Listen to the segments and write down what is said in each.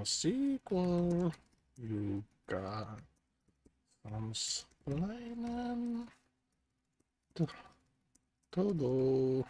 Sequel. You got some splaining to do.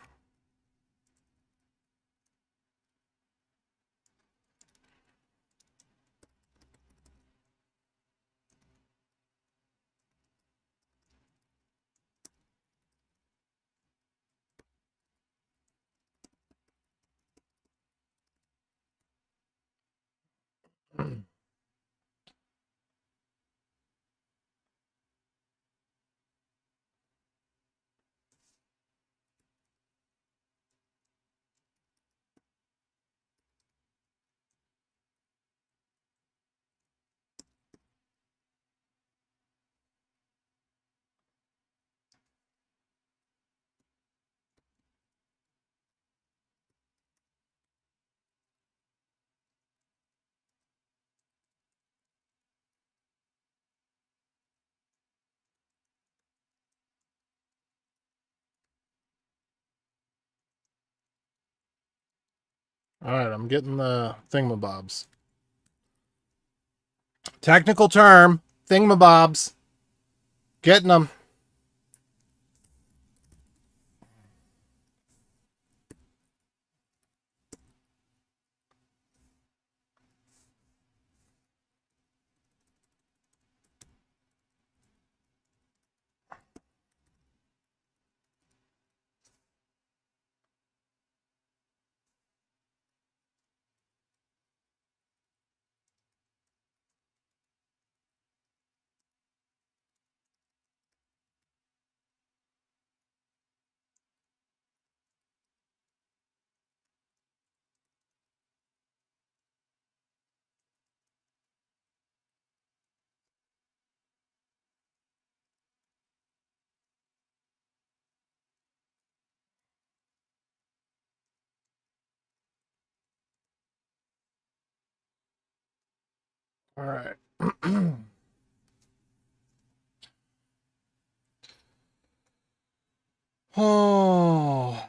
All right, I'm getting the thingamabobs. Technical term, thingamabobs. Getting them. All right. Oh.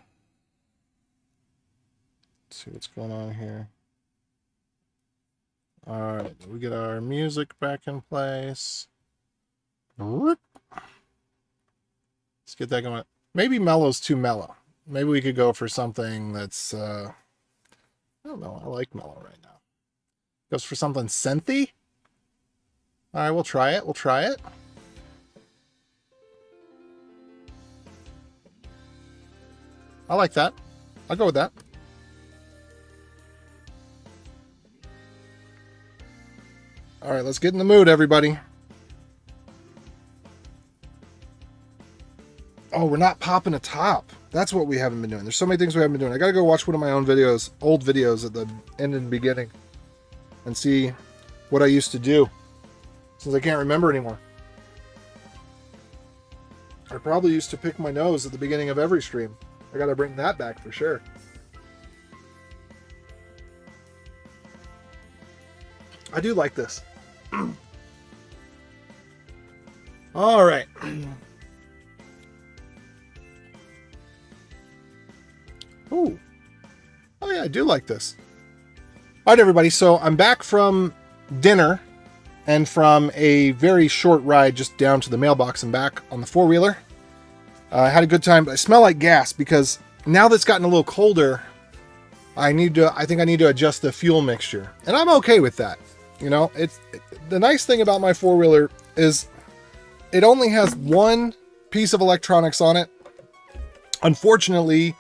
Let's see what's going on here. All right, we get our music back in place. Let's get that going. Maybe mellow's too mellow. Maybe we could go for something that's I don't know. I like mellow right now. Goes for something synthy. All right, we'll try it. We'll try it. I like that. I'll go with that. All right, let's get in the mood, everybody. Oh, we're not popping a top. That's what we haven't been doing. There's so many things we haven't been doing. I gotta go watch one of my own videos, old videos at the end and beginning, and see what I used to do, since I can't remember anymore. I probably used to pick my nose at the beginning of every stream. I gotta bring that back for sure. I do like this. All right. Ooh. Oh yeah, I do like this. All right, everybody. So I'm back from dinner and from a very short ride just down to the mailbox and back on the four-wheeler. I had a good time, but I smell like gas because now that it's gotten a little colder, I think I need to adjust the fuel mixture, and I'm okay with that. You know, the nice thing about my four-wheeler is it only has one piece of electronics on it. Unfortunately,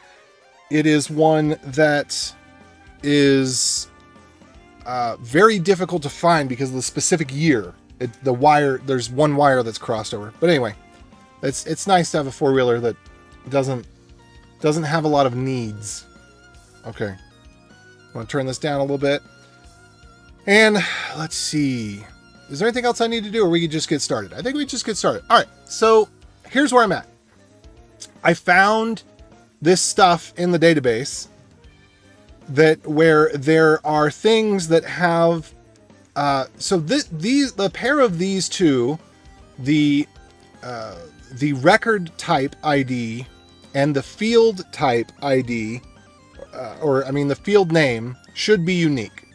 it is one that is very difficult to find because of the specific year. There's one wire that's crossed over. But anyway, it's nice to have a four-wheeler that doesn't have a lot of needs. Okay, I'm gonna turn this down a little bit. And let's see. Is there anything else I need to do, or we could just get started? I think we just get started. All right, so here's where I'm at. I found this stuff in the database where there are things that have the pair of these two, the record type ID and the field type ID, the field name should be unique.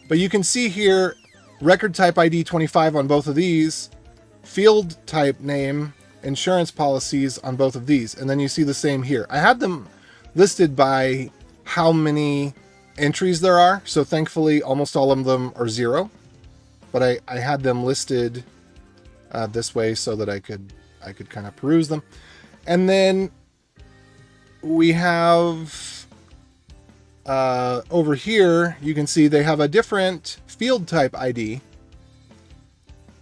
But you can see here, record type ID 25 on both of these, field type name, insurance policies on both of these, and then you see the same here. I had them listed by how many entries there are, so thankfully almost all of them are 0, but I had them listed this way so that I could kind of peruse them. And then we have over here, you can see they have a different field type ID,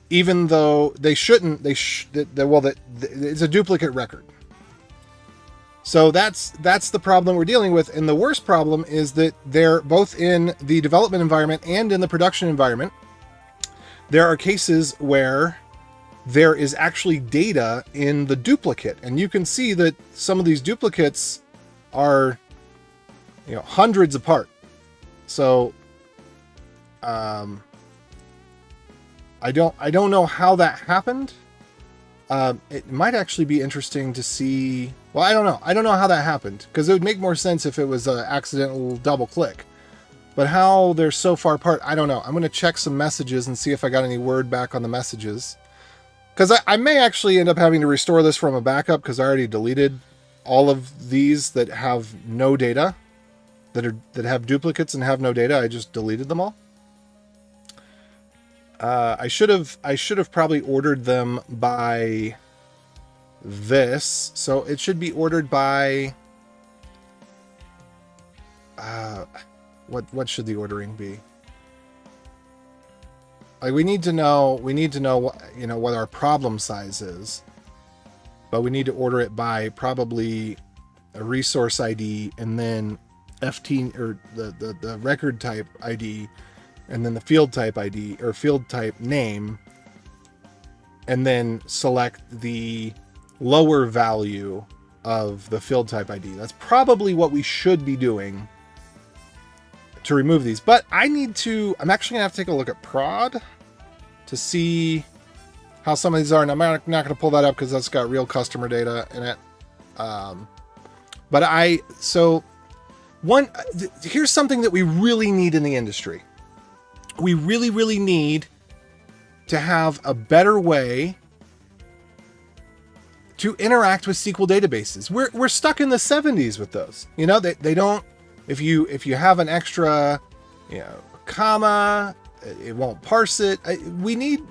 even though they shouldn't. It's a duplicate record. So that's the problem we're dealing with. And the worst problem is that they're both in the development environment and in the production environment. There are cases where there is actually data in the duplicate, and you can see that some of these duplicates are, hundreds apart. So I don't know how that happened. It might actually be interesting to see. Well, I don't know. I don't know how that happened, because it would make more sense if it was an accidental double click. But how they're so far apart, I don't know. I'm going to check some messages and see if I got any word back on the messages. Because I may actually end up having to restore this from a backup, because I already deleted all of these that have no data, that have duplicates and have no data. I just deleted them all. I should have probably ordered them by this. So it should be ordered by what should the ordering be? Like, we need to know what our problem size is, but we need to order it by probably a resource ID, and then FT, or the record type ID, and then the field type ID or field type name, and then select the lower value of the field type ID. That's probably what we should be doing to remove these. But I'm actually gonna have to take a look at prod to see how some of these are, and I'm not going to pull that up because that's got real customer data in it. Here's something that we really need in the industry. We really, really need to have a better way to interact with SQL databases. We're stuck in the 70s with those. They don't. If you have an extra, comma, it won't parse it. We need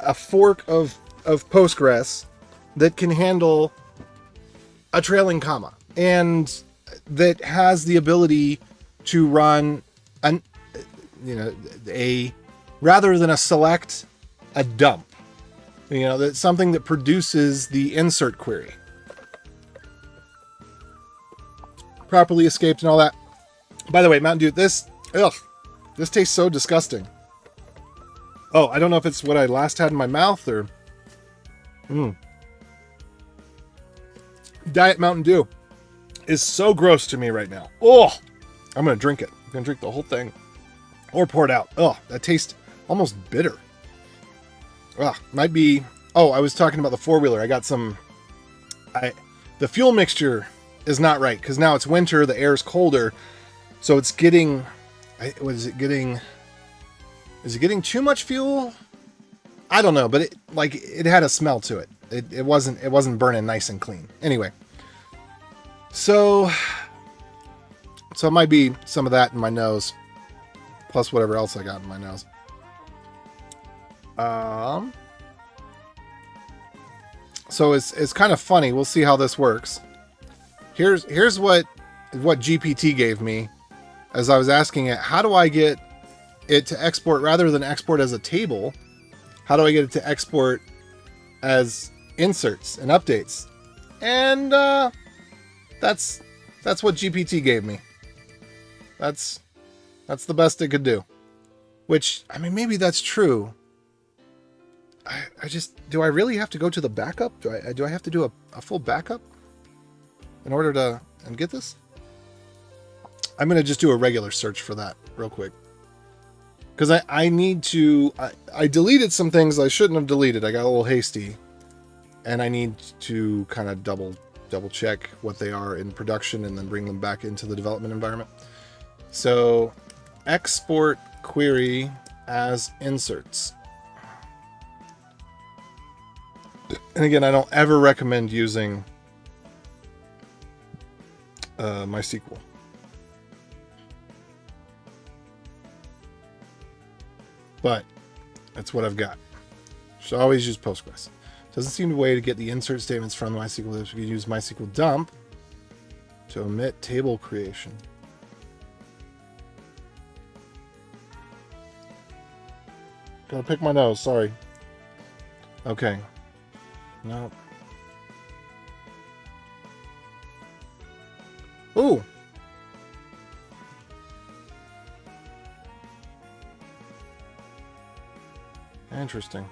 a fork of Postgres that can handle a trailing comma, and that has the ability to run rather than a select, a dump. That's something that produces the insert query. Properly escaped and all that. By the way, Mountain Dew, this tastes so disgusting. Oh, I don't know if it's what I last had in my mouth or... Diet Mountain Dew is so gross to me right now. Oh, I'm going to drink it. I'm going to drink the whole thing. Or pour it out. Oh, that tastes almost bitter. Might be... Oh, I was talking about the four-wheeler. I got some... The fuel mixture is not right, because now it's winter, the air's colder, so it's getting... Is it getting too much fuel? I don't know, but it had a smell to it. It wasn't burning nice and clean. Anyway, so it might be some of that in my nose, plus whatever else I got in my nose. So it's kind of funny. We'll see how this works. Here's what GPT gave me as I was asking it, how do I get it to export rather than export as a table? How do I get it to export as inserts and updates? And that's what GPT gave me. That's the best it could do. Which, maybe that's true. Do I really have to go to the backup? Do I have to do a full backup in order to get this? I'm going to just do a regular search for that real quick. Because I need to... I deleted some things I shouldn't have deleted. I got a little hasty. And I need to kind of double double check what they are in production and then bring them back into the development environment. So export query as inserts. And again, I don't ever recommend using MySQL. But that's what I've got. Should always use Postgres. Doesn't seem a way to get the insert statements from MySQL. We can use MySQL dump to omit table creation. Gotta pick my nose, sorry. Okay. No. Ooh. Interesting.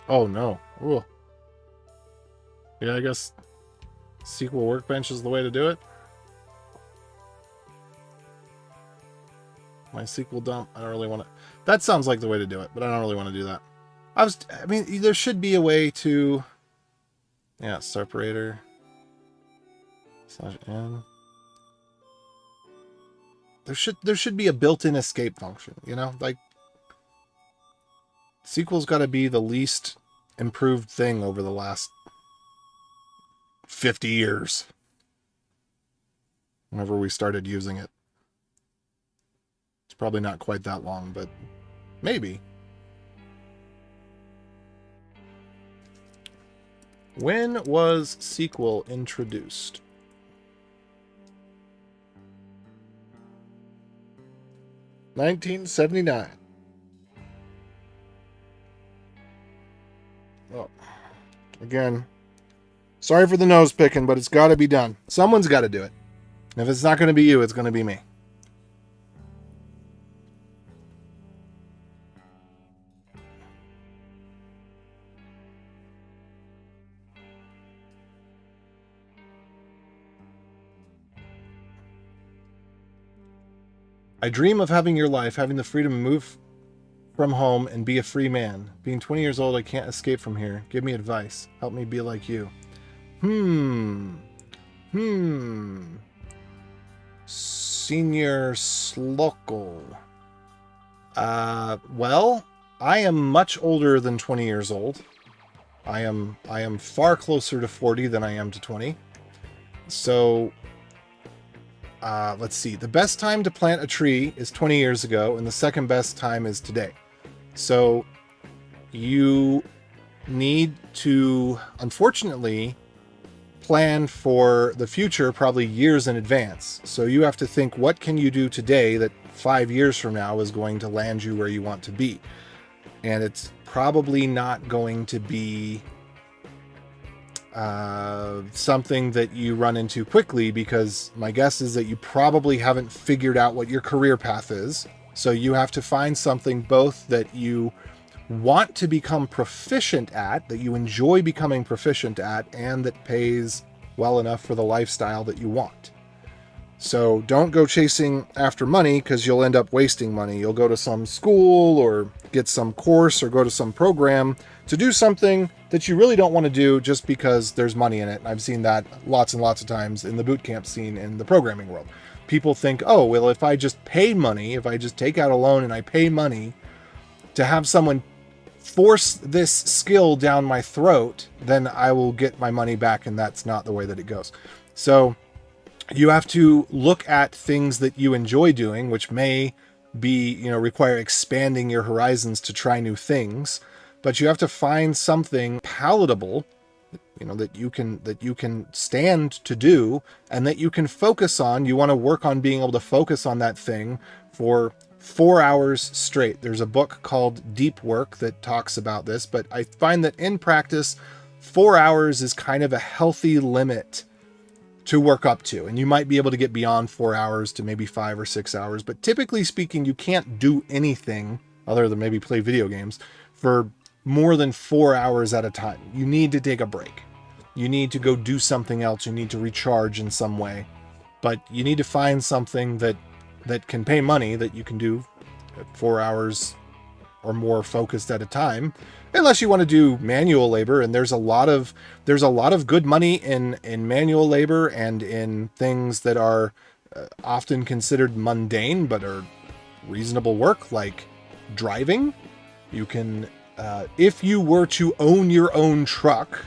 Oh no. Ooh. Yeah, I guess SQL Workbench is the way to do it. MySQL dump. I don't really want to. That sounds like the way to do it, but I don't really want to do that. I mean, there should be a way to. Yeah, separator. /n. There should be a built-in escape function. You know, like SQL's got to be the least improved thing over the last 50 years. Whenever we started using it. It's probably not quite that long, but maybe. When was SQL introduced? $1979. Oh, again, sorry for the nose picking, but it's got to be done. Someone's got to do it. And if it's not going to be you, it's going to be me. I dream of having your life, having the freedom to move from home and be a free man. Being 20 years old, I can't escape from here. Give me advice. Help me be like you. Senior Slokal. Well, I am much older than 20 years old. I am far closer to 40 than I am to 20. So let's see. The best time to plant a tree is 20 years ago, and the second best time is today. So you need to, unfortunately, plan for the future probably years in advance. So you have to think, what can you do today that 5 years from now is going to land you where you want to be? And it's probably not going to be something that you run into quickly, because my guess is that you probably haven't figured out what your career path is. So you have to find something both that you want to become proficient at, that you enjoy becoming proficient at, and that pays well enough for the lifestyle that you want. So don't go chasing after money, because you'll end up wasting money. You'll go to some school or get some course or go to some program to do something that you really don't want to do just because there's money in it. I've seen that lots and lots of times in the bootcamp scene in the programming world. People think, oh, well, if I just pay money, if I just take out a loan and I pay money to have someone force this skill down my throat, then I will get my money back, and that's not the way that it goes. So you have to look at things that you enjoy doing, which may be, require expanding your horizons to try new things, but you have to find something palatable, that you can stand to do and that you can focus on. You want to work on being able to focus on that thing for 4 hours straight. There's a book called Deep Work that talks about this, but I find that in practice, 4 hours is kind of a healthy limit to work up to. And you might be able to get beyond 4 hours to maybe 5 or 6 hours, but typically speaking, you can't do anything other than maybe play video games for more than 4 hours at a time. You need to take a break. you need to go do something else. You need to recharge in some way. But you need to find something that can pay money that you can do at 4 hours or more focused at a time, unless you want to do manual labor. And there's a lot of good money in manual labor and in things that are often considered mundane but are reasonable work, like driving. You can, if you were to own your own truck,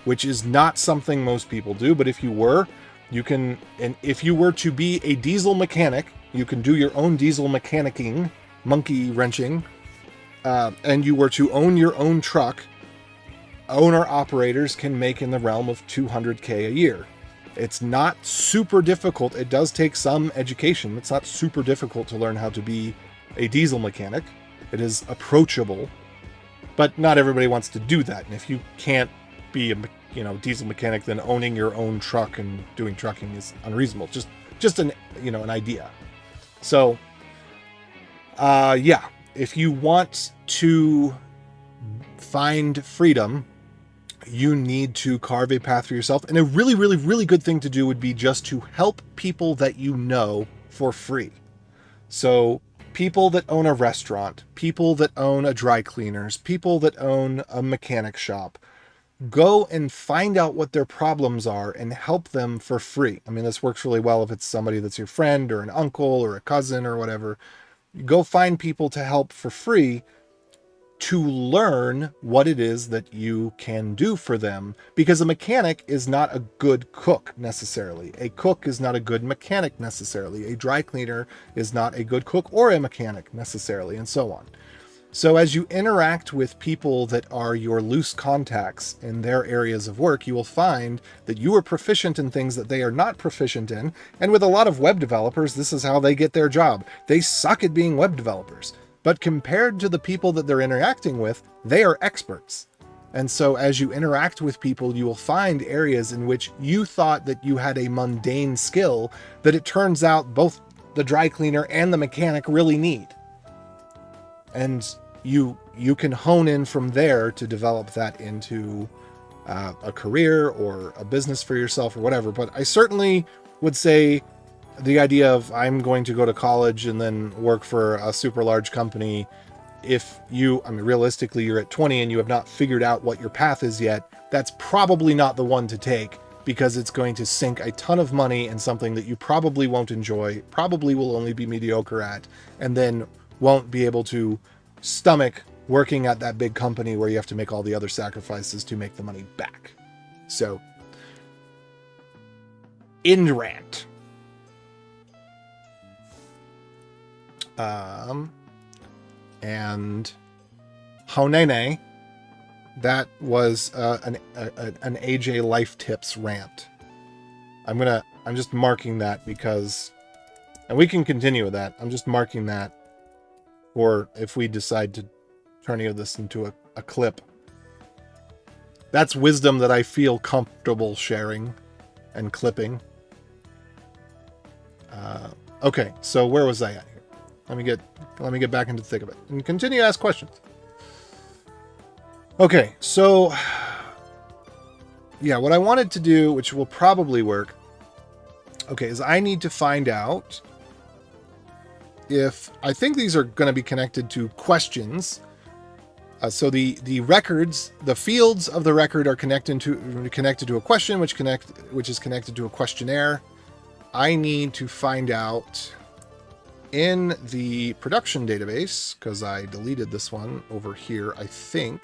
which is not something most people do, but if you were, you can, and if you were to be a diesel mechanic, you can do your own diesel mechanicking, monkey wrenching, and you were to own your own truck, owner-operators can make in the realm of $200K a year. It's not super difficult. It does take some education. It's not super difficult to learn how to be a diesel mechanic. It is approachable, but not everybody wants to do that. And if you can't be a diesel mechanic, then owning your own truck and doing trucking is unreasonable. Just an idea. So, yeah, if you want to find freedom, you need to carve a path for yourself. And a really, really, really good thing to do would be just to help people that you know for free. So people that own a restaurant, people that own a dry cleaners, people that own a mechanic shop, go and find out what their problems are and help them for free. I mean, this works really well if it's somebody that's your friend or an uncle or a cousin or whatever. Go find people to help for free to learn what it is that you can do for them, because a mechanic is not a good cook necessarily. A cook is not a good mechanic necessarily. A dry cleaner is not a good cook or a mechanic necessarily, and so on. So as you interact with people that are your loose contacts in their areas of work, you will find that you are proficient in things that they are not proficient in. And with a lot of web developers, this is how they get their job. They suck at being web developers. But compared to the people that they're interacting with, they are experts. And so as you interact with people, you will find areas in which you thought that you had a mundane skill that it turns out both the dry cleaner and the mechanic really need. And you can hone in from there to develop that into a career or a business for yourself or whatever. But I certainly would say the idea of I'm going to go to college and then work for a super large company, realistically you're at 20 and you have not figured out what your path is yet, that's probably not the one to take, because it's going to sink a ton of money in something that you probably won't enjoy, probably will only be mediocre at, and then won't be able to stomach working at that big company where you have to make all the other sacrifices to make the money back. So, end rant. And Honene, that was an AJ Life Tips rant. I'm just marking that because, and we can continue with that. I'm just marking that for if we decide to turn any of this into a clip. That's wisdom that I feel comfortable sharing and clipping. Okay, so where was I at here? Let me get back into the thick of it and continue to ask questions. Okay, so yeah, what I wanted to do, which will probably work, okay, is I need to find out if, I think these are going to be connected to questions. So the records, the fields of the record are connected to a question, which is connected to a questionnaire. I need to find out in the production database, because I deleted this one over here, I think.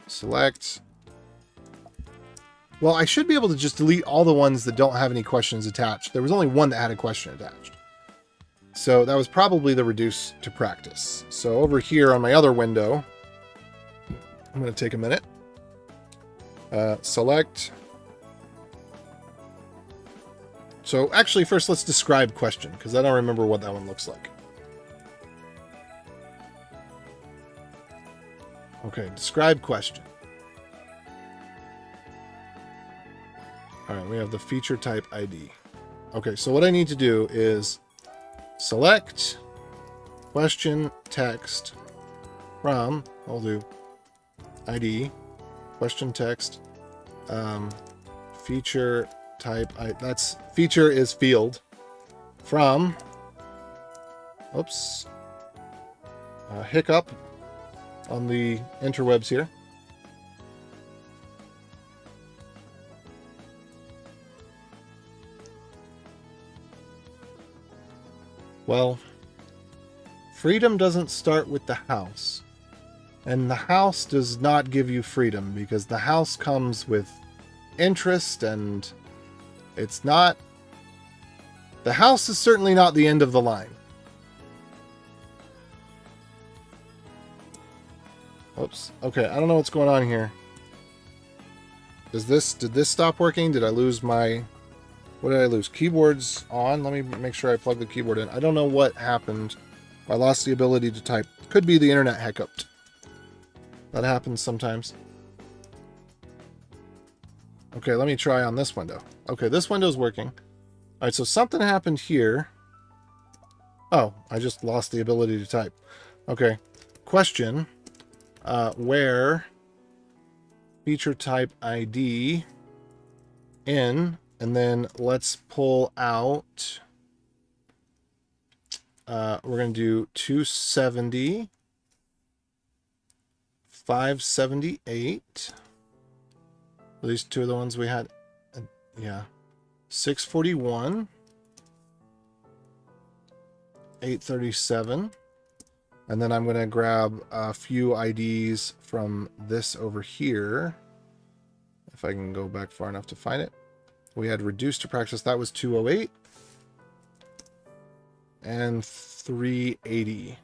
Select. Well, I should be able to just delete all the ones that don't have any questions attached. There was only one that had a question attached. So that was probably the reduce to practice. So over here on my other window, I'm going to take a minute. Select. So actually, first let's describe question, because I don't remember what that one looks like. Okay, describe question. All right, we have the feature type ID. Okay, so what I need to do is select question text from, I'll do ID, question text, feature type. That's feature is field from, oops, hiccup on the interwebs here. Well, freedom doesn't start with the house. And the house does not give you freedom, because the house comes with interest, and it's not... The house is certainly not the end of the line. Oops. Okay, I don't know what's going on here. Did this stop working? Did I lose my... What did I lose? Keyboard's on. Let me make sure I plug the keyboard in. I don't know what happened. I lost the ability to type. Could be the internet hiccuped. That happens sometimes. Okay, let me try on this window. Okay, this window's working. All right, so something happened here. Oh, I just lost the ability to type. Okay, question. Where feature type ID in, and then let's pull out. We're going to do 270. 578. These two are the ones we had. Yeah. 641. 837. And then I'm going to grab a few IDs from this over here. If I can go back far enough to find it. We had reduced to practice. That was 208. And 380.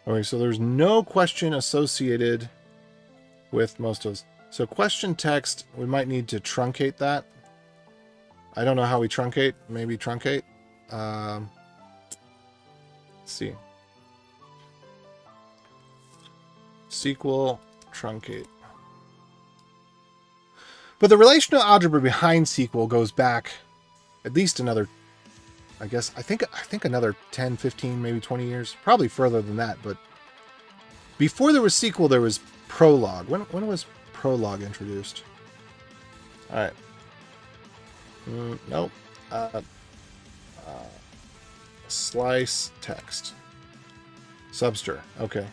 Okay, so there's no question associated with most of those. So question text, we might need to truncate that. I don't know how we truncate. Maybe truncate. Let's see. SQL truncate. But the relational algebra behind SQL goes back at least another, I think another 10, 15, maybe 20 years. Probably further than that, but before there was SQL, there was Prolog. When was Prolog introduced? All right. Nope. Slice text. Subster. Okay.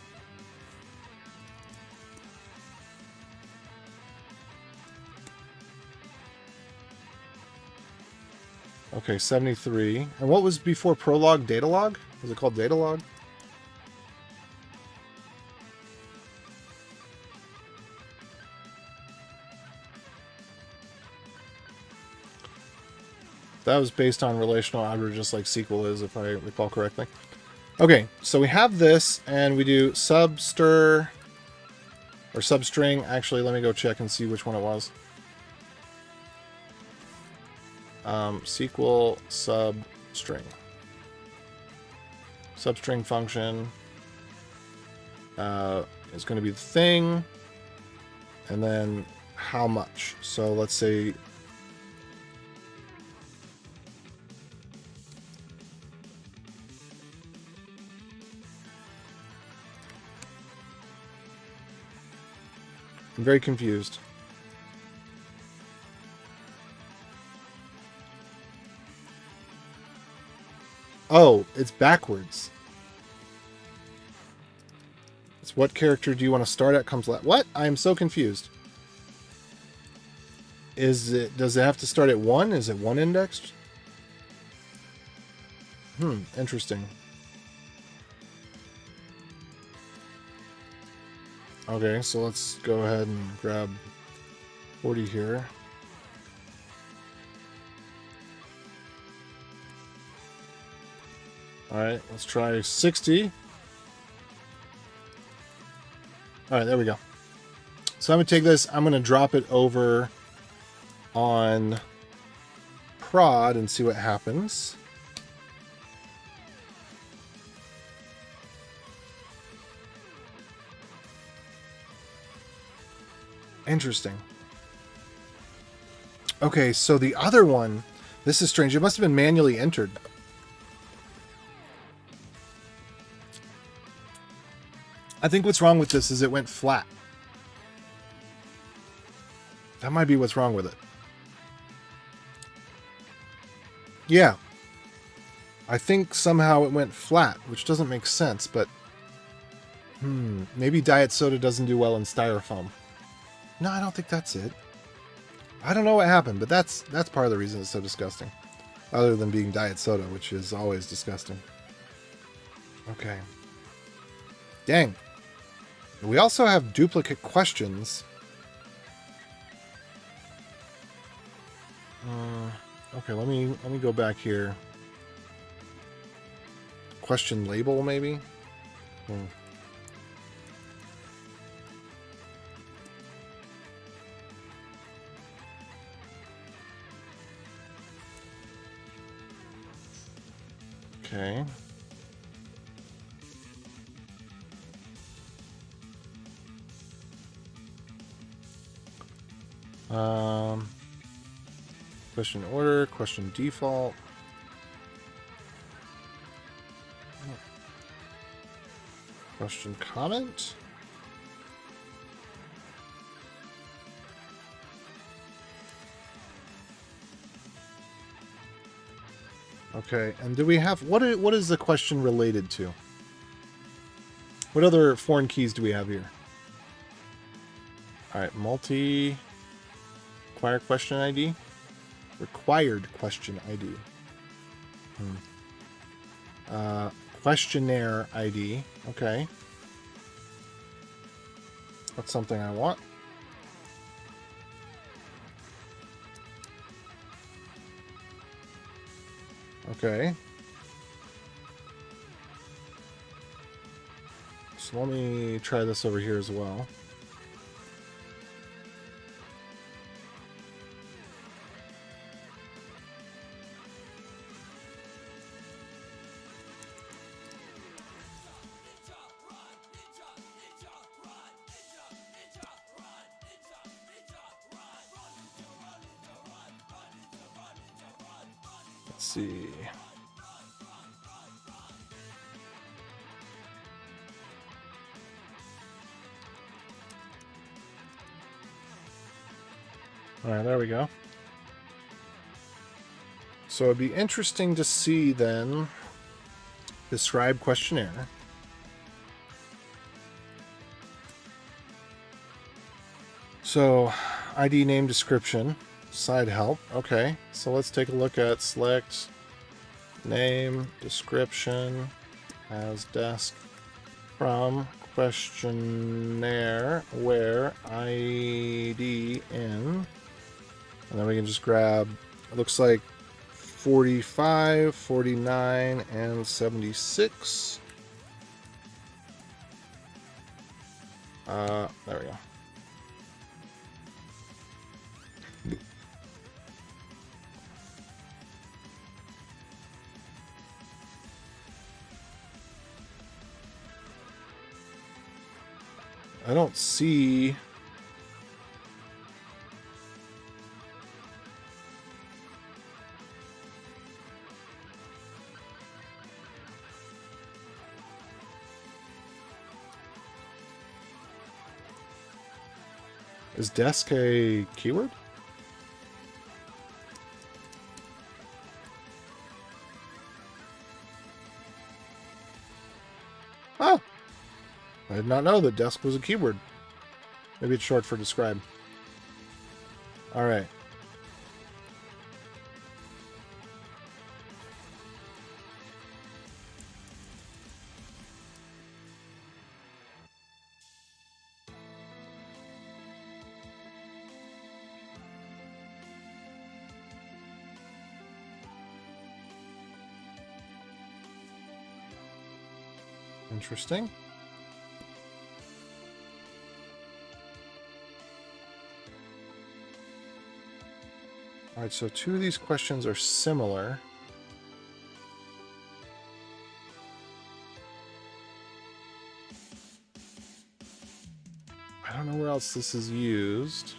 Okay, 73. And what was before Prolog? Datalog? Was it called Datalog? That was based on relational algebra, just like SQL is, if I recall correctly. Okay, so we have this, and we do subster, or substring. Actually, let me go check and see which one it was. SQL substring. Substring function is going to be the thing, and then how much. So let's say I'm very confused. Oh, it's backwards. It's what character do you want to start at comes last. What? I am so confused. Does it have to start at 1? Is it 1 indexed? Interesting. Okay, so let's go ahead and grab 40 here. Alright, let's try 60. Alright, there we go. So I'm going to take this, I'm going to drop it over on prod and see what happens. Interesting. Okay, so the other one, This is strange. It must have been manually entered. I think what's wrong with this is it went flat. That might be what's wrong with it. Yeah. I think somehow it went flat, which doesn't make sense, but... maybe diet soda doesn't do well in styrofoam. No, I don't think that's it. I don't know what happened, but that's part of the reason it's so disgusting. Other than being diet soda, which is always disgusting. Okay. Dang. We also have duplicate questions. Okay, let me go back here. Question label, maybe? Okay. Question order, question default. Question comment. Okay, and do we have what is the question related to? What other foreign keys do we have here? All right, required question ID. Required question ID. Questionnaire ID. Okay. That's something I want. Okay. So let me try this over here as well. Let's see. All right, there we go. So it'd be interesting to see then describe questionnaire. So ID name description, side help. Okay, so let's take a look at select name description as desk from questionnaire where ID in. And then we can just grab, it looks like 45, 49, and 76. There we go. I don't see... Is desk a keyword? Oh! I did not know that desk was a keyword. Maybe it's short for describe. Alright. Interesting. All right, so two of these questions are similar. I don't know where else this is used.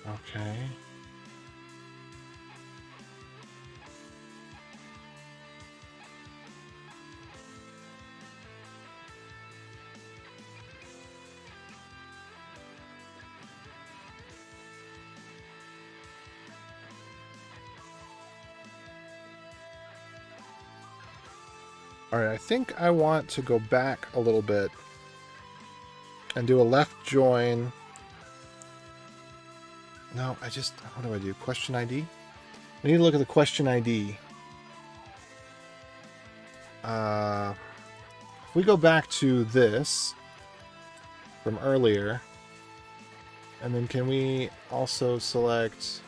Okay. All right, I think I want to go back a little bit and do a left join. No, what do I do? Question ID? I need to look at the question ID. If we go back to this from earlier, and then can we also select...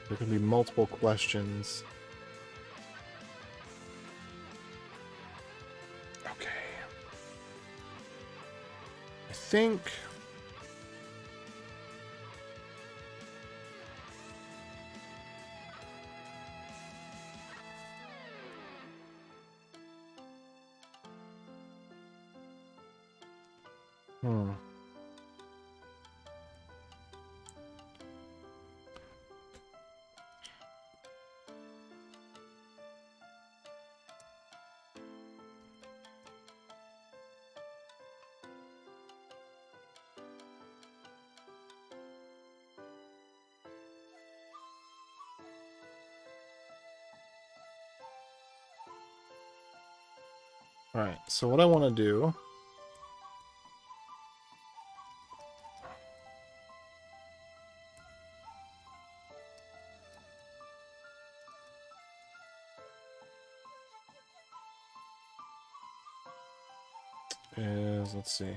There can be multiple questions. Okay. I think... Alright, so what I want to do is, let's see.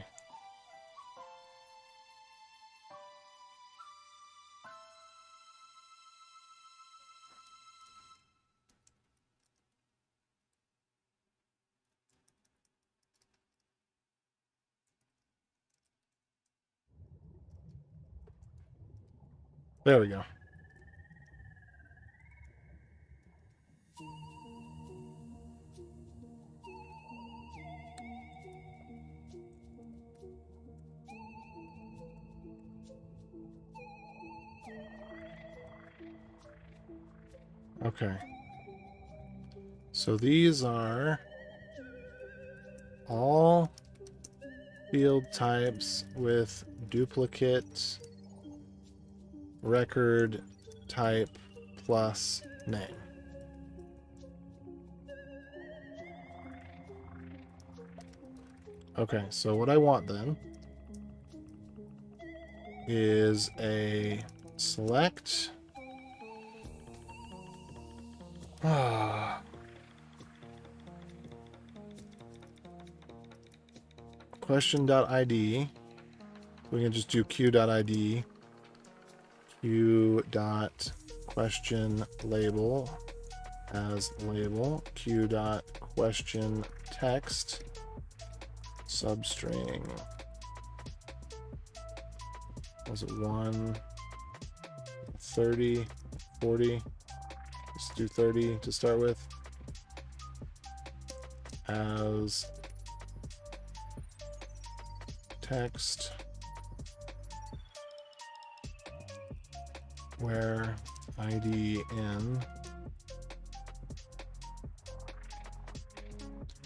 There we go. Okay. So these are all field types with duplicate record type plus name. Okay, so what I want then is a select question.id. We can just do q.id, q.question label as label, q.question text substring. Was it 1, 30, 40? Let's do 30 to start with. As text where ID in.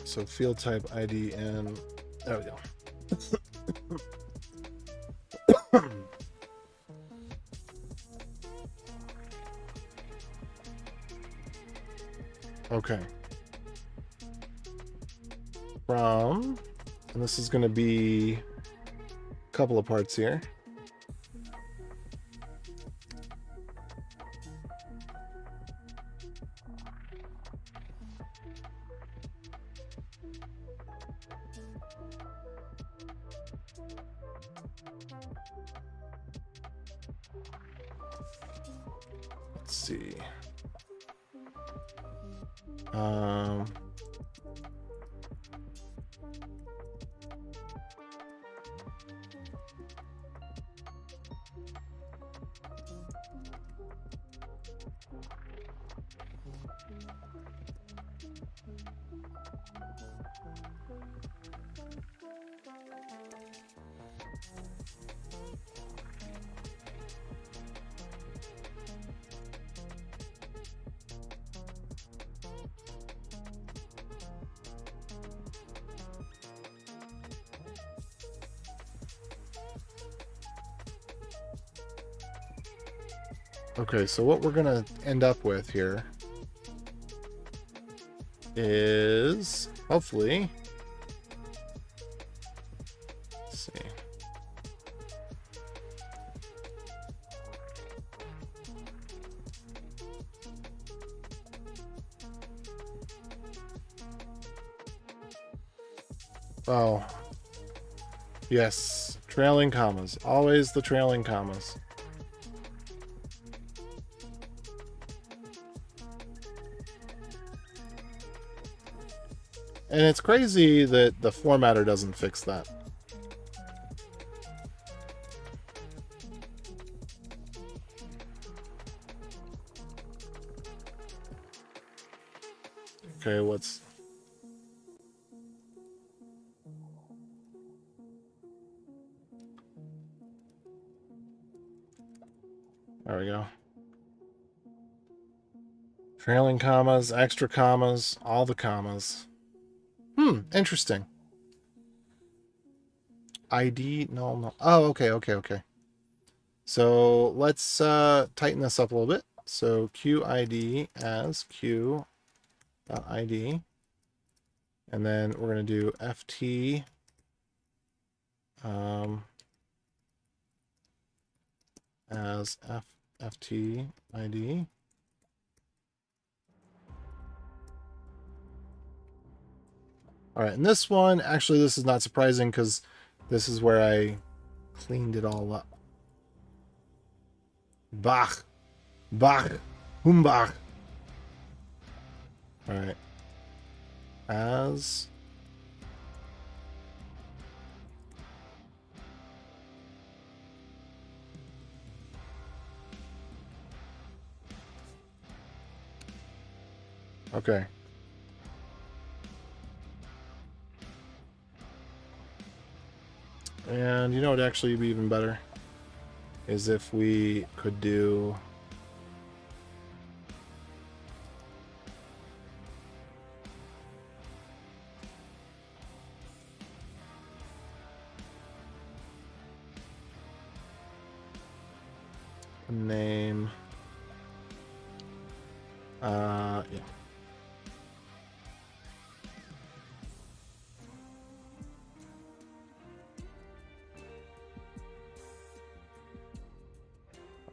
So field type ID in. There we go. Okay. And this is going to be a couple of parts here. Let's see. Okay, so what we're going to end up with here is, hopefully, let's see. Oh, yes, trailing commas. Always the trailing commas. And it's crazy that the formatter doesn't fix that. Okay, what's... There we go. Trailing commas, extra commas, all the commas. Interesting. ID, no. Oh, okay. So let's tighten this up a little bit. So QID as Q.ID. And then we're going to do FT as FT ID. All right, and this one, actually, this is not surprising because this is where I cleaned it all up. Bach. Humbach. All right. As... Okay. And you know what would actually be even better? Is if we could do... name... yeah.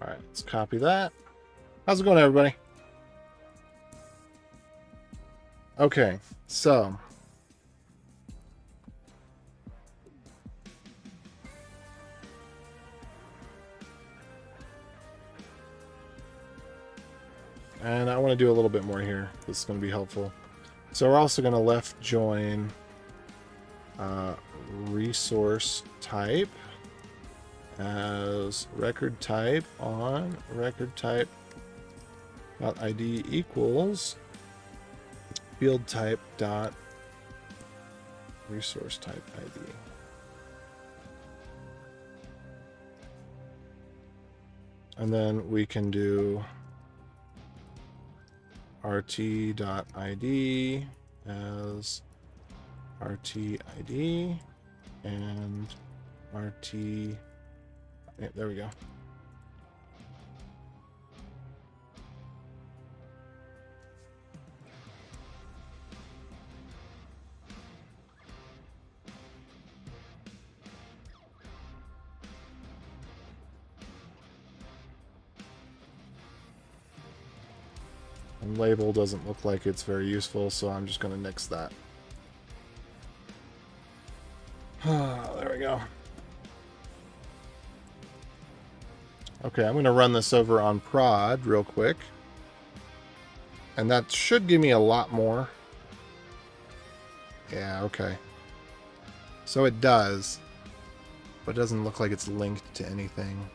All right, let's copy that. How's it going, everybody? Okay, so... And I want to do a little bit more here. This is going to be helpful. So we're also going to left join resource type as record type on record type dot ID equals field type dot resource type ID. And then we can do rt.id as rtid and rt... Yeah, there we go. And label doesn't look like it's very useful, so I'm just going to nix that. There we go. Okay, I'm going to run this over on prod real quick. And that should give me a lot more. Yeah, okay. So it does. But it doesn't look like it's linked to anything.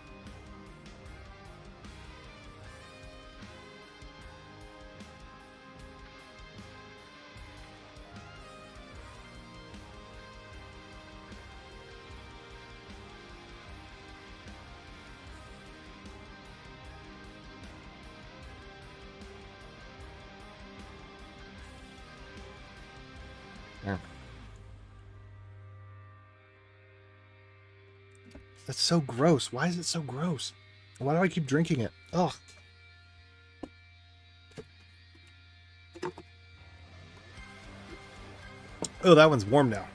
That's so gross. Why is it so gross? Why do I keep drinking it? Ugh. Oh, that one's warm now.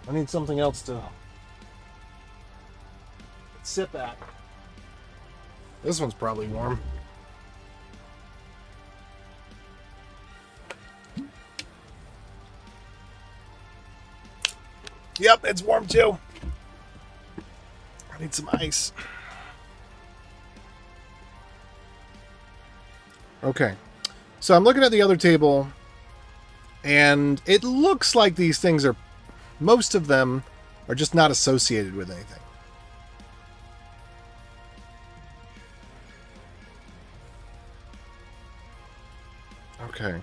I need something else to sip at. This one's probably warm. Yep, it's warm too. I need some ice. Okay. So I'm looking at the other table, and it looks like these things are, most of them are just not associated with anything. Okay.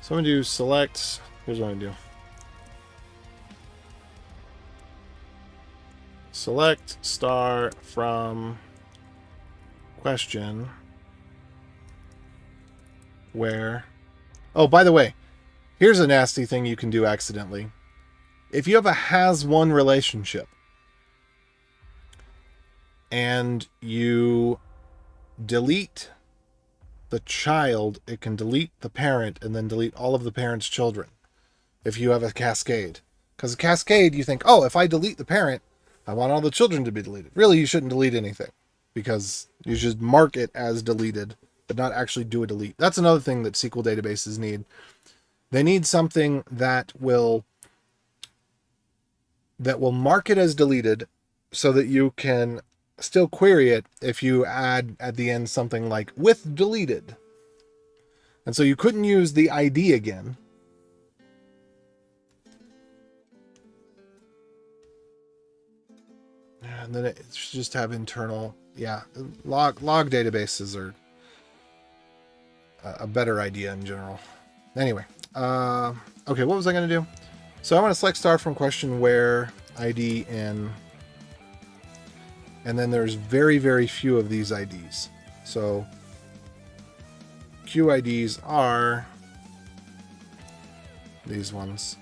So I'm going to do select. Here's what I'm going to do. Select star from question where... Oh, by the way, here's a nasty thing you can do accidentally. If you have a has-one relationship and you delete the child, it can delete the parent and then delete all of the parent's children if you have a cascade. Because a cascade, you think, oh, if I delete the parent, I want all the children to be deleted. Really, you shouldn't delete anything because you should mark it as deleted, but not actually do a delete. That's another thing that SQL databases need. They need something that will mark it as deleted so that you can still query it if you add at the end something like with deleted. And so you couldn't use the ID again. And then it should just have internal, yeah, log databases are a better idea in general. Anyway, okay, what was I going to do? So I want to select star from question where ID in, and then there's very, very few of these IDs. So QIDs are these ones.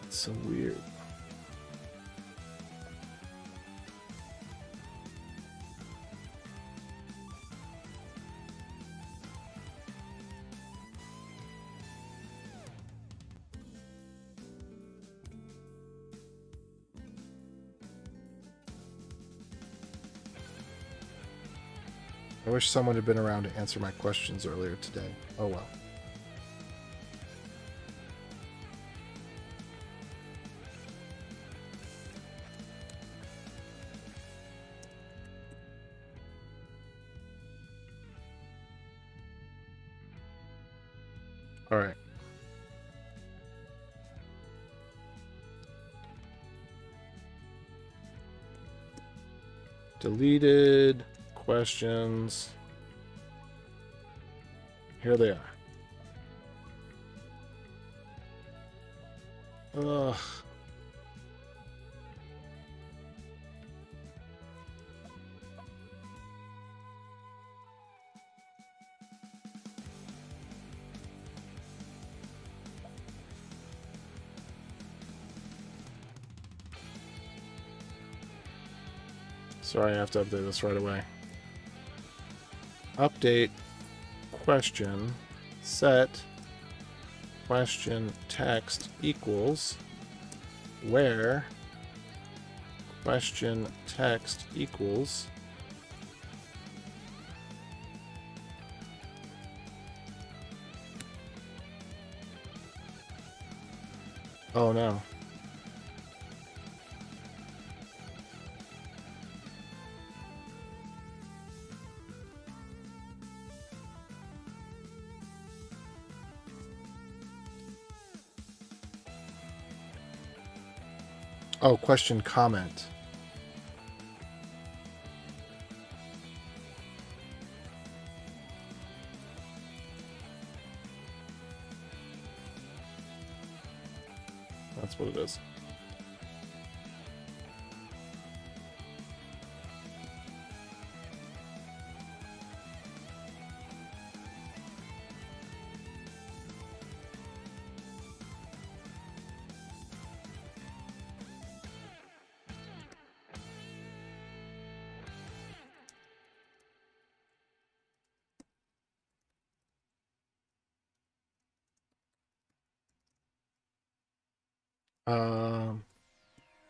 It's so weird. I wish someone had been around to answer my questions earlier today. Oh well. All right. Deleted questions. Here they are. Ugh. Sorry, I have to update this right away. Update question set question text equals where question text equals oh no. Oh, question comment. That's what it is.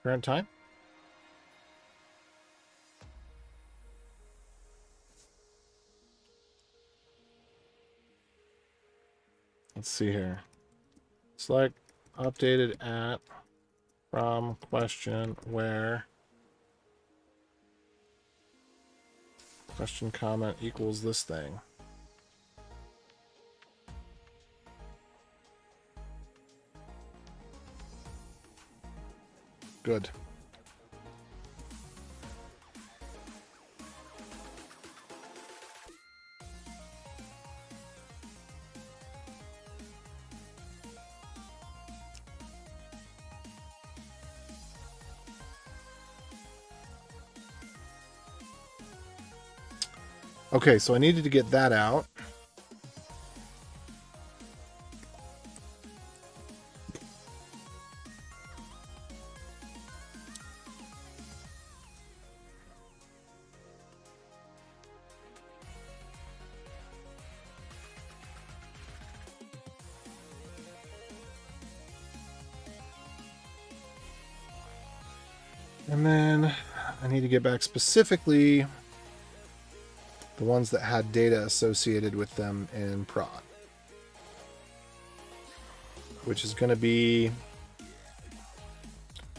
Current time? Let's see here. Select updated at from question where question comment equals this thing. Good. Okay, so I needed to get that out. And then I need to get back specifically the ones that had data associated with them in prod, which is going to be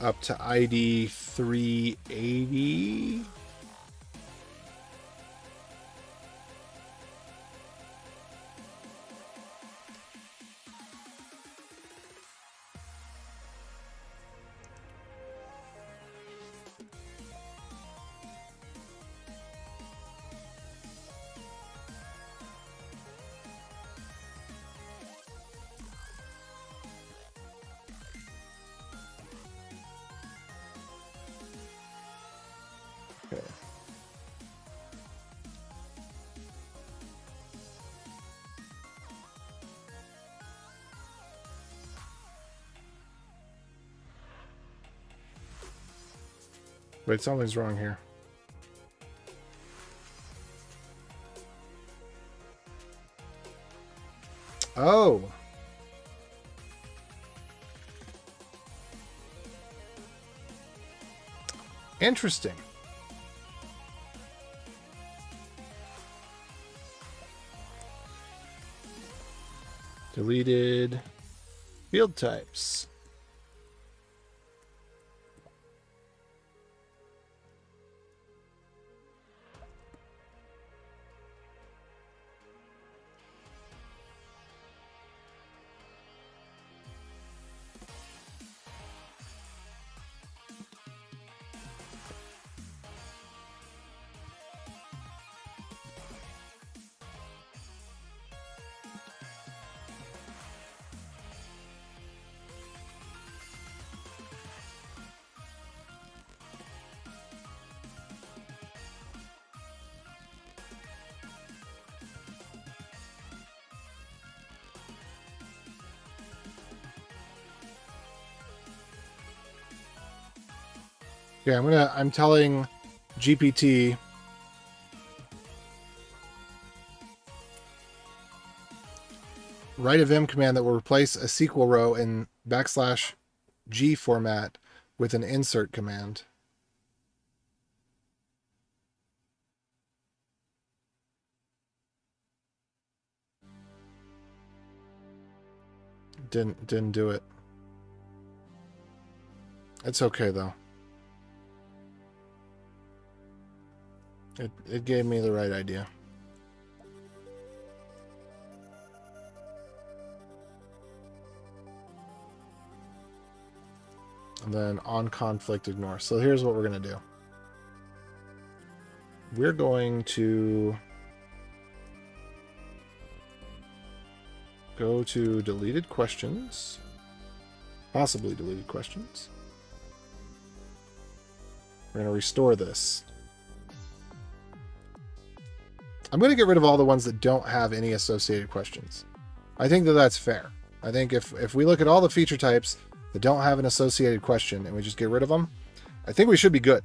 up to ID 380. Okay. Wait, something's wrong here. Oh. Interesting. Deleted field types. Yeah, I'm telling GPT write a vim command that will replace a SQL row in \G format with an insert command. Didn't do it. It's okay though. It gave me the right idea. And then on conflict ignore. So here's what we're going to do. We're going to go to deleted questions. Possibly deleted questions. We're going to restore this. I'm going to get rid of all the ones that don't have any associated questions. I think that that's fair. I think if we look at all the feature types that don't have an associated question and we just get rid of them, I think we should be good.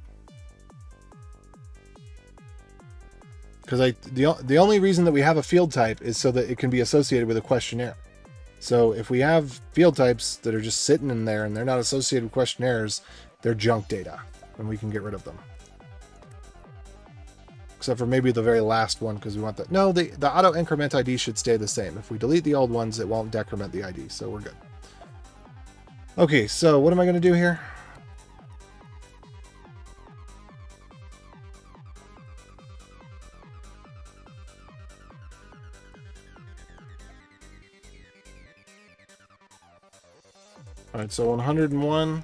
Because the only reason that we have a field type is so that it can be associated with a questionnaire. So if we have field types that are just sitting in there and they're not associated with questionnaires, they're junk data, and we can get rid of them. Except for maybe the very last one, because we want that. No, the auto increment ID should stay the same. If we delete the old ones, it won't decrement the ID, so we're good. Okay, so what am I going to do here? All right, so 101.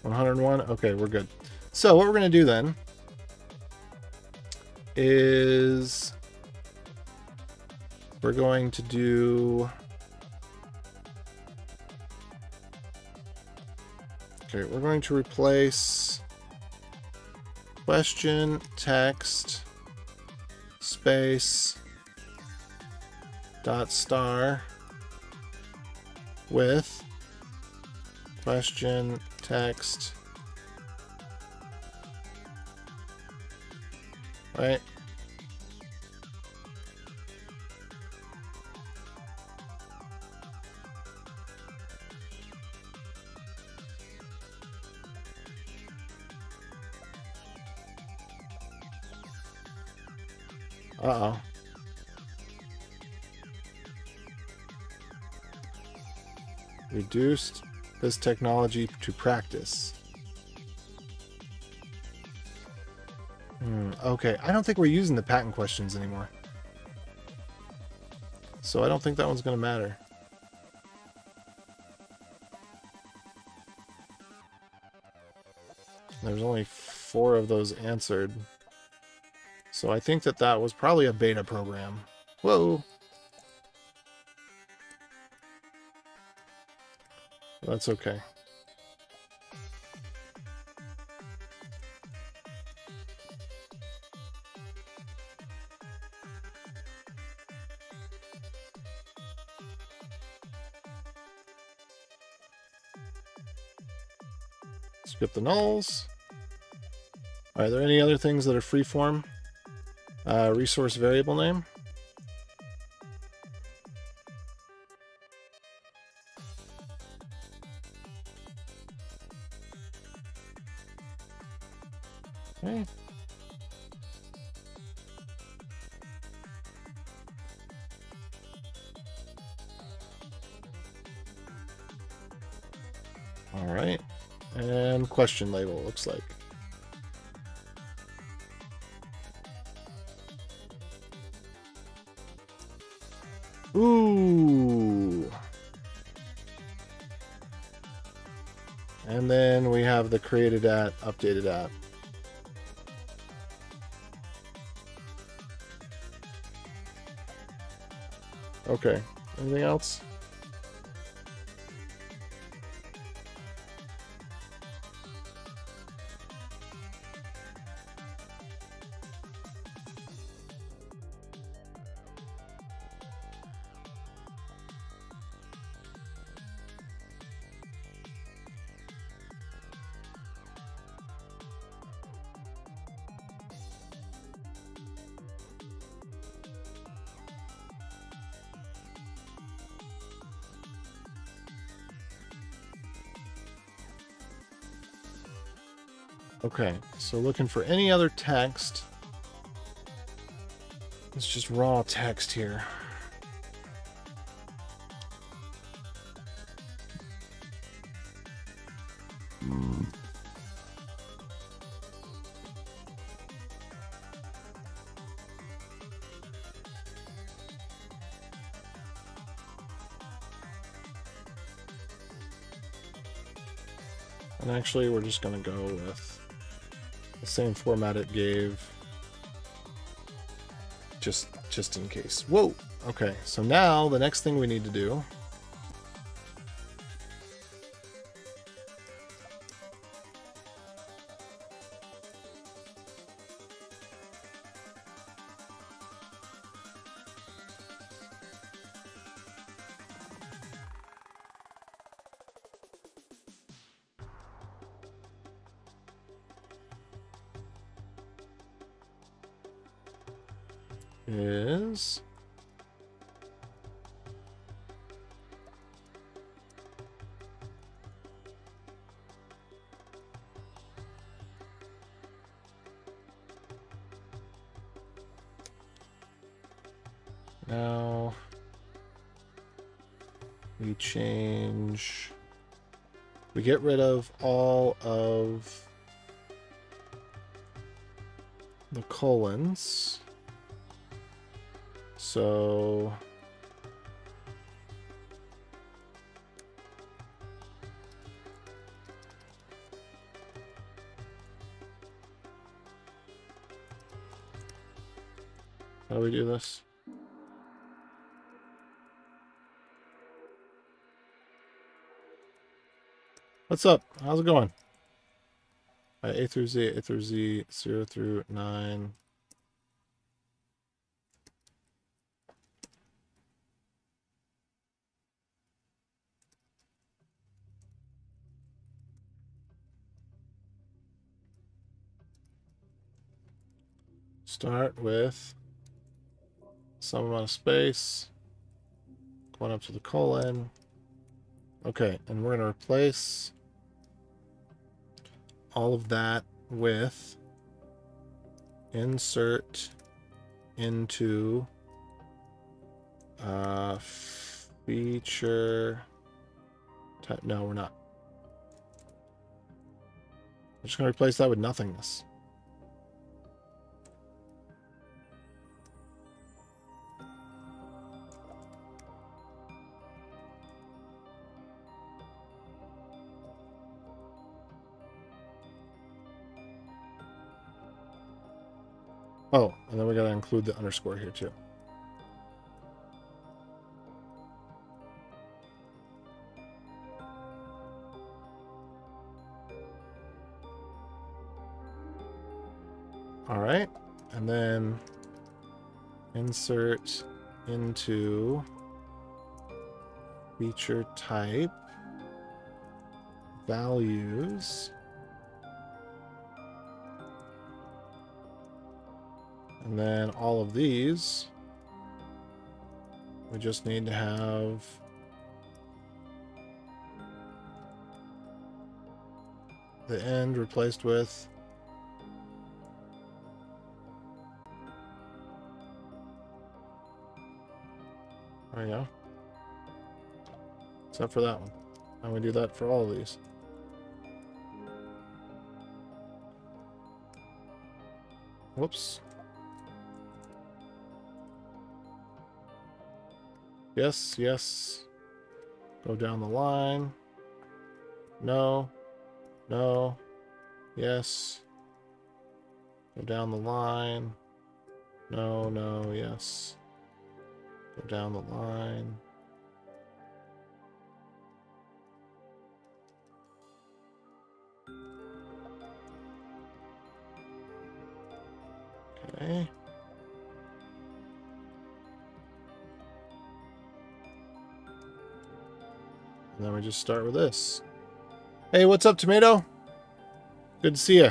101. Okay, we're good. So what we're going to do then is we're going to do... Okay, we're going to replace question, text, space, dot star with question, text, right? Uh-oh. Reduced this technology to practice. Okay, I don't think we're using the patent questions anymore. So I don't think that one's going to matter. There's only 4 of those answered. So I think that that was probably a beta program. Whoa! That's okay. Skip the nulls. Are there any other things that are freeform? Resource variable name. Okay. All right. And question label, looks like. Ooh. And then we have the created at, updated at. Okay. Anything else? Okay, so looking for any other text. It's just raw text here. And actually, we're just going to go with the same format it gave, just in case. Whoa! Okay, so now the next thing we need to do is now we change, we get rid of all of the colons. So how do we do this? What's up? How's it going? A through Z, 0 through 9. Start with some amount of space, going up to the colon. Okay, and we're going to replace all of that with insert into feature type. No, we're not. I'm just going to replace that with nothingness. Oh, and then we got to include the underscore here too. All right, and then insert into feature type values. And then all of these, we just need to have the end replaced with there we go. Except for that one. And we do that for all of these. Whoops. Yes, yes. Go down the line. No. No. Yes. Go down the line. No, no, yes. Go down the line. Okay. And then we just start with this. Hey, what's up, Tomato? Good to see you.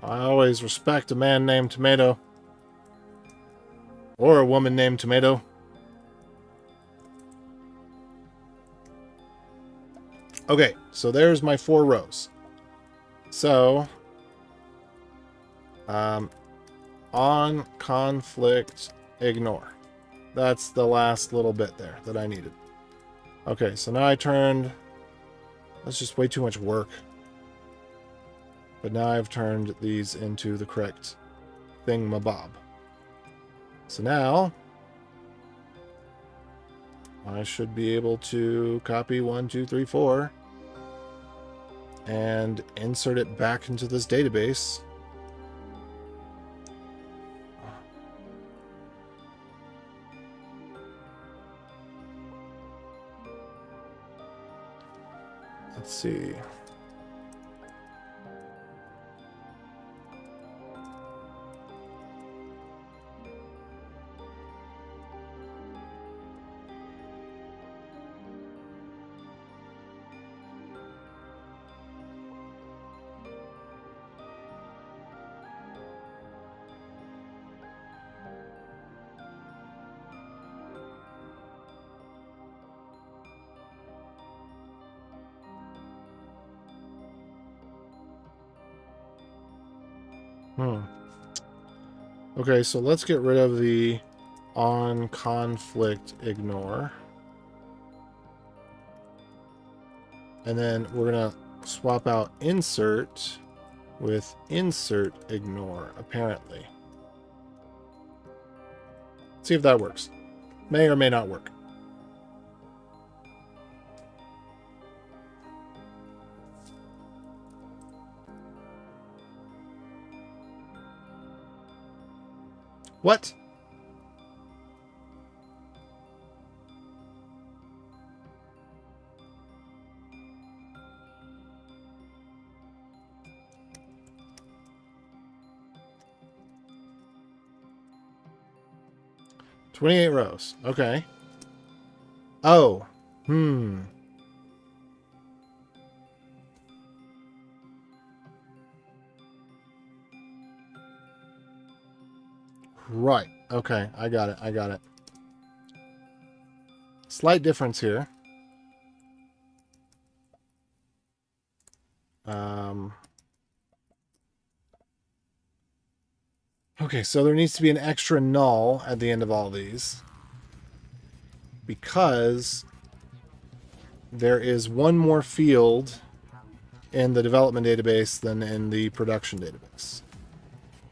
I always respect a man named Tomato. Or a woman named Tomato. Okay, so there's my 4 rows. So, on conflict ignore. That's the last little bit there that I needed. Okay, so now I turned... That's just way too much work. But now I've turned these into the correct thingamabob. So now I should be able to copy 1, 2, 3, 4 and insert it back into this database. Let's see. Okay, so let's get rid of the on conflict ignore. And then we're going to swap out insert with insert ignore, apparently. See if that works. May or may not work. What? $28 rows. Okay. Oh. Right. Okay. I got it. I got it. Slight difference here. Okay, so there needs to be an extra null at the end of all these. Because there is one more field in the development database than in the production database.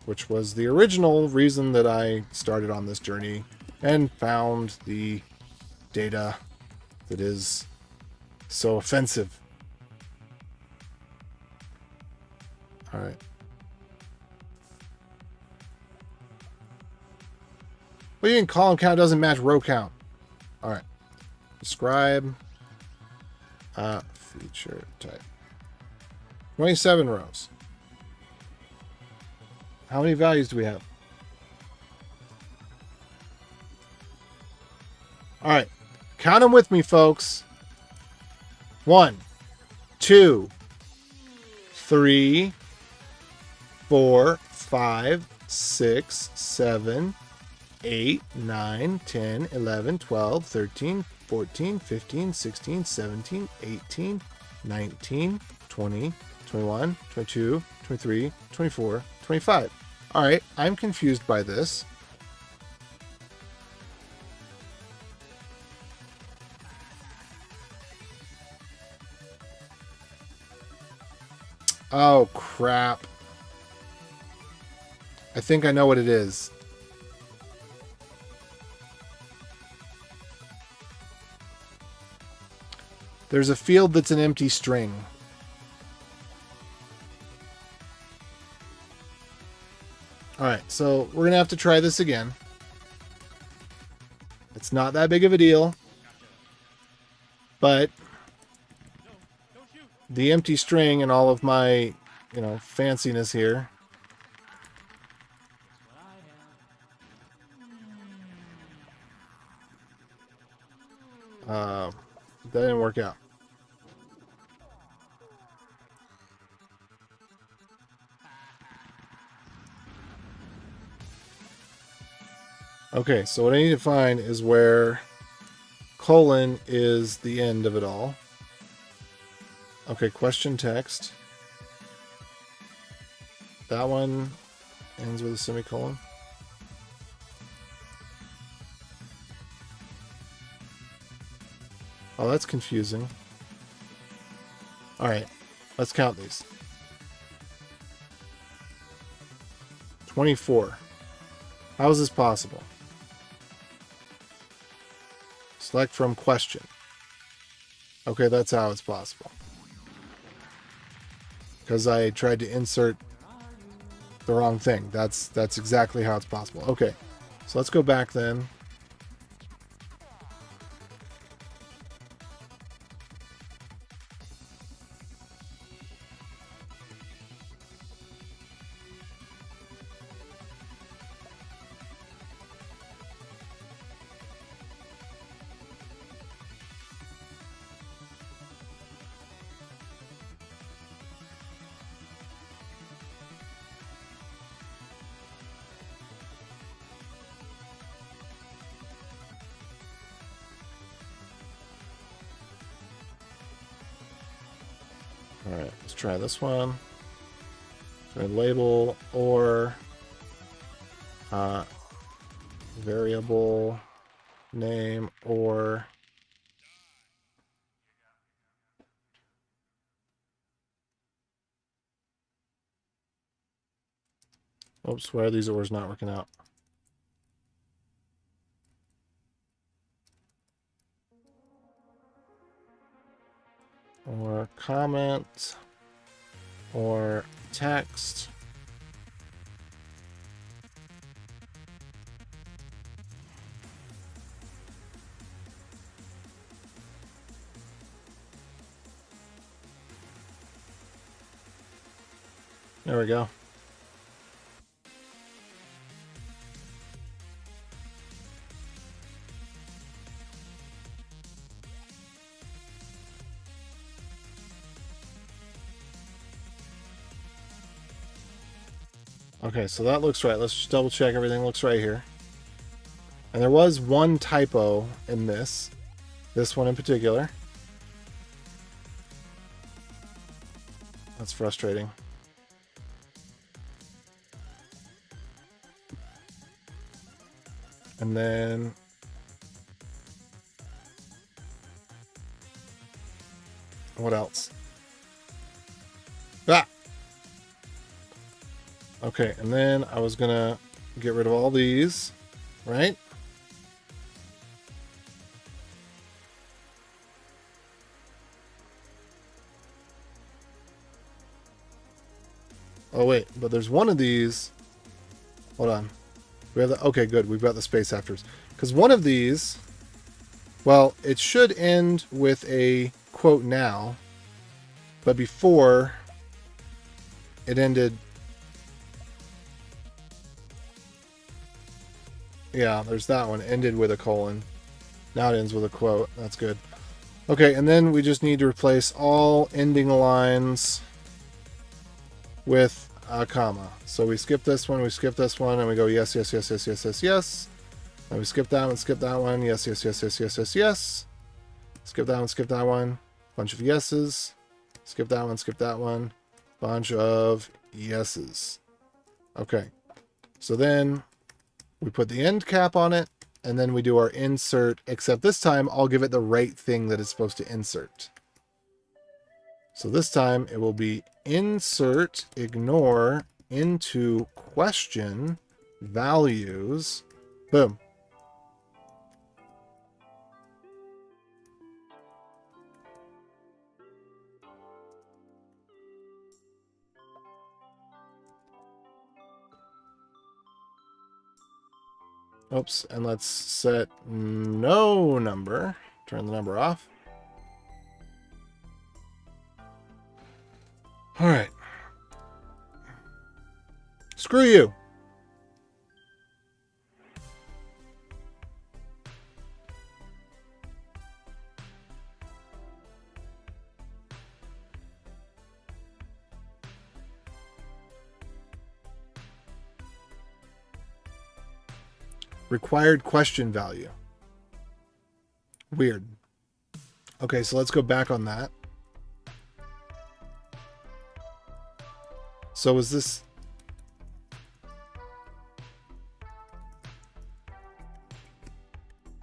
Which was the original reason that I started on this journey and found the data that is so offensive. All right. Well, you can column count doesn't match row count. All right. Describe feature type. 27 rows. How many values do we have? All right. Count them with me, folks. 1, 2, 3, 4, 5, 6, 7, 8, 9, 10, 11, 12, 13, 14, 15, 16, 17, 18, 19, 20, 21, 22, 23, 24, 25. All right, I'm confused by this. Oh, crap. I think I know what it is. There's a field that's an empty string. Alright, so we're going to have to try this again. It's not that big of a deal. But the empty string and all of my, fanciness here. That didn't work out. Okay, so what I need to find is where colon is the end of it all. Okay, question text. That one ends with a semicolon. Oh, that's confusing. All right, let's count these. 24. How is this possible? Select from question. Okay, that's how it's possible. Because I tried to insert the wrong thing. That's exactly how it's possible. Okay, so let's go back then. Alright, let's try this one. label or variable name or oops, why are these ors not working out? Or comment or text. There we go. Okay, so that looks right. Let's just double check everything looks right here. And there was one typo in this one in particular. That's frustrating. And then what else? Ah! Okay, and then I was gonna get rid of all these, right? Oh wait, but there's one of these. Hold on. We have the, okay, good. We've got the space afters. Because one of these, well, it should end with a quote now, but before it ended. Yeah, there's that one. Ended with a colon. Now it ends with a quote. That's good. Okay, and then we just need to replace all ending lines with a comma. So we skip this one, and we go yes, yes, yes, yes, yes, yes, yes. And we skip that one, yes, yes, yes, yes, yes, yes, yes. Skip that one, bunch of yeses. Skip that one, bunch of yeses. Okay, so then we put the end cap on it, and then we do our insert, except this time I'll give it the right thing that it's supposed to insert. So this time it will be insert ignore into question values. Boom. Oops, and let's set no number. Turn the number off. All right. Screw you. Required question value. Weird. Okay, so let's go back on that. So is this...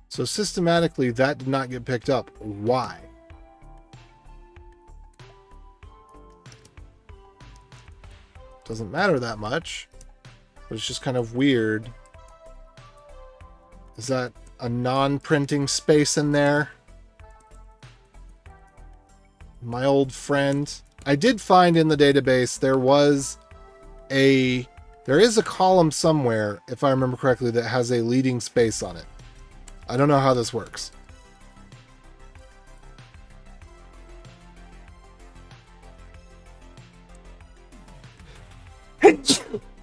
So systematically, that did not get picked up. Why? Doesn't matter that much, but it's just kind of weird. Is that a non-printing space in there? My old friend. I did find in the database there is a column somewhere, if I remember correctly, that has a leading space on it. I don't know how this works.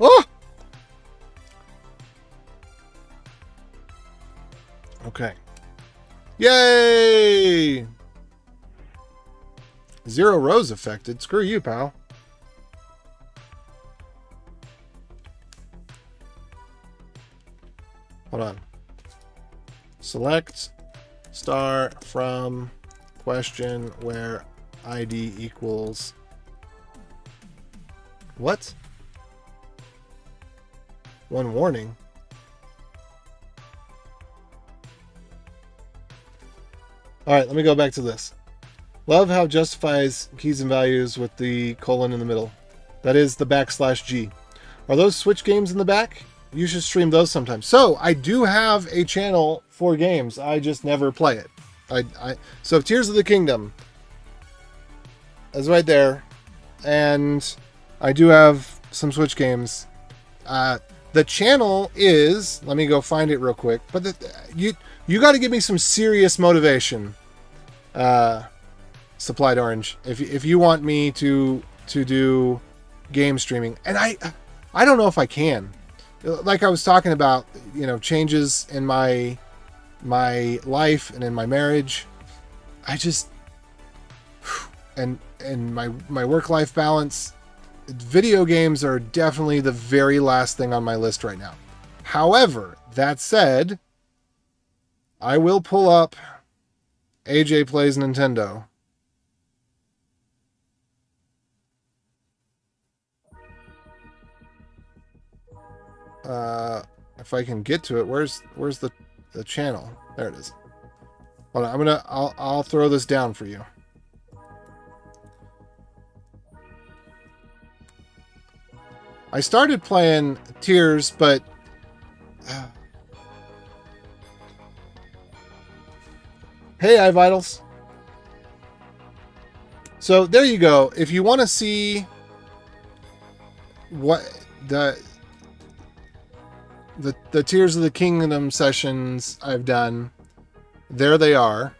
Oh! Okay. Yay! 0 rows affected. Screw you, pal. Hold on. Select star from question where ID equals... What? One warning. All right, let me go back to this. Love how it justifies keys and values with the colon in the middle. That is the \G. Are those Switch games in the back? You should stream those sometimes. So I do have a channel for games. I just never play it. So Tears of the Kingdom is right there, and I do have some Switch games. The channel is, let me go find it real quick. But you got to give me some serious motivation. Supplied Orange, if you want me to do game streaming, and I don't know if I can. Like I was talking about, you know, changes in my life and in my marriage. I just and my work-life balance. Video games are definitely the very last thing on my list right now. However, that said, I will pull up AJ Plays Nintendo. If I can get to it, where's the channel? There it is. Hold on, I'll throw this down for you. I started playing Tears, but hey, iVitals. So there you go. If you want to see what the Tears of the Kingdom sessions I've done, there they are.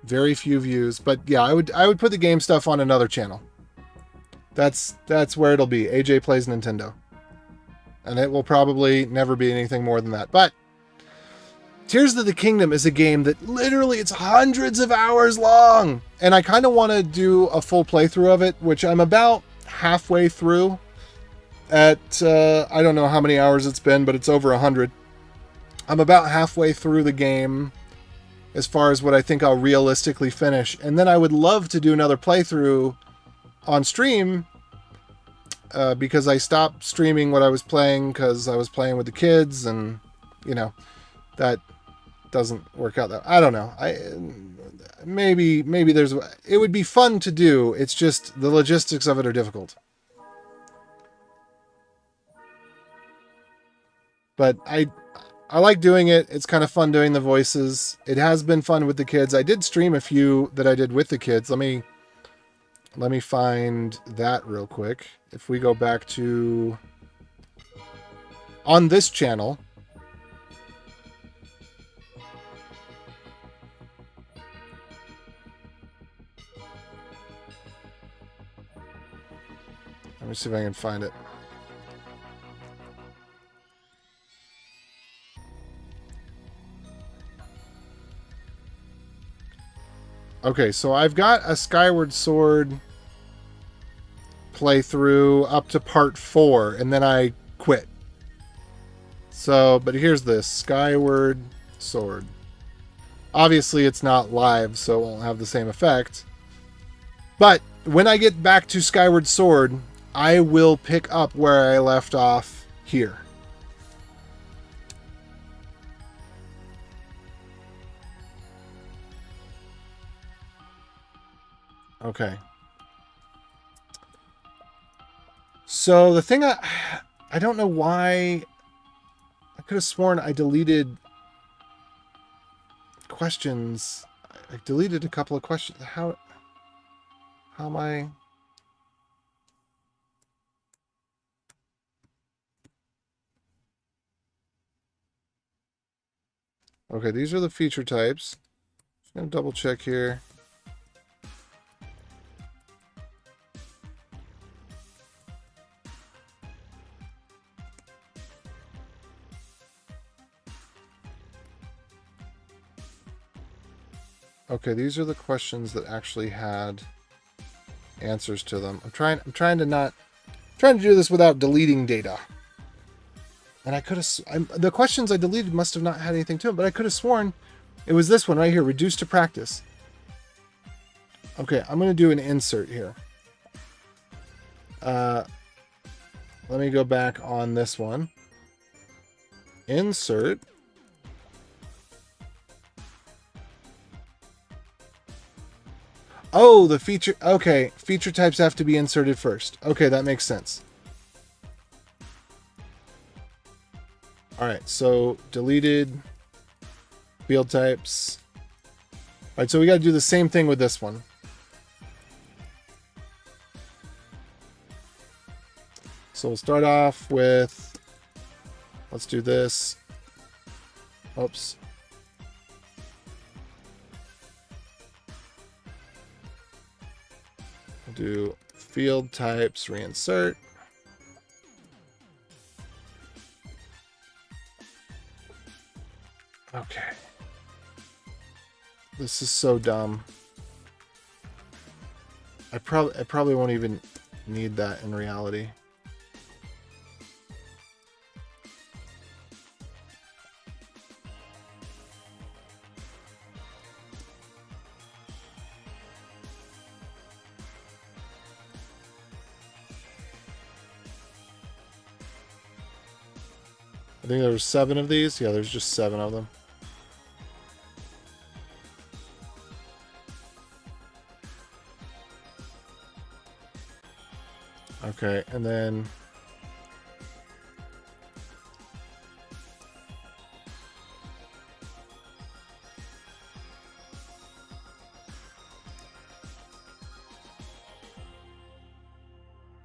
Very few views, but yeah, I would put the game stuff on another channel. That's where it'll be. AJ Plays Nintendo. And it will probably never be anything more than that. But Tears of the Kingdom is a game that literally it's hundreds of hours long. And I kind of want to do a full playthrough of it, which I'm about halfway through at, I don't know how many hours it's been, but it's over 100. I'm about halfway through the game as far as what I think I'll realistically finish. And then I would love to do another playthrough on stream, because I stopped streaming what I was playing because I was playing with the kids, and, you know, that doesn't work out that I don't know. Maybe it would be fun to do. It's just the logistics of it are difficult. But I like doing it. It's kind of fun doing the voices. It has been fun with the kids. I did stream a few that I did with the kids. Let me find that real quick. If we go back to on this channel, let me see if I can find it. Okay, so I've got a Skyward Sword playthrough up to part 4, and then I quit. So, but here's this Skyward Sword. Obviously, it's not live, so it won't have the same effect. But when I get back to Skyward Sword, I will pick up where I left off here. Okay. So the thing I don't know why I could have sworn I deleted questions. I deleted a couple of questions. How am I? Okay, these are the feature types. Just gonna double check here. Okay, these are the questions that actually had answers to them. I'm trying to do this without deleting data. And I could have the questions I deleted must have not had anything to them, but I could have sworn it was this one right here, reduced to practice. Okay, I'm going to do an insert here. let me go back on this one. Insert. Oh, the feature. Okay, feature types have to be inserted first. Okay, that makes sense. All right, so deleted field types. All right, so we got to do the same thing with this one. So we'll start off with, let's do this. Oops. We'll do field types, reinsert. Okay. This is so dumb. I probably won't even need that in reality. I think there were 7 of these. Yeah, there's just 7 of them. Okay, and then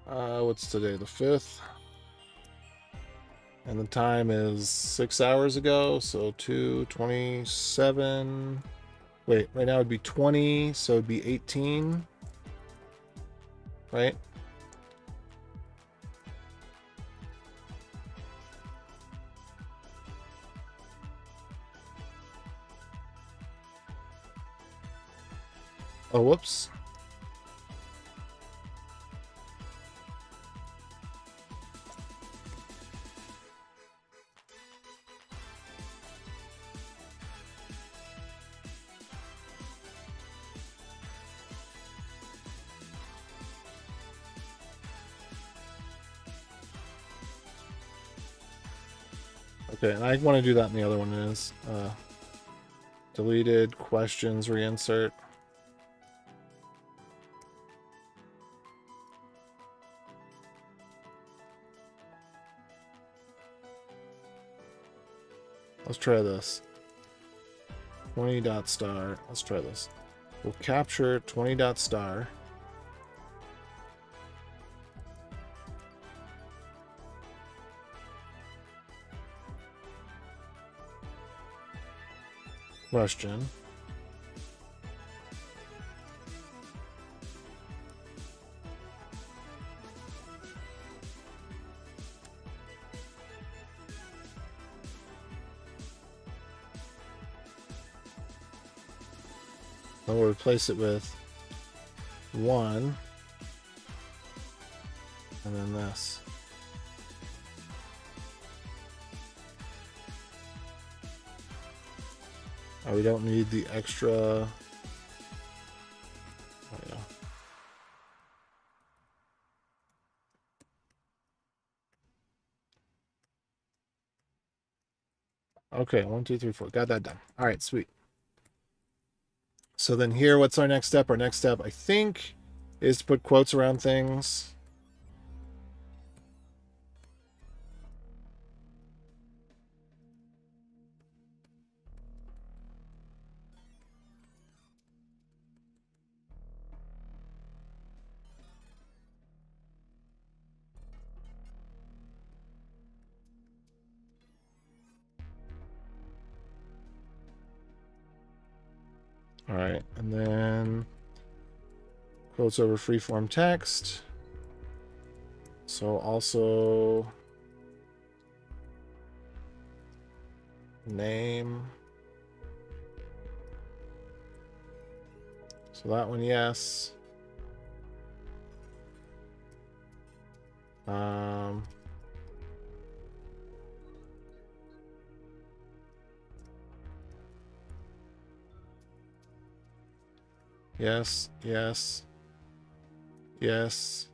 what's today? The 5th. And the time is 6 hours ago, so 2:27. Wait, right now it'd be 20, so it'd be 18. Right? Oh, whoops. Okay, and I want to do that in the other one is deleted questions reinsert. Let's try this. 20 dot star. Let's try this. We'll capture 20 dot star. Question. Then we'll replace it with 1. And then this. Oh, we don't need the extra. Oh, yeah. Okay, 1, 2, 3, 4. Got that done. All right, sweet. So then here, what's our next step? Our next step, I think, is to put quotes around things. All right, and then quotes over freeform text. So also name. So that one, yes. Yes, yes, yes,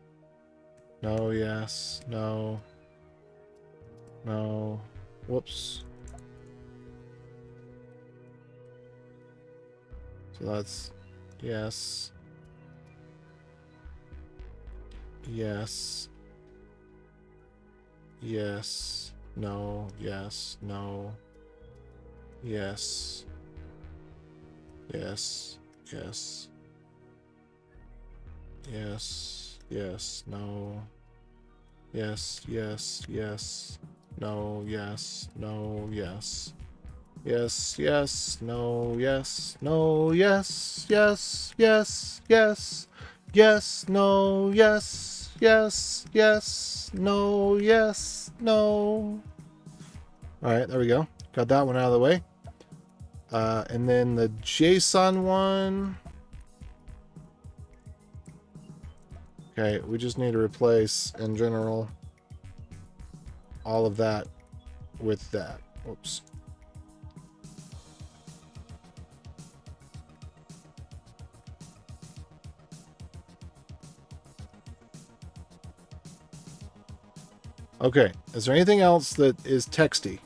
No, yes, no. No. Whoops. So that's yes. Yes. Yes. No. Yes. No. Yes. Yes. Yes. Yes. Yes. No. Yes. Yes. Yes. No. Yes. No. Yes. Yes. Yes. No. Yes. No. Yes. Yes. Yes. Yes. Yes. No. Yes. Yes. Yes. No. Yes. No. All right. There we go. Got that one out of the way. And then the JSON one. Okay, we just need to replace, in general, all of that with that. Whoops. Okay, is there anything else that is texty?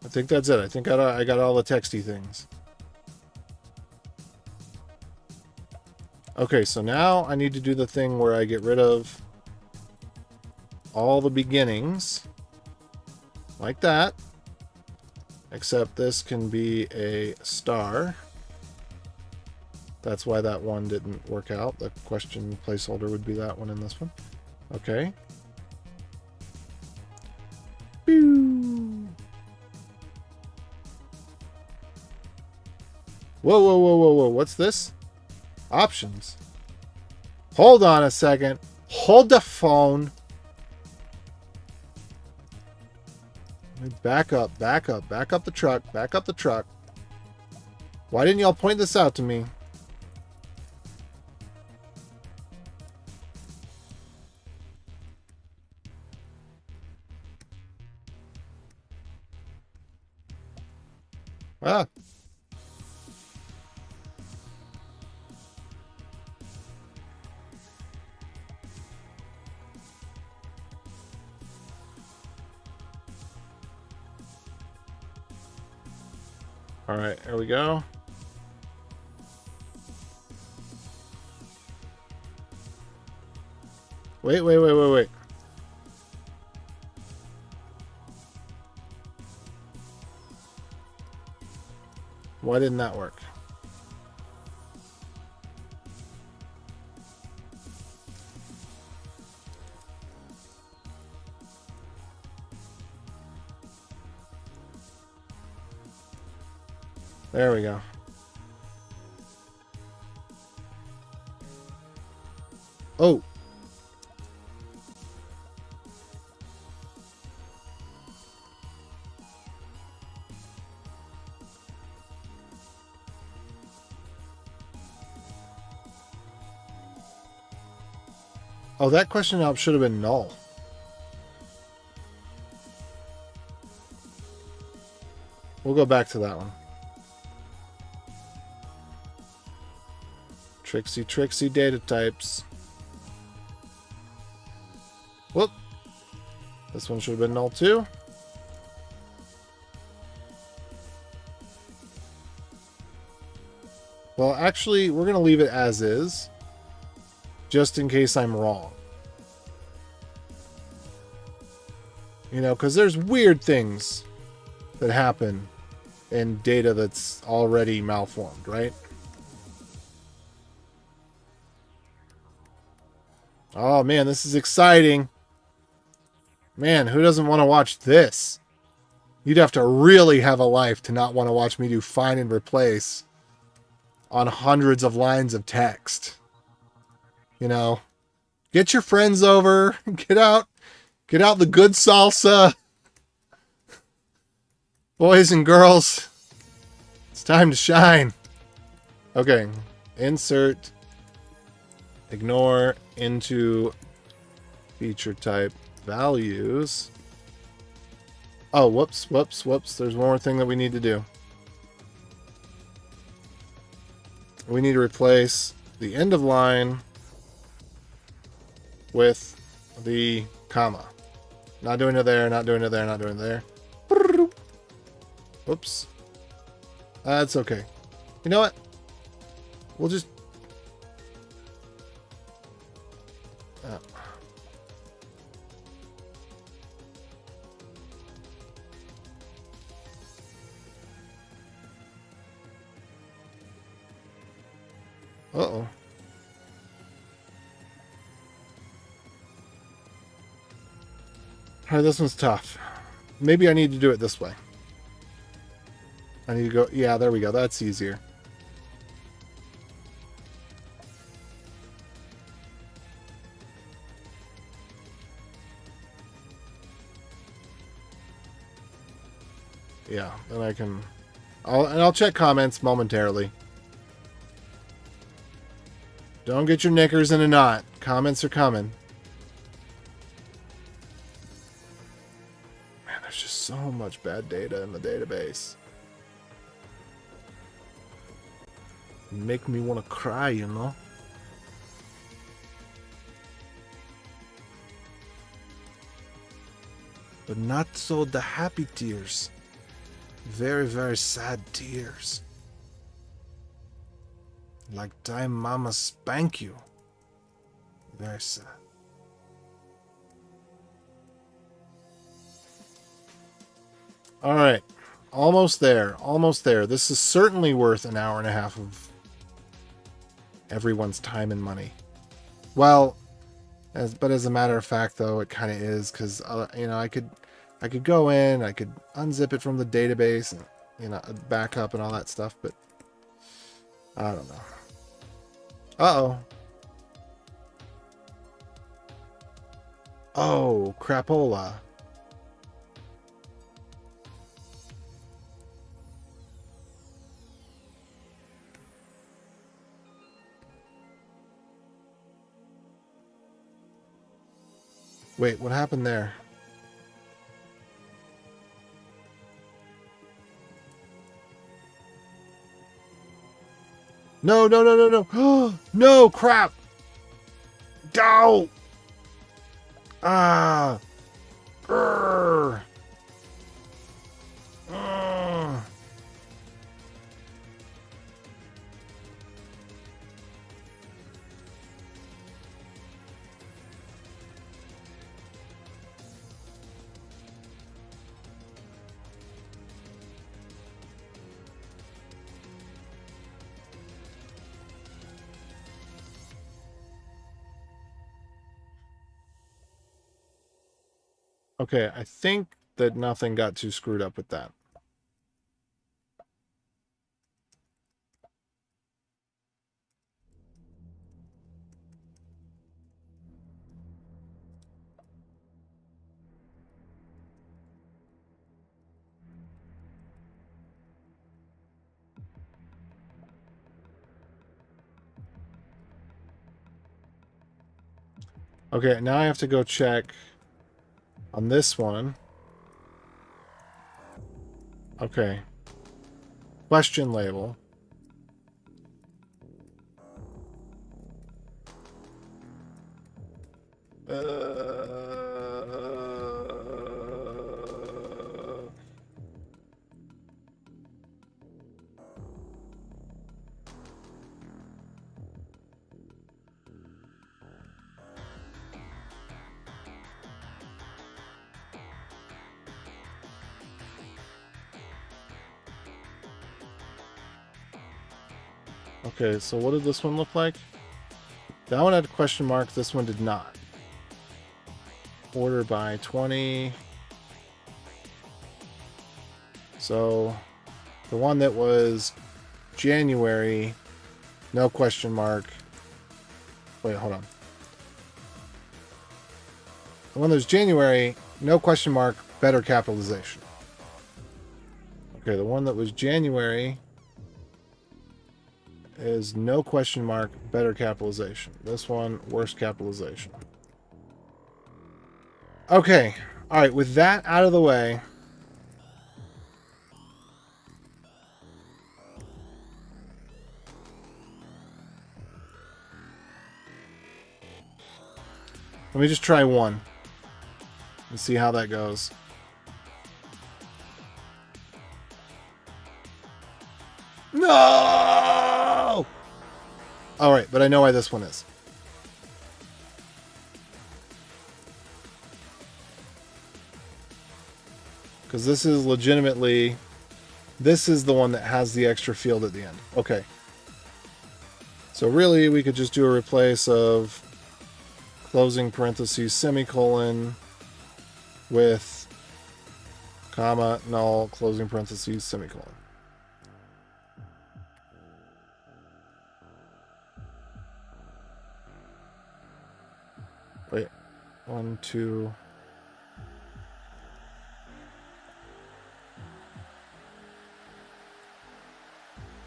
I think that's it. I think I got all the texty things. Okay, so now I need to do the thing where I get rid of all the beginnings. Like that. Except this can be a star. That's why that one didn't work out. The question placeholder would be that one in this one. Okay. Whoa, whoa, whoa, whoa, whoa. What's this? Options. Hold on a second. Hold the phone. Back up, back up, back up the truck, back up the truck. Why didn't y'all point this out to me? Ah. All right, here we go. Wait, wait, wait, wait, wait. Why didn't that work? There we go. Oh. Oh, that question out should have been null. We'll go back to that one. Tricksy, tricksy data types. Whoop. This one should have been null too. Well, actually, we're going to leave it as is, just in case I'm wrong. You know, because there's weird things that happen in data that's already malformed, right? Oh man, this is exciting. Man, who doesn't want to watch this? You'd have to really have a life to not want to watch me do find and replace on hundreds of lines of text. You know, get your friends over, get out the good salsa. Boys and girls, it's time to shine. Okay, insert, ignore into feature type values. Oh, whoops, whoops, whoops. There's one more thing that we need to do. We need to replace the end of line with the comma. Not doing it there, not doing it there, not doing it there. Oops. That's okay. You know what? We'll just... Uh-oh. Alright, this one's tough. Maybe I need to do it this way. I need to go... Yeah, there we go. That's easier. Yeah, then I can... I'll check comments momentarily. Don't get your knickers in a knot. Comments are coming. Man, there's just so much bad data in the database. Make me want to cry, you know? But not so the happy tears. Very, very sad tears. Like time mama spank you. Very sad. Alright. Almost there. Almost there. This is certainly worth an hour and a half of everyone's time and money. Well, but as a matter of fact, though, it kind of is, because, you know, I could go in, I could unzip it from the database, and, you know, back up and all that stuff, but I don't know. Uh-oh. Oh, crapola. Wait, what happened there? No, no, no, no, no. No, crap. Go. Ah. Grr. Okay, I think that nothing got too screwed up with that. Okay, now I have to go check on this one. Okay. Question label. Okay, so what did this one look like? That one had a question mark, this one did not. Order by 20. So the one that was January, no question mark. Wait, hold on. The one that was January, no question mark, better capitalization. Okay, the one that was January is no question mark, better capitalization. This one, worse capitalization. Okay, alright, with that out of the way, Let me just try one and see how that goes. No! All right, but I know why this one is. Because this is legitimately... This is the one that has the extra field at the end. Okay. So really, we could just do a replace of closing parentheses, semicolon, with comma, null, closing parentheses, semicolon. Wait. 1, 2...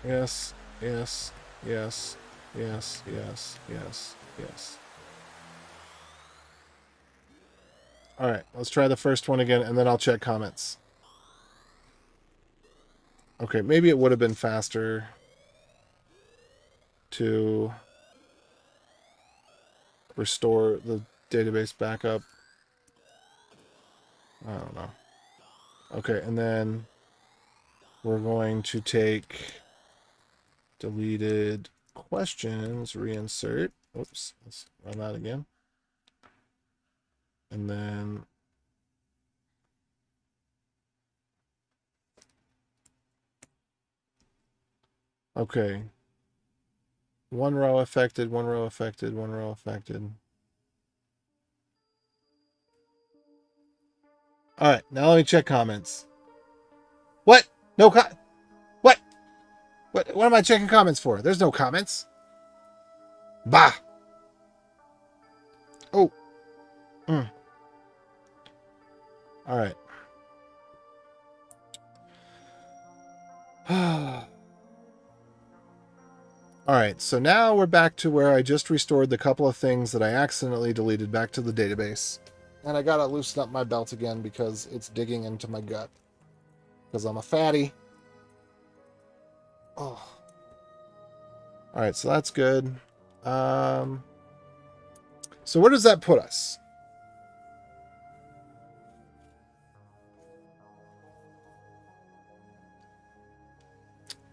Yes, yes, yes, yes, yes, yes, yes. Alright, let's try the first one again, and then I'll check comments. Okay, maybe it would have been faster to restore the database backup. I don't know. Okay, and then we're going to take deleted questions, reinsert. Oops, let's run that again. And then okay. One row affected, one row affected, one row affected. Alright, now let me check comments. What? No what? What am I checking comments for? There's no comments. Bah! Oh. Alright. Alright, so now we're back to where I just restored the couple of things that I accidentally deleted back to the database. And I gotta loosen up my belt again because it's digging into my gut. Because I'm a fatty. Oh. Alright, so that's good. So where does that put us?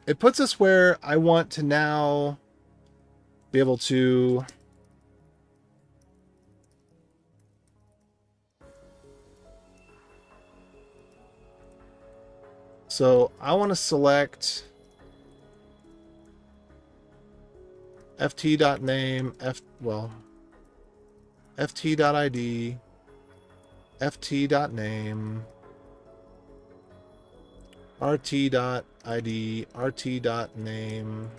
It puts us where I want to now be able to so I want to select ft.name, ft.id, ft.name, rt.id, rt.name,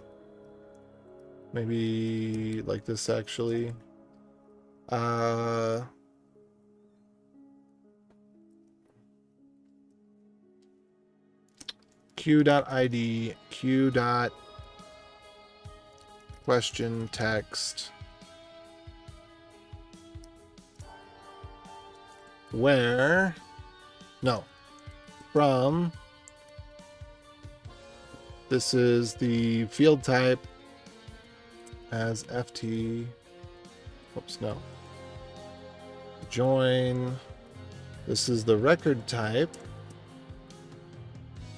maybe like this actually. q.id, q.question text, where, no, from, this is the field type as ft, oops, no, join, this is the record type,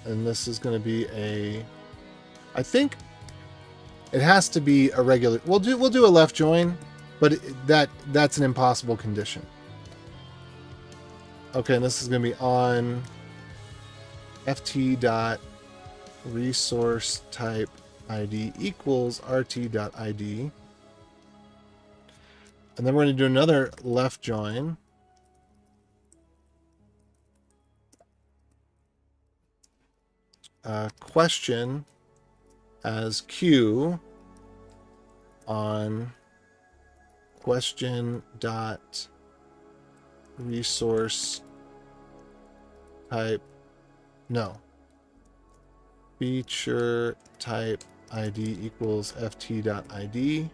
and this is going to be a, I think it has to be a regular, we'll do a left join, but that's an impossible condition. Okay, and this is going to be on ft.resource type id equals rt.id. And then we're going to do another left join. Question as q on question dot resource type, no, feature type id equals ft.id.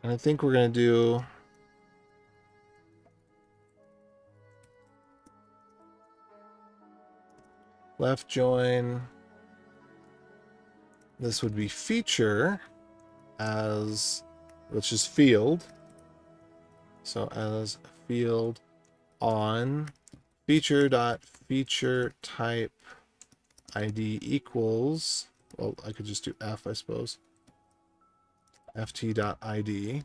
And I think we're going to do left join. This would be feature as, which is field. So as field on feature dot feature type ID equals, well, I could just do F, I suppose. ft.id.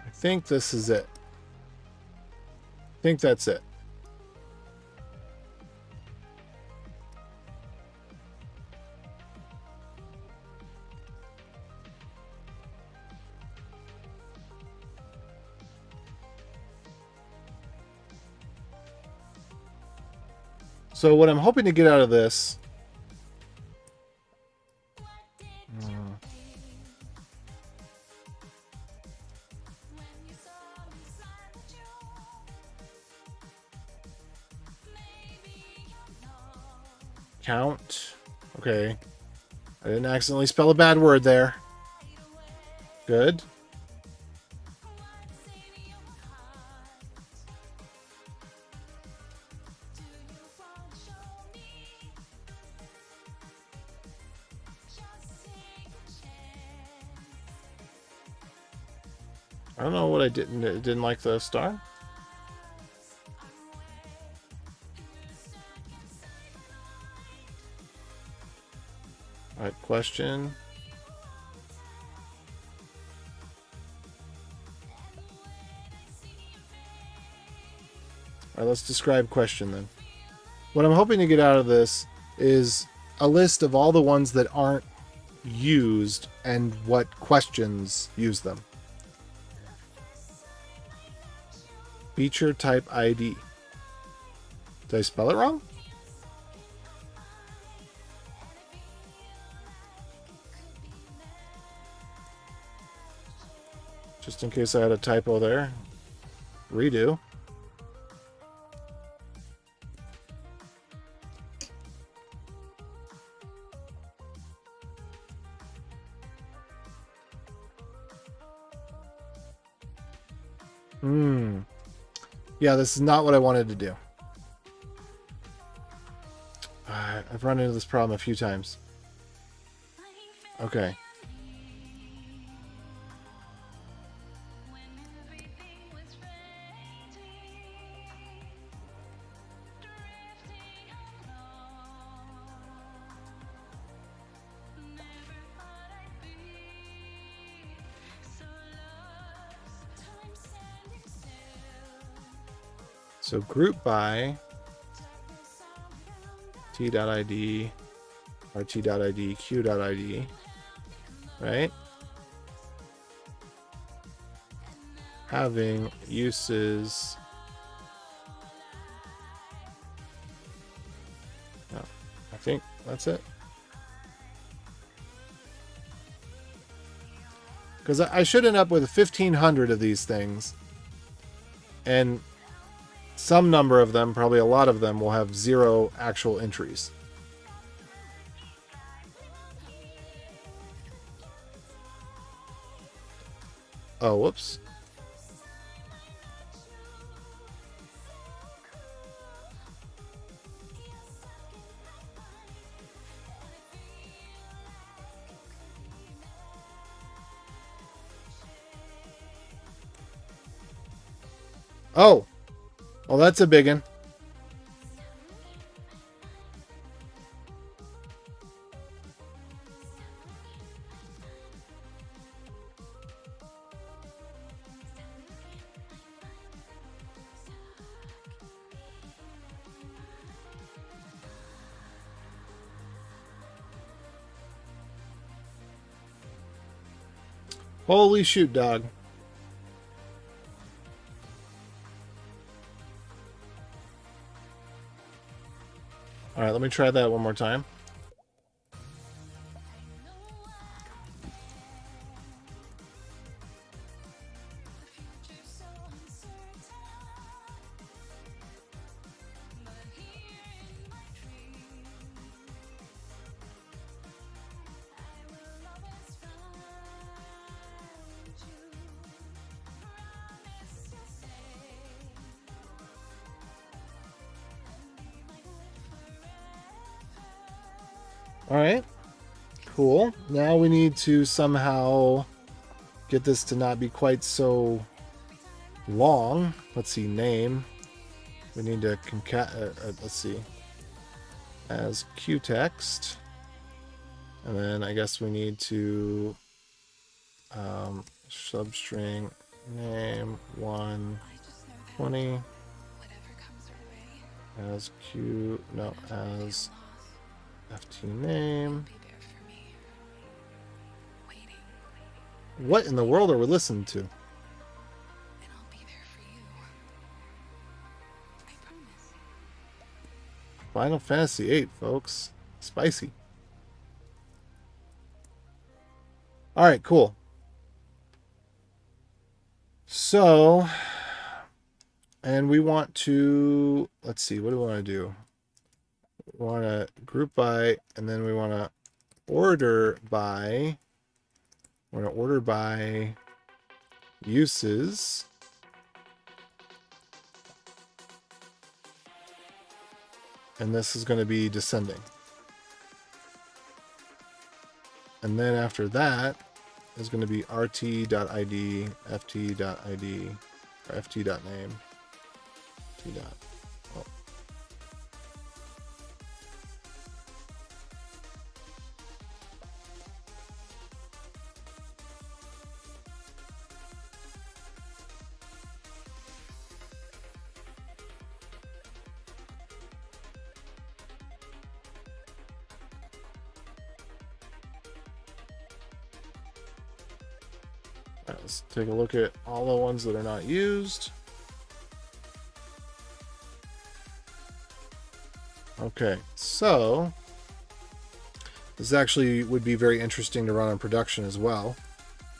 I think this is it. I think that's it. So what I'm hoping to get out of this, count. Okay. I didn't accidentally spell a bad word there. Good. I don't know what I didn't like the star. All right, question. All right, let's describe question then. What I'm hoping to get out of this is a list of all the ones that aren't used and what questions use them. Feature type ID. Did I spell it wrong? Just in case I had a typo there. Redo. Yeah, this is not what I wanted to do. I've run into this problem a few times. Okay. So group by t.id or t.id q.id, right? Having uses. No, I think that's it. Because I should end up with 1,500 of these things. And some number of them, probably a lot of them, will have 0 actual entries. Oh, whoops. Oh, Well, that's a big one. Holy shoot, dog. All right, let me try that one more time. All right, cool. Now we need to somehow get this to not be quite so long. Let's see, name. We need to let's see, as Q text. And then I guess we need to substring name 120 as Q, no, as FT name. What in the world are we listening to? Final Fantasy VIII, folks. Spicy. All right, cool. So, and we want to, let's see, what do we want to do? We want to group by, and then we want to order by, uses. And this is going to be descending. And then after that is going to be rt.id, ft.id, or ft.name, t. Oh. Let's take a look at all the ones that are not used. Okay, so this actually would be very interesting to run on production as well.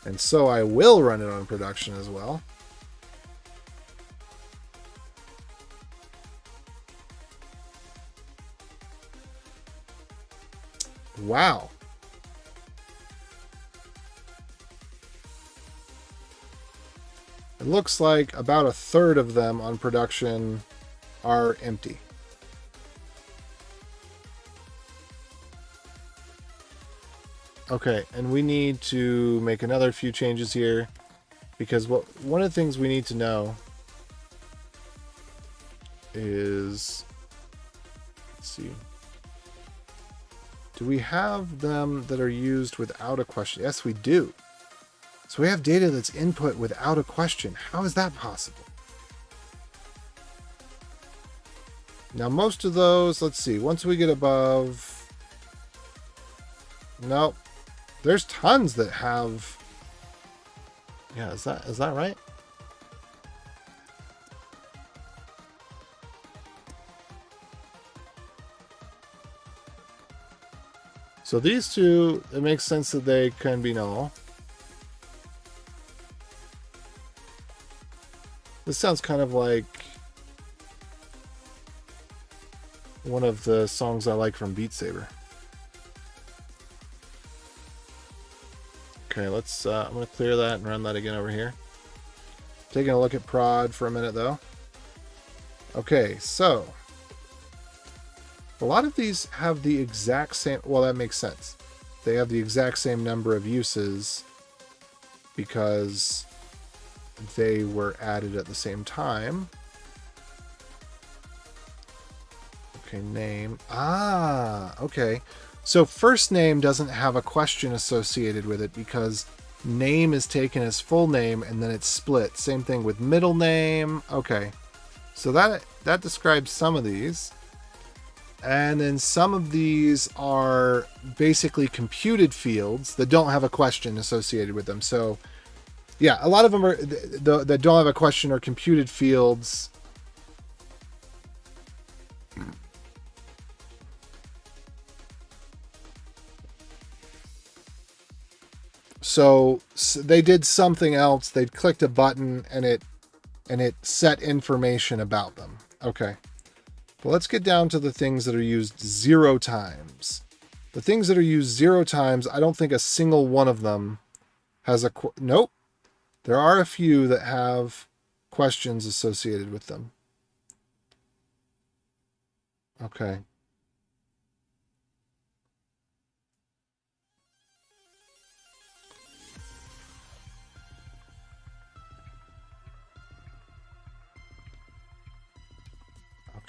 And so I will run it on production as well. Wow. It looks like about a third of them on production are empty. Okay, and we need to make another few changes here because one of the things we need to know is, let's see, do we have them that are used without a question? Yes, we do. So we have data that's input without a question. How is that possible? Now most of those, let's see, once we get above, nope. There's tons that have, yeah, is that right? So these two, it makes sense that they can be null. This sounds kind of like one of the songs I like from Beat Saber. Okay, let's, I'm going to clear that and run that again over here. Taking a look at prod for a minute though. Okay, so a lot of these have the exact same, well, that makes sense. They have the exact same number of uses because they were added at the same time. Okay, name. Ah, okay. So first name doesn't have a question associated with it because name is taken as full name and then it's split. Same thing with middle name. Okay. So that describes some of these. And then some of these are basically computed fields that don't have a question associated with them. So yeah, a lot of them are that don't have a question are computed fields. So they did something else. They clicked a button and it set information about them. Okay. But let's get down to the things that are used 0 times. The things that are used 0 times, I don't think a single one of them has a... Nope. There are a few that have questions associated with them. Okay.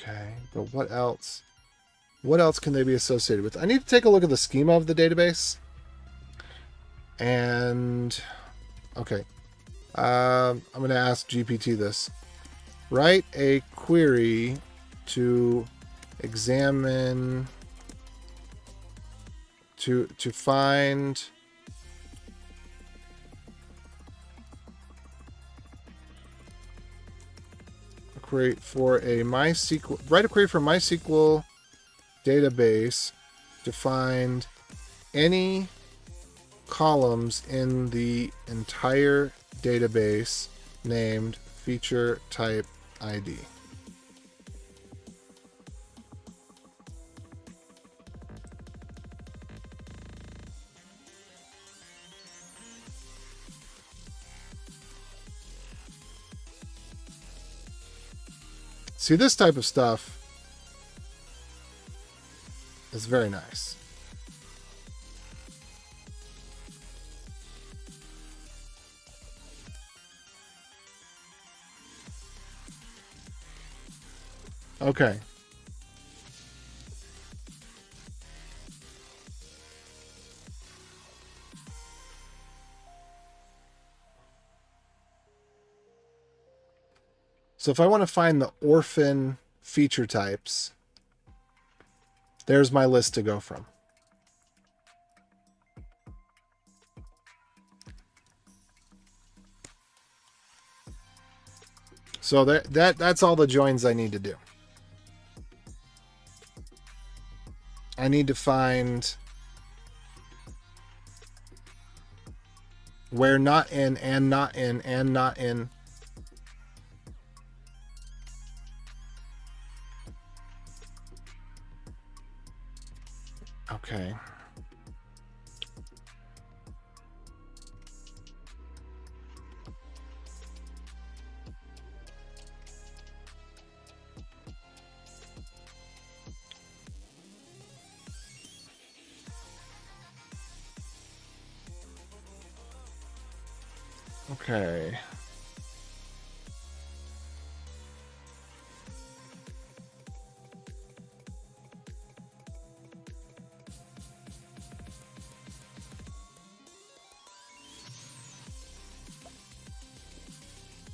Okay, but what else? What else can they be associated with? I need to take a look at the schema of the database. And, okay. I'm going to ask GPT this. Write a query to examine, to find a query for a MySQL, write a query for MySQL database to find any columns in the entire database named feature type ID. See, this type of stuff is very nice. Okay. So if I want to find the orphan feature types, there's my list to go from. So that's all the joins I need to do. I need to find where not in and not in and not in. Okay. Okay.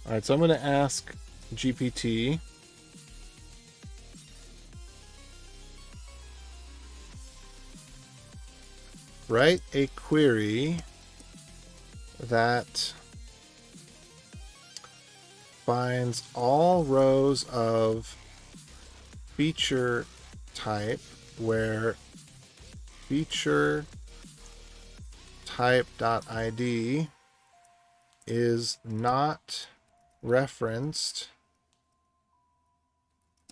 All right, so I'm going to ask GPT. Write a query that finds all rows of feature type where feature type.id is not referenced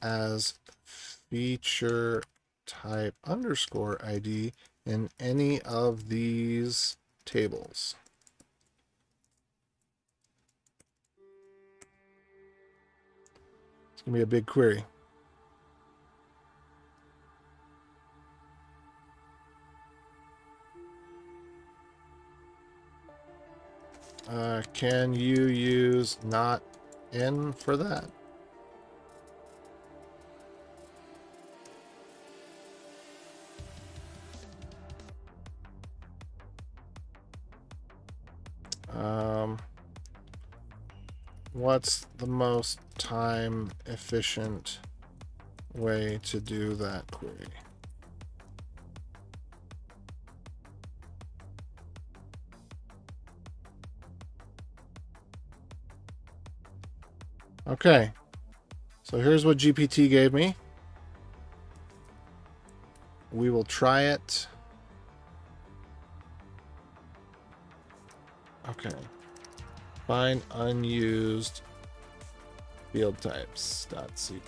as feature type underscore ID in any of these tables. It's going to be a big query. Can you use not in for that? What's the most time efficient way to do that query? Okay, so here's what GPT gave me. We will try it. Okay. Find unused field types.sql.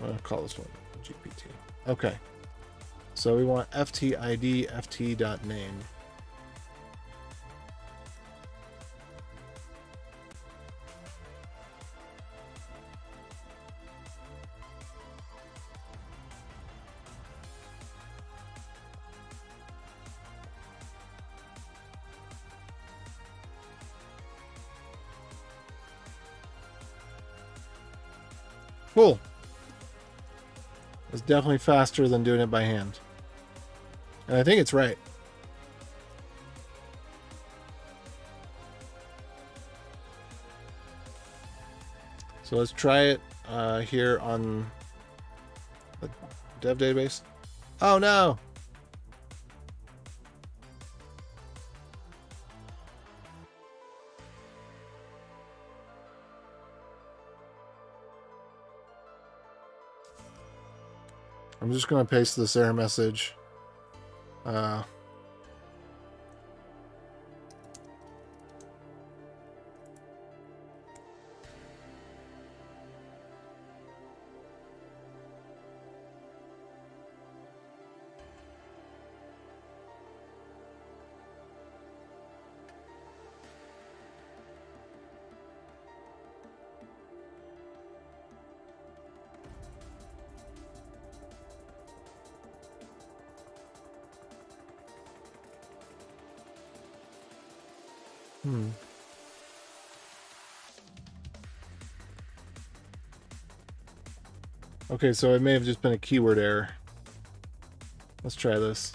I'm going to call this one GPT. Okay. So we want ftid ft.name. Cool. It's definitely faster than doing it by hand. And I think it's right. So let's try it here on the dev database. Oh no! I'm just going to paste this error message. Okay, so it may have just been a keyword error. Let's try this.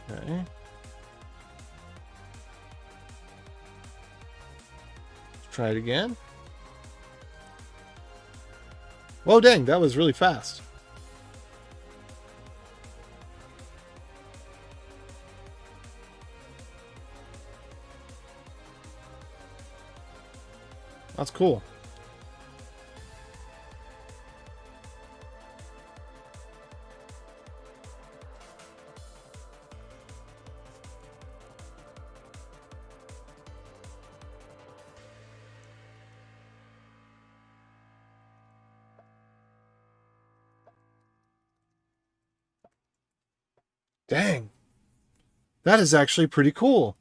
Okay. Let's try it again. Whoa, dang, that was really fast. That's cool. Dang. That is actually pretty cool.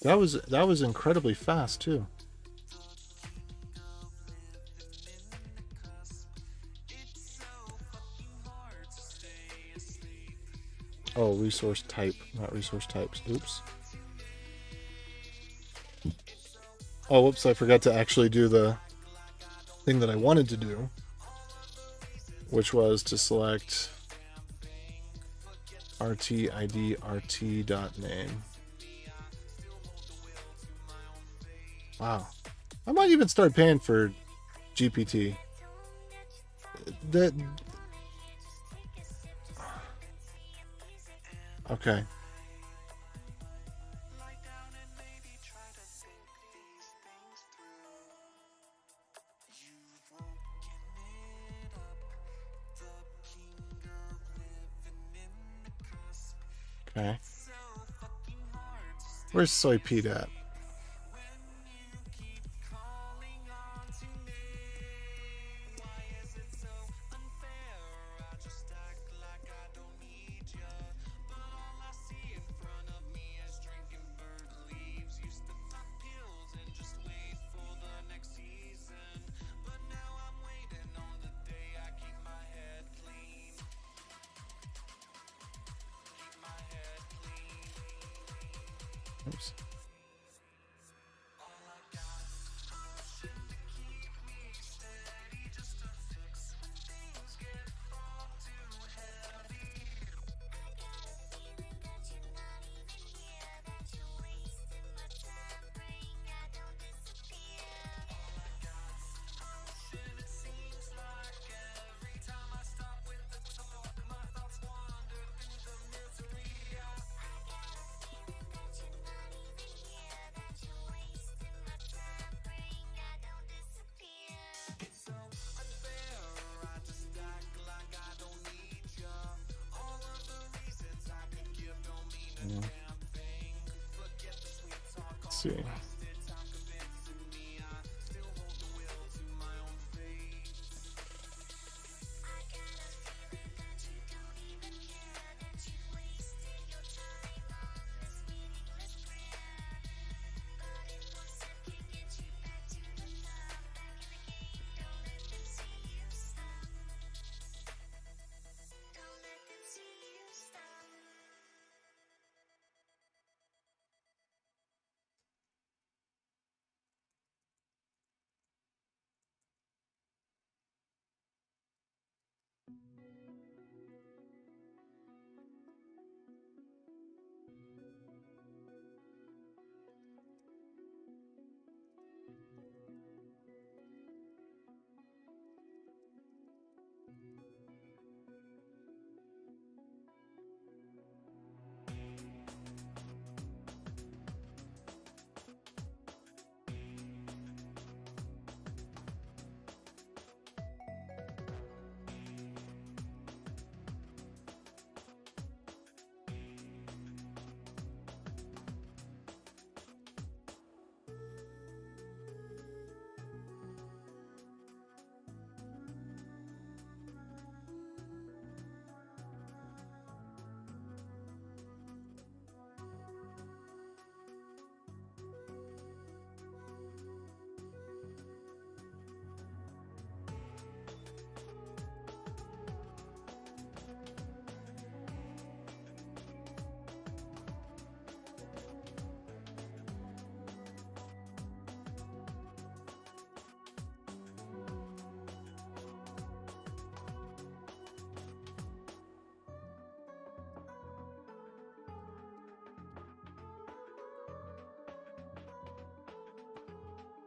That was incredibly fast too. Oh, resource type, not resource types. Oops. Oh, whoops, I forgot to actually do the thing that I wanted to do, which was to select rtid rt.name. Wow. I might even start paying for GPT. Okay. Okay. Where's Soy Pete at? Oops. Let's see.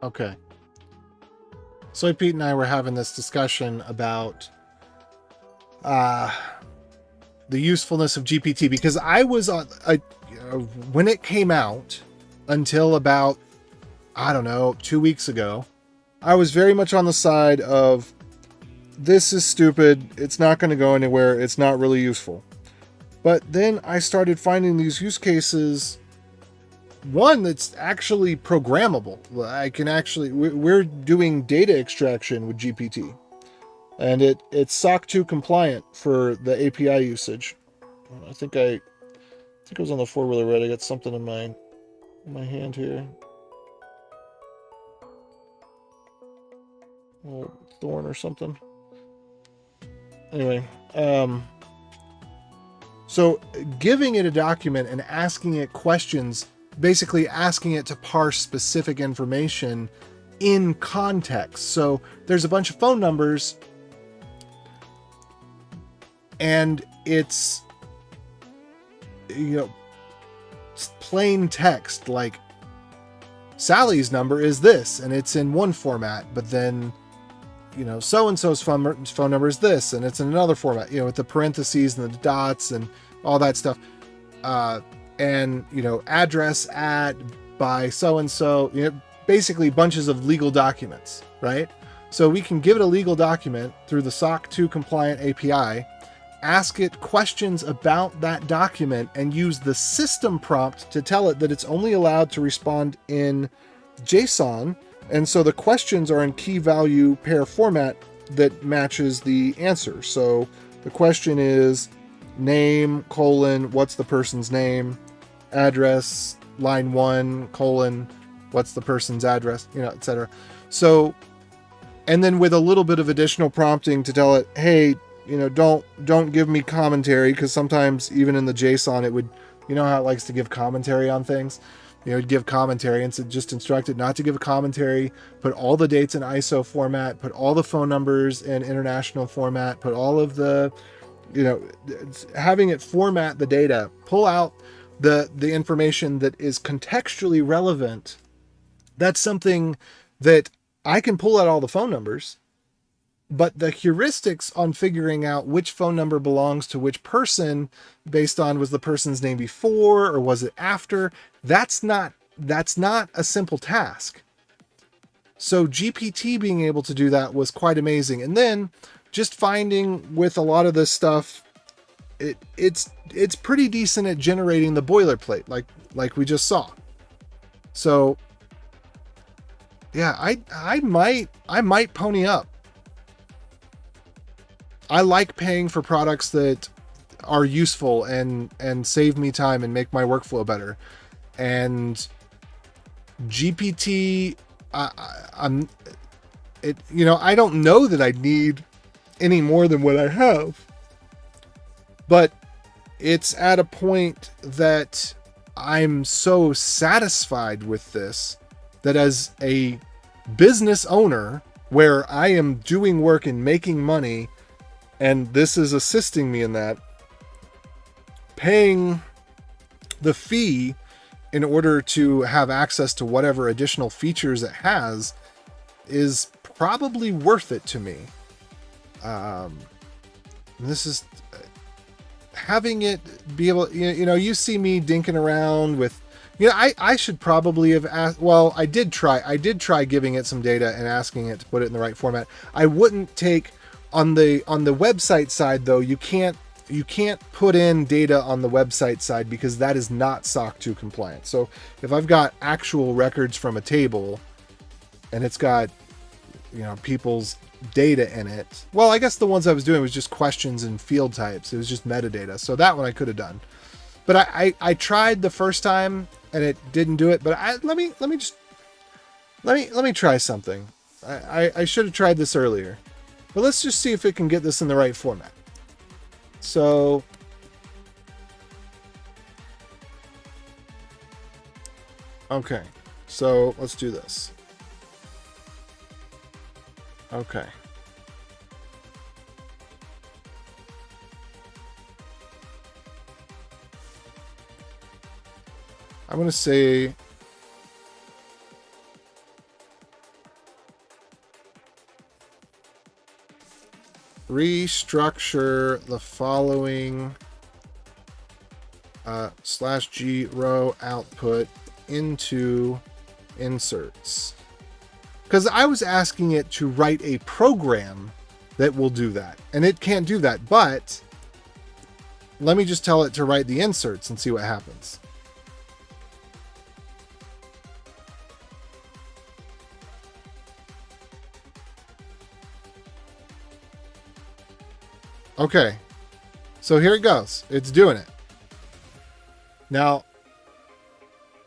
Okay. Soy Pete and I were having this discussion about the usefulness of GPT, because I was on when it came out until about, I don't know, 2 weeks ago, I was very much on the side of this is stupid. It's not going to go anywhere. It's not really useful. But then I started finding these use cases. One that's actually programmable. I can actually, we're doing data extraction with GPT, and it's SOC 2 compliant for the API usage. I think it was on the 4-wheeler red. I got something in my hand here. A little thorn or something. Anyway, so giving it a document and asking it questions, basically asking it to parse specific information in context. So there's a bunch of phone numbers, and it's, plain text, like Sally's number is this, and it's in one format, but then, so-and-so's phone number is this, and it's in another format, with the parentheses and the dots and all that stuff. and, you know, address at by so-and-so, you know, basically bunches of legal documents, right? So we can give it a legal document through the SOC 2 compliant API, ask it questions about that document, and use the system prompt to tell it that it's only allowed to respond in JSON. And so the questions are in key value pair format that matches the answer. So the question is name, colon, what's the person's name, address, line 1, colon, what's the person's address, you know, etc. So, and then with a little bit of additional prompting to tell it, hey, you know, don't give me commentary, because sometimes even in the JSON it would, you know how it likes to give commentary on things. You know, it'd give commentary, and so just instruct it not to give a commentary, put all the dates in ISO format, put all the phone numbers in international format, put all of the, you know, having it format the data, pull out the information that is contextually relevant. That's something that I can pull out all the phone numbers, but the heuristics on figuring out which phone number belongs to which person based on was the person's name before or was it after, that's not a simple task. So GPT being able to do that was quite amazing. And then just finding with a lot of this stuff, it's pretty decent at generating the boilerplate, like we just saw. So yeah, I might pony up. I like paying for products that are useful and save me time and make my workflow better. And GPT, you know, I don't know that I need any more than what I have, but it's at a point that I'm so satisfied with this that as a business owner where I am doing work and making money, and this is assisting me in that, paying the fee in order to have access to whatever additional features it has is probably worth it to me. This is having it be able, you know, you see me dinking around with, you know, I should probably have asked, well, I did try giving it some data and asking it to put it in the right format. I wouldn't take on the website side though, you can't put in data on the website side because that is not SOC 2 compliant. So if I've got actual records from a table and it's got, you know, people's data in it, well, I guess the ones I was doing was just questions and field types. It was just metadata. So that one I could have done, but I tried the first time and it didn't do it. But let me try something. I should have tried this earlier, but let's just see if it can get this in the right format. So okay, so let's do this. Okay. I'm going to say restructure the following /g row output into inserts. Because I was asking it to write a program that will do that, and it can't do that, but let me just tell it to write the inserts and see what happens. Okay, so here it goes. It's doing it. Now,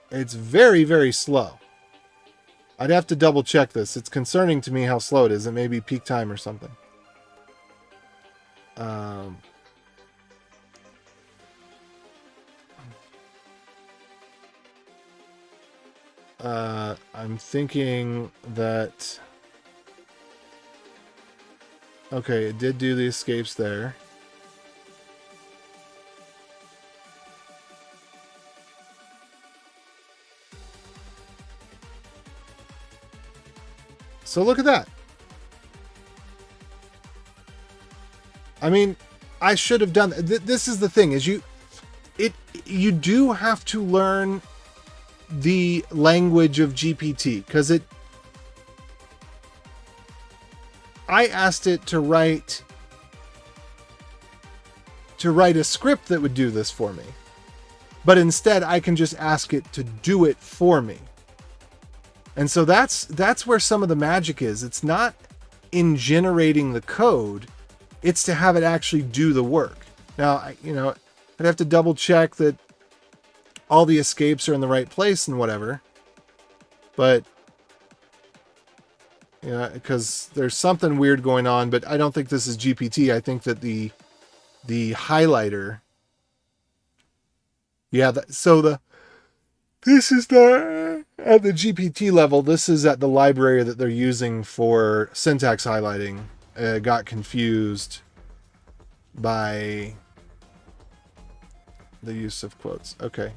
it's very, very slow. I'd have to double check this. It's concerning to me how slow it is. It may be peak time or something. I'm thinking that... Okay, it did do the escapes there. So look at that. I mean, I should have done this is the thing, is you do have to learn the language of GPT, because I asked it to write a script that would do this for me. But instead, I can just ask it to do it for me. And so that's where some of the magic is. It's not in generating the code, it's to have it actually do the work. Now, I'd have to double check that all the escapes are in the right place and whatever. But, because there's something weird going on, but I don't think this is GPT. I think that the highlighter. Yeah, this is at the GPT level. This is at the library that they're using for syntax highlighting. Got confused by the use of quotes. Okay.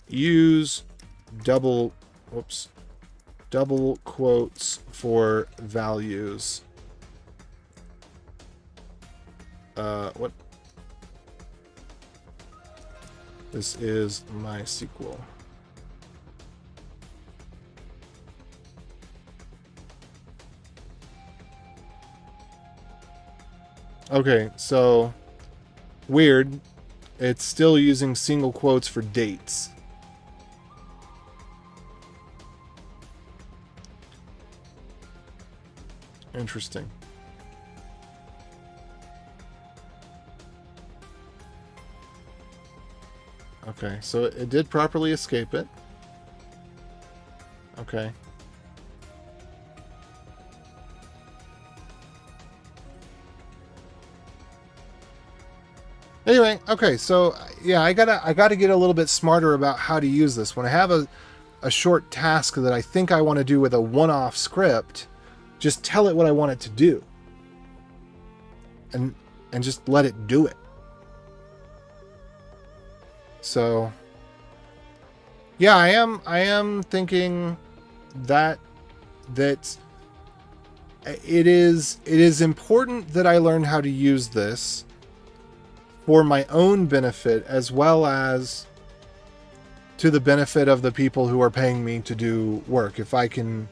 Use double quotes for values. What? This is MySQL. Okay, so weird. It's still using single quotes for dates. Interesting. Okay, so it did properly escape it. Okay. Anyway, okay, so yeah, I gotta get a little bit smarter about how to use this. When I have a short task that I think I want to do with a one-off script, just tell it what I want it to do. And just let it do it. So yeah, I am thinking that it is important that I learn how to use this for my own benefit, as well as to the benefit of the people who are paying me to do work. If I can,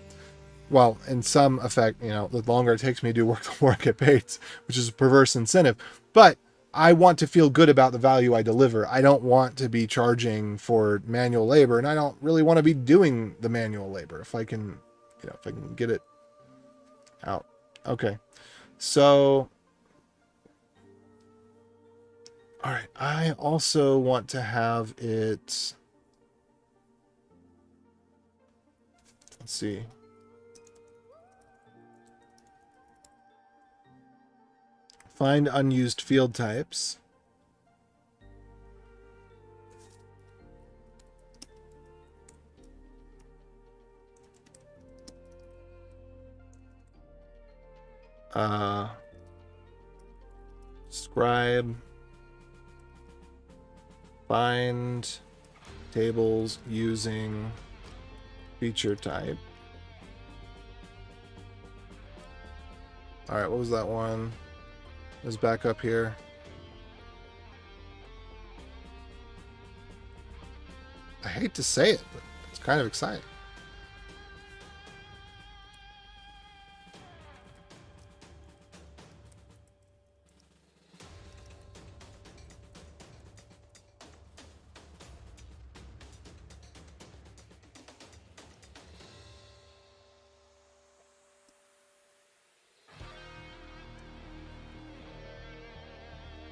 well, in some effect, the longer it takes me to do work, the more I get paid, which is a perverse incentive. But I want to feel good about the value I deliver. I don't want to be charging for manual labor, and I don't really want to be doing the manual labor if I can, if I can get it out. Okay. So, all right. I also want to have it, let's see. Find unused field types. Scribe. Find tables using feature type. All right, what was that one? Is back up here. I hate to say it, but it's kind of exciting.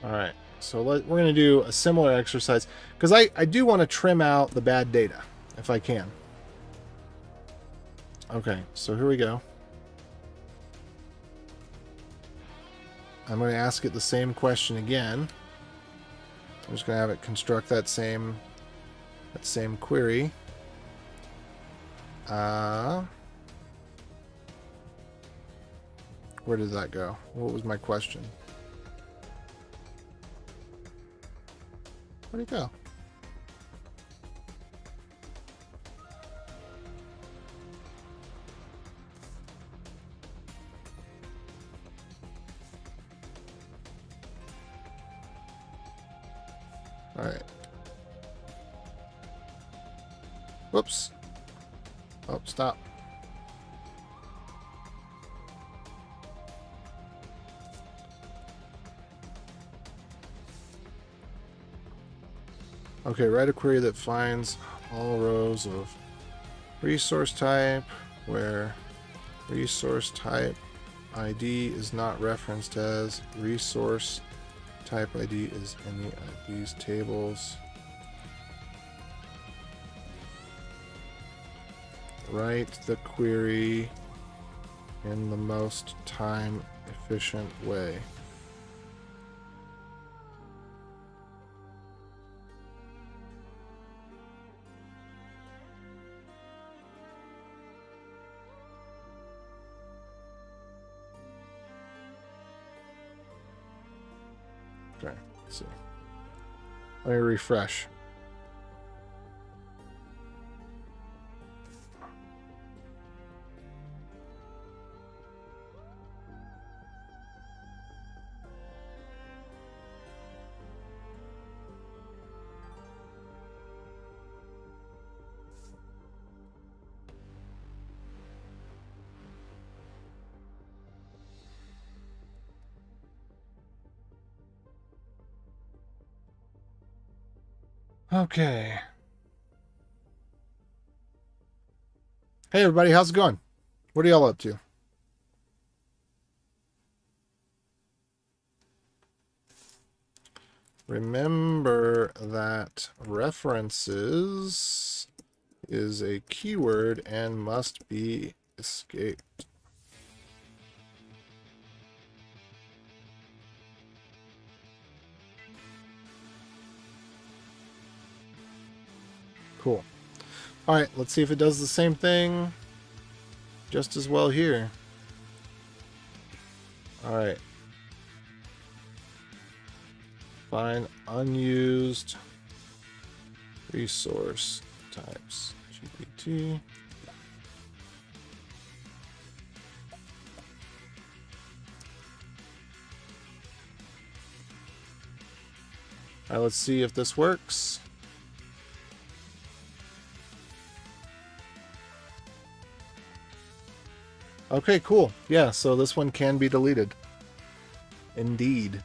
All right, so we're going to do a similar exercise, because I do want to trim out the bad data, if I can. Okay, so here we go. I'm going to ask it the same question again. I'm just going to have it construct that same query. Where did that go? What was my question? Where'd it go? All right. Whoops. Oh, stop. Okay, write a query that finds all rows of resource type where resource type ID is not referenced as resource type ID is any of these tables. Write the query in the most time efficient way. Okay, let's see. Let me refresh. Okay. Hey everybody, how's it going? What are y'all up to? Remember that references is a keyword and must be escaped. Cool. All right, let's see if it does the same thing just as well here. All right. Find unused resource types. GPT. All right, let's see if this works. Okay, cool. Yeah, so this one can be deleted. Indeed.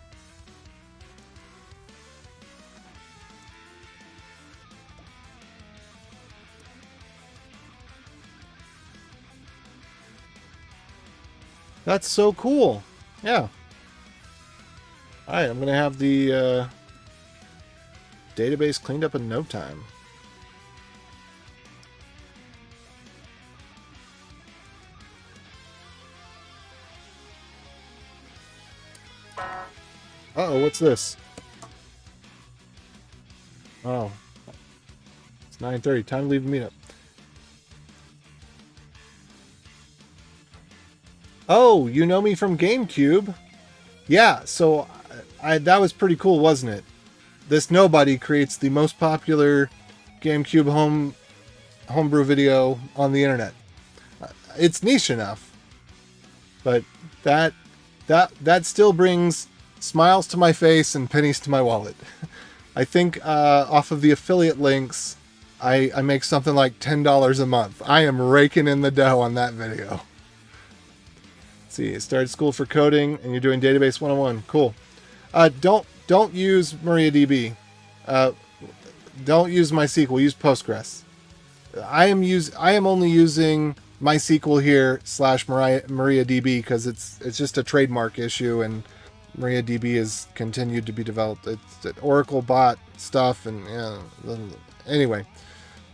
That's so cool. Yeah. Alright, I'm going to have the database cleaned up in no time. Uh-oh, what's this? Oh. It's 9:30. Time to leave the meetup. Oh, you know me from GameCube? Yeah, so that was pretty cool, wasn't it? This nobody creates the most popular GameCube homebrew video on the internet. It's niche enough, but that still brings smiles to my face and pennies to my wallet. I think off of the affiliate links, I make something like $10 a month. I am raking in the dough on that video. Let's see, started school for coding, and you're doing database 101. Cool. Don't use MariaDB. Don't use MySQL. Use Postgres. I am only using MySQL here / MariaDB because it's just a trademark issue, and MariaDB has continued to be developed. It's Oracle bought stuff, and anyway,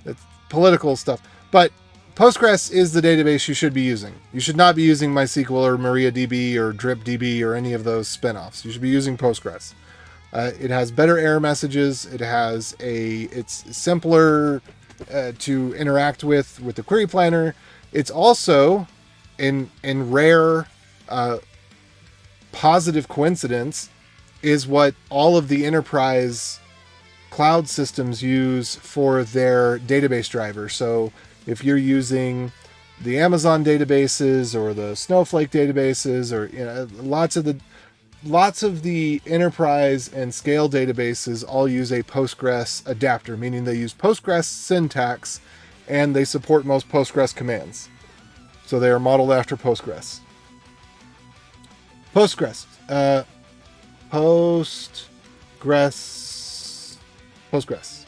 it's political stuff. But Postgres is the database you should be using. You should not be using MySQL or MariaDB or DripDB or any of those spinoffs. You should be using Postgres. It has better error messages. It's simpler to interact with the query planner. It's also in rare positive coincidence is what all of the enterprise cloud systems use for their database driver. So if you're using the Amazon databases or the Snowflake databases, or lots of the lots of the enterprise and scale databases all use a Postgres adapter, meaning they use Postgres syntax and they support most Postgres commands. So they are modeled after Postgres. Postgres. Postgres.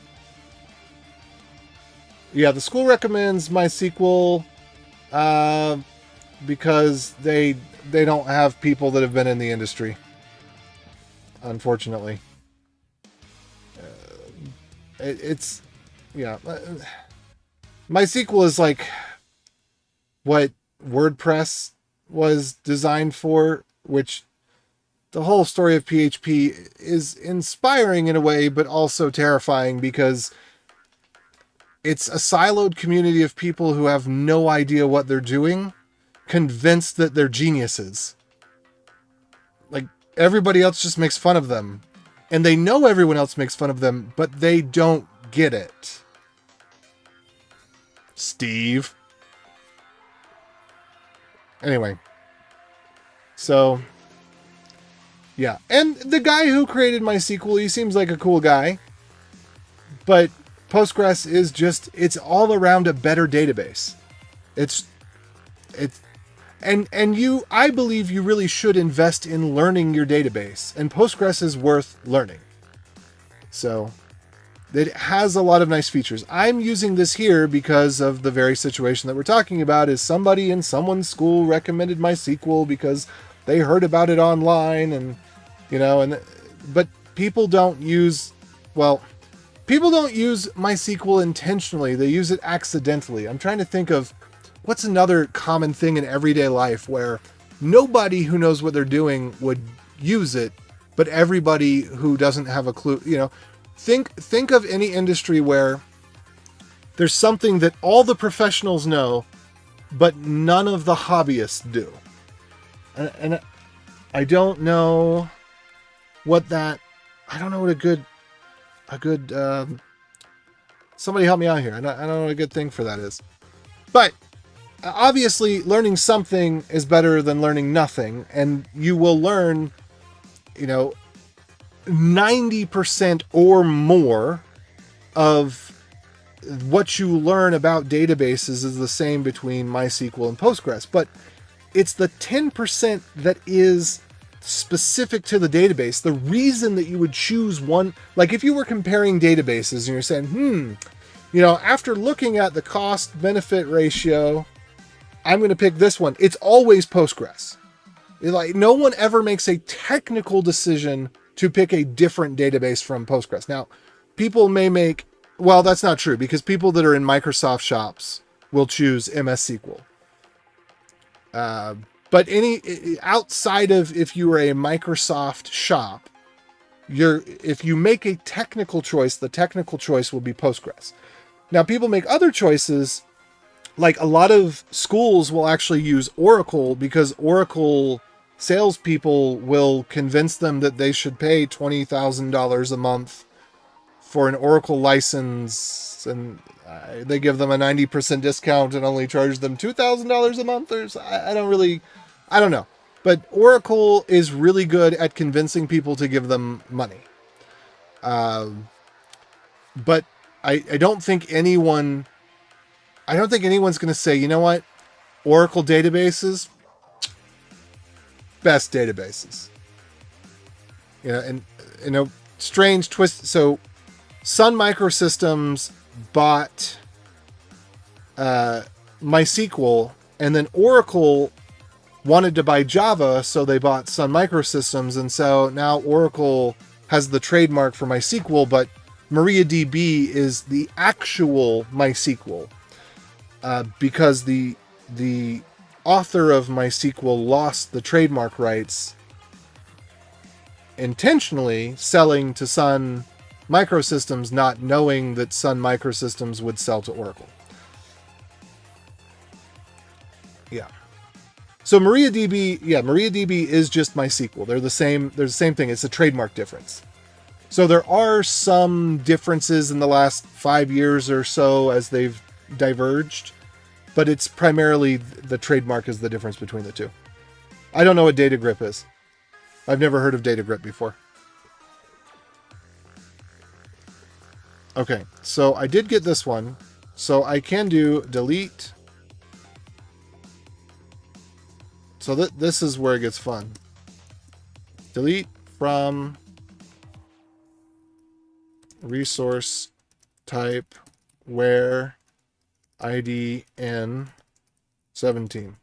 Yeah, the school recommends MySQL because they don't have people that have been in the industry, unfortunately. MySQL is like what WordPress was designed for, which the whole story of PHP is inspiring in a way, but also terrifying because it's a siloed community of people who have no idea what they're doing, convinced that they're geniuses. Like, everybody else just makes fun of them. And they know everyone else makes fun of them, but they don't get it. Steve. Anyway. So, yeah. And the guy who created MySQL, he seems like a cool guy. But Postgres is just, it's all around a better database. I believe you really should invest in learning your database, and Postgres is worth learning. So it has a lot of nice features. I'm using this here because of the very situation that we're talking about, is somebody in someone's school recommended MySQL because they heard about it online, and but people don't use MySQL intentionally. They use it accidentally. I'm trying to think of what's another common thing in everyday life where nobody who knows what they're doing would use it, but everybody who doesn't have a clue, think of any industry where there's something that all the professionals know, but none of the hobbyists do. And I don't know what a good somebody help me out here. I don't know what a good thing for that is. But obviously learning something is better than learning nothing, and you will learn, 90% or more of what you learn about databases is the same between MySQL and Postgres, but it's the 10% that is specific to the database. The reason that you would choose one, like if you were comparing databases and you're saying, after looking at the cost benefit ratio, I'm going to pick this one. It's always Postgres. Like, no one ever makes a technical decision to pick a different database from Postgres. Now, people may make, well, that's not true, because people that are in Microsoft shops will choose MS SQL. But outside of, if you are a Microsoft shop, if you make a technical choice, the technical choice will be Postgres. Now, people make other choices, like a lot of schools will actually use Oracle because Oracle salespeople will convince them that they should pay $20,000 a month for an Oracle license, and they give them a 90% discount and only charge them $2,000 a month. I don't know. But Oracle is really good at convincing people to give them money. But I don't think anyone's going to say, you know what, Oracle databases, best databases. Strange twist. So Sun Microsystems bought MySQL, and then Oracle wanted to buy Java, so they bought Sun Microsystems, and so now Oracle has the trademark for MySQL, but MariaDB is the actual MySQL, because the author of MySQL lost the trademark rights intentionally, selling to Sun Microsystems, not knowing that Sun Microsystems would sell to Oracle. Yeah. So MariaDB is just MySQL. They're the same thing. It's a trademark difference. So there are some differences in the last 5 years or so as they've diverged, but it's primarily the trademark is the difference between the two. I don't know what Data Grip is. I've never heard of data grip before. Okay, so I did get this one. So I can do delete. So this is where it gets fun. Delete from resource type where ID n 17.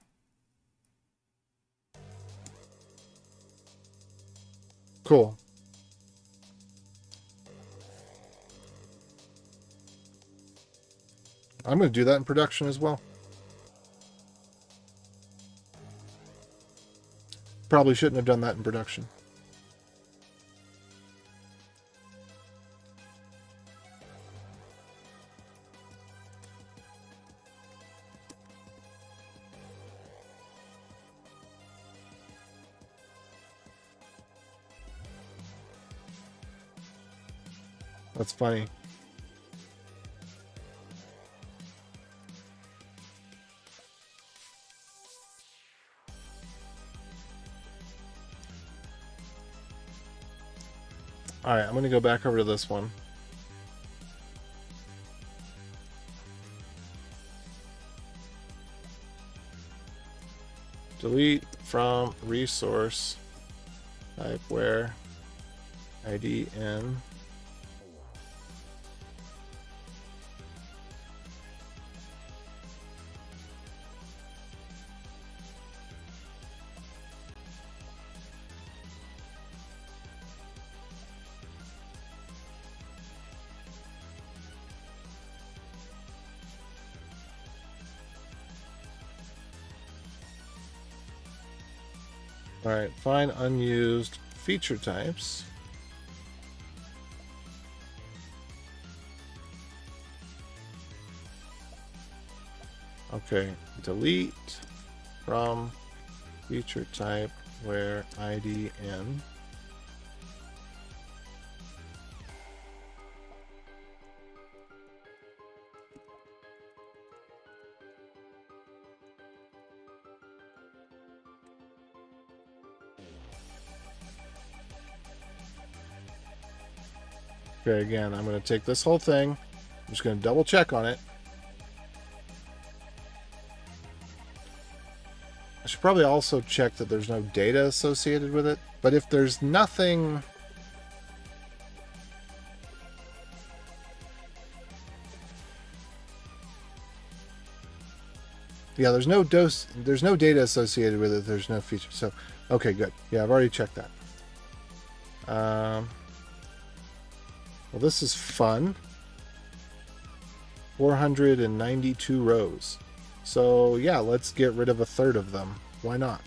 Cool. I'm going to do that in production as well. Probably shouldn't have done that in production. That's funny. Alright, I'm going to go back over to this one. Delete from resource type where ID n. All right, find unused feature types. Okay, delete from feature type where ID n. Okay, again, I'm going to take this whole thing. I'm just going to double check on it. I should probably also check that there's no data associated with it. But if there's nothing... Yeah, there's no data associated with it. There's no feature. So, okay, good. Yeah, I've already checked that. Well, this is fun. 492 rows. So, yeah, let's get rid of a third of them. Why not?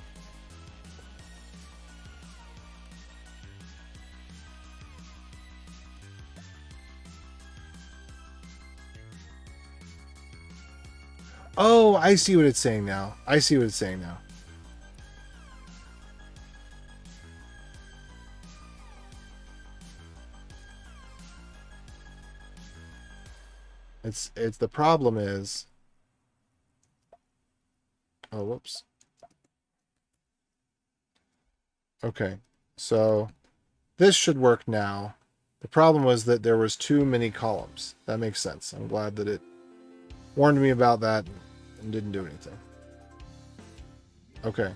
Oh, I see what it's saying now. I see what it's saying now. It's the problem is... Oh, whoops. Okay, so this should work now. The problem was that there was too many columns. That makes sense. I'm glad that it warned me about that and didn't do anything. Okay.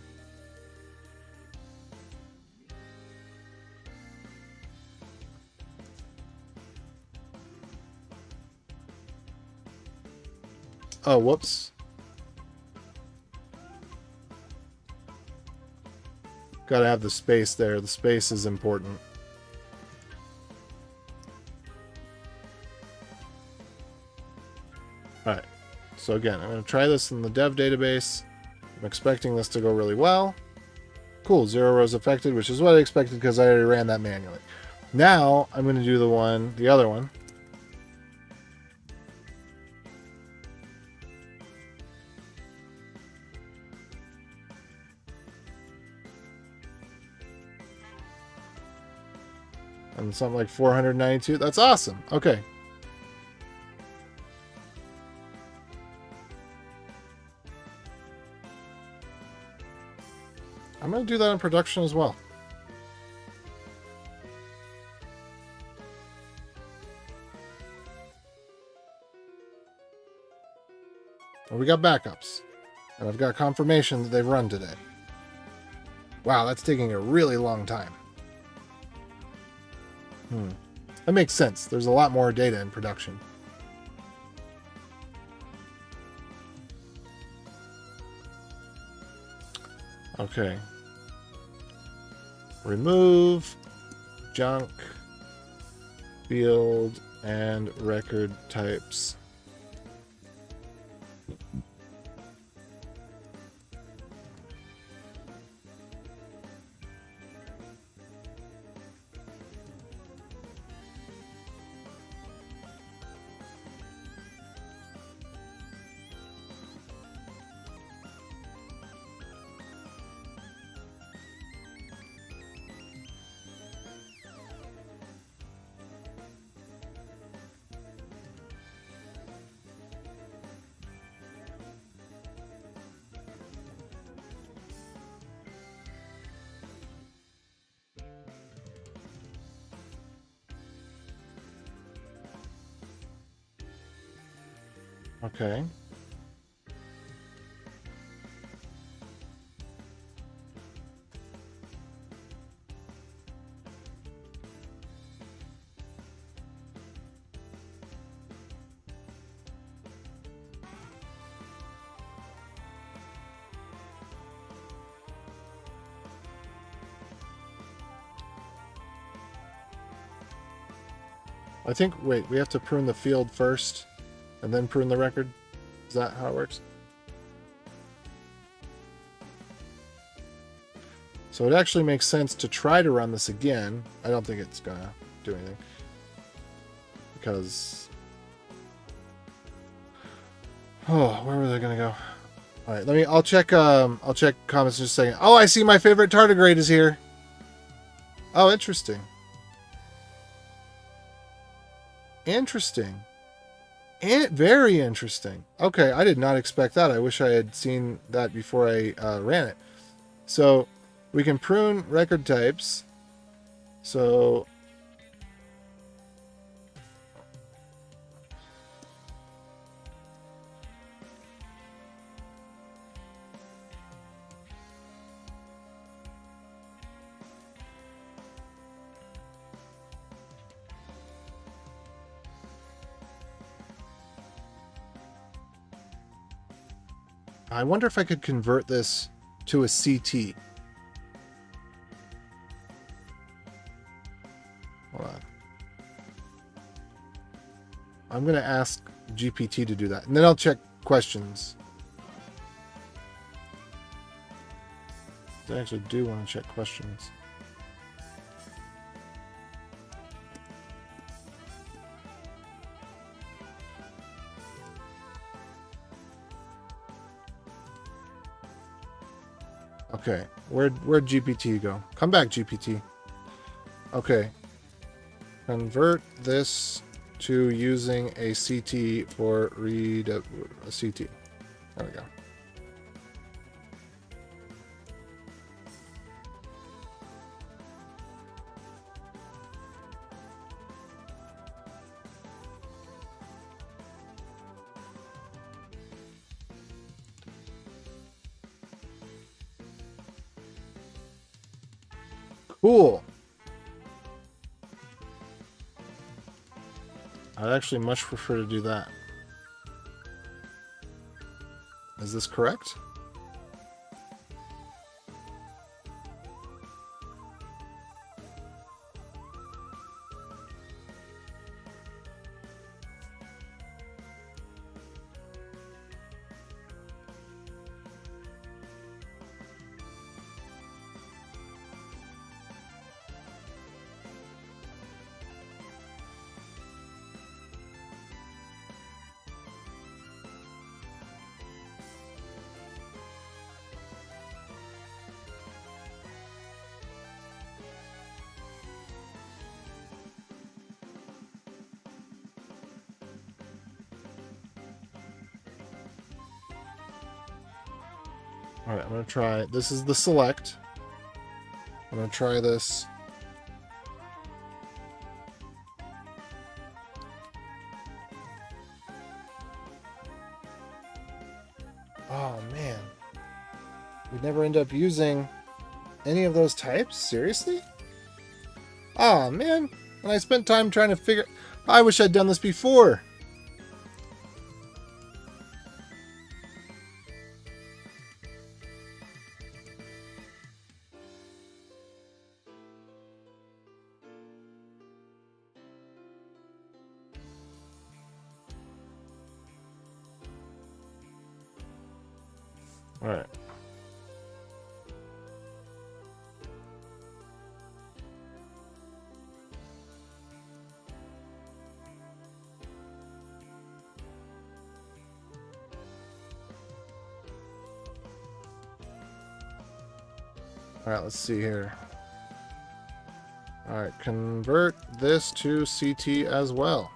Oh, whoops. Gotta have the space there. The space is important. Alright. So again, I'm going to try this in the dev database. I'm expecting this to go really well. Cool, 0 rows affected, which is what I expected because I already ran that manually. Now, I'm going to do the other one. And something like 492. That's awesome. Okay. I'm going to do that in production as well. Well, we got backups. And I've got confirmation that they've run today. Wow, that's taking a really long time. That makes sense. There's a lot more data in production. Okay. Remove junk, field, and record types. Okay. I think, wait, we have to prune the field first and then prune the record? Is that how it works? So it actually makes sense to try to run this again. I don't think it's gonna do anything. Because... oh, where were they gonna go? Alright, I'll check comments in just a second. Oh, I see my favorite tardigrade is here. Oh, interesting. Interesting. And very interesting. Okay, I did not expect that. I wish I had seen that before I ran it. So we can prune record types. So I wonder if I could convert this to a CT. Hold on. I'm going to ask GPT to do that, and then I'll check questions. I actually do want to check questions. Okay, where'd GPT go? Come back, GPT. Okay. Convert this to using a CT for read a CT. There we go. Cool. I'd actually much prefer to do that. Is this correct? Alright, I'm going to try... This is the select. I'm going to try this. Oh, man. We never end up using any of those types? Seriously? Oh, man. And I spent time trying to figure... I wish I'd done this before. All right. All right, let's see here. All right, convert this to CT as well.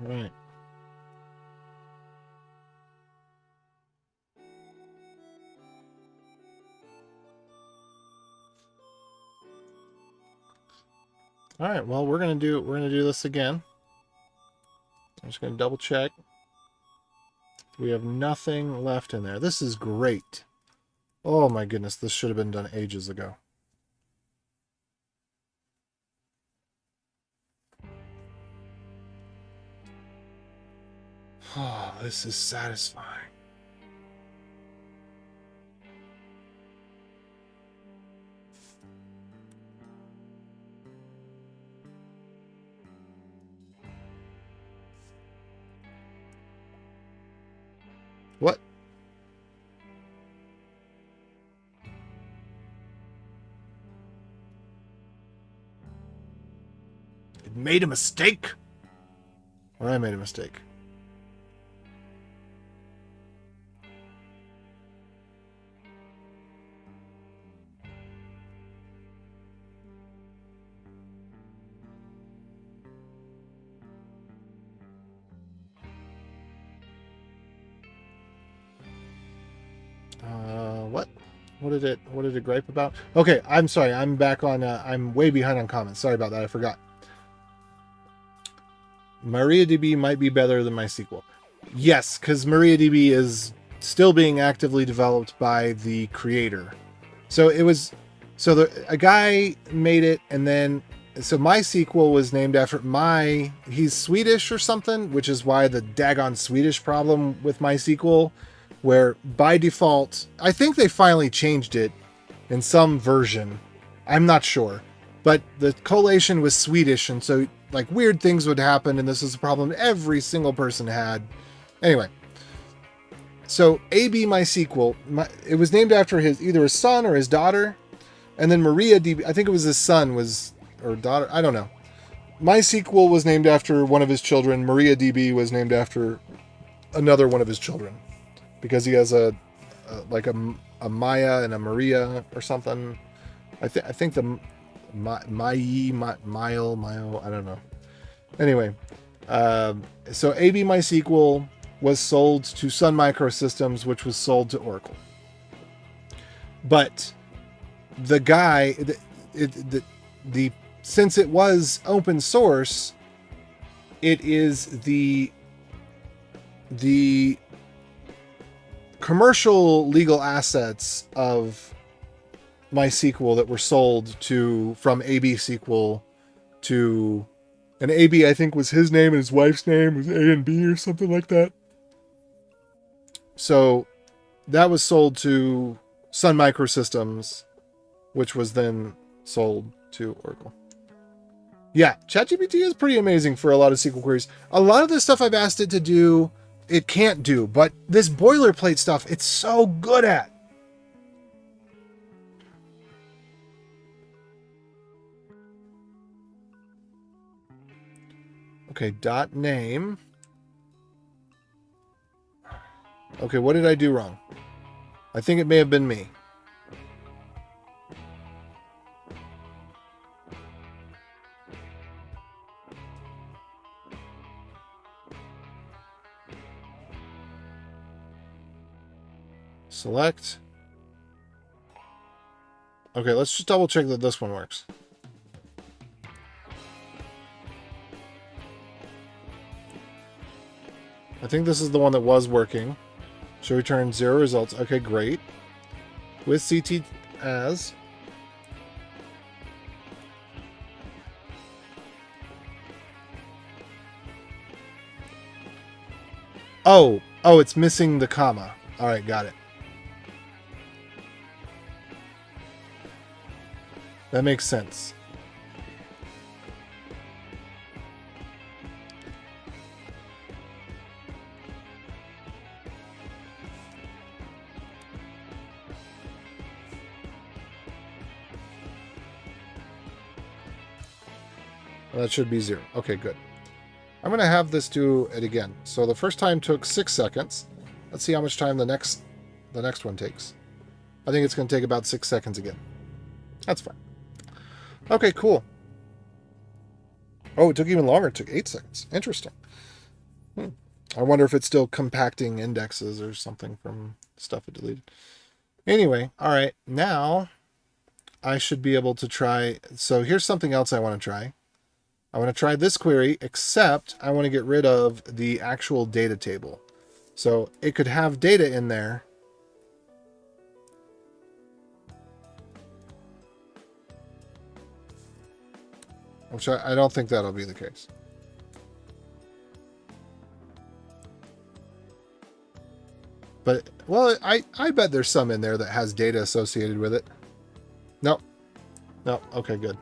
Right. All right, well, we're gonna do this again. I'm just gonna double check. We have nothing left in there. This is great. Oh my goodness, this should have been done ages ago. Oh, this is satisfying. What? It made a mistake? Or I made a mistake? What did it gripe about? Okay, I'm sorry. I'm back on. I'm way behind on comments. Sorry about that. I forgot. MariaDB might be better than MySQL. Yes, because MariaDB is still being actively developed by the creator. So it was. So a guy made it, and then so MySQL was named after he's Swedish or something, which is why the daggone Swedish problem with MySQL, where by default, I think they finally changed it in some version. I'm not sure. But the collation was Swedish, and so like weird things would happen, and this is a problem every single person had. Anyway, so AB MySQL, it was named after either his son or his daughter, and then MariaDB, I think it was his son or daughter, I don't know. MySQL was named after one of his children. MariaDB was named after another one of his children, because he has a Maya and a Maria or something. I think the Mile, I don't know. Anyway, so AB MySQL was sold to Sun Microsystems, which was sold to Oracle. But the guy, since it was open source, it is the commercial legal assets of MySQL that were sold to from AB SQL to, and AB I think was his name and his wife's name was A and B or something like that. So that was sold to Sun Microsystems, which was then sold to Oracle. Yeah, ChatGPT is pretty amazing for a lot of SQL queries. A lot of the stuff I've asked it to do, it can't do, but this boilerplate stuff, it's so good at. Okay, dot name. Okay, what did I do wrong? I think it may have been me. Select. Okay, let's just double check that this one works. I think this is the one that was working. Should return 0 results. Okay, great. With CT as. Oh, it's missing the comma. All right, got it. That makes sense. That should be 0. Okay, good. I'm going to have this do it again. So the first time took 6 seconds. Let's see how much time the next one takes. I think it's going to take about 6 seconds again. That's fine. Okay, cool. Oh, it took even longer. It took 8 seconds. Interesting. I wonder if it's still compacting indexes or something from stuff it deleted. Anyway, all right. Now I should be able to try. So here's something else I want to try. I want to try this query, except I want to get rid of the actual data table. So it could have data in there. Which I don't think that'll be the case. But, well, I bet there's some in there that has data associated with it. Nope. Nope. Okay, good.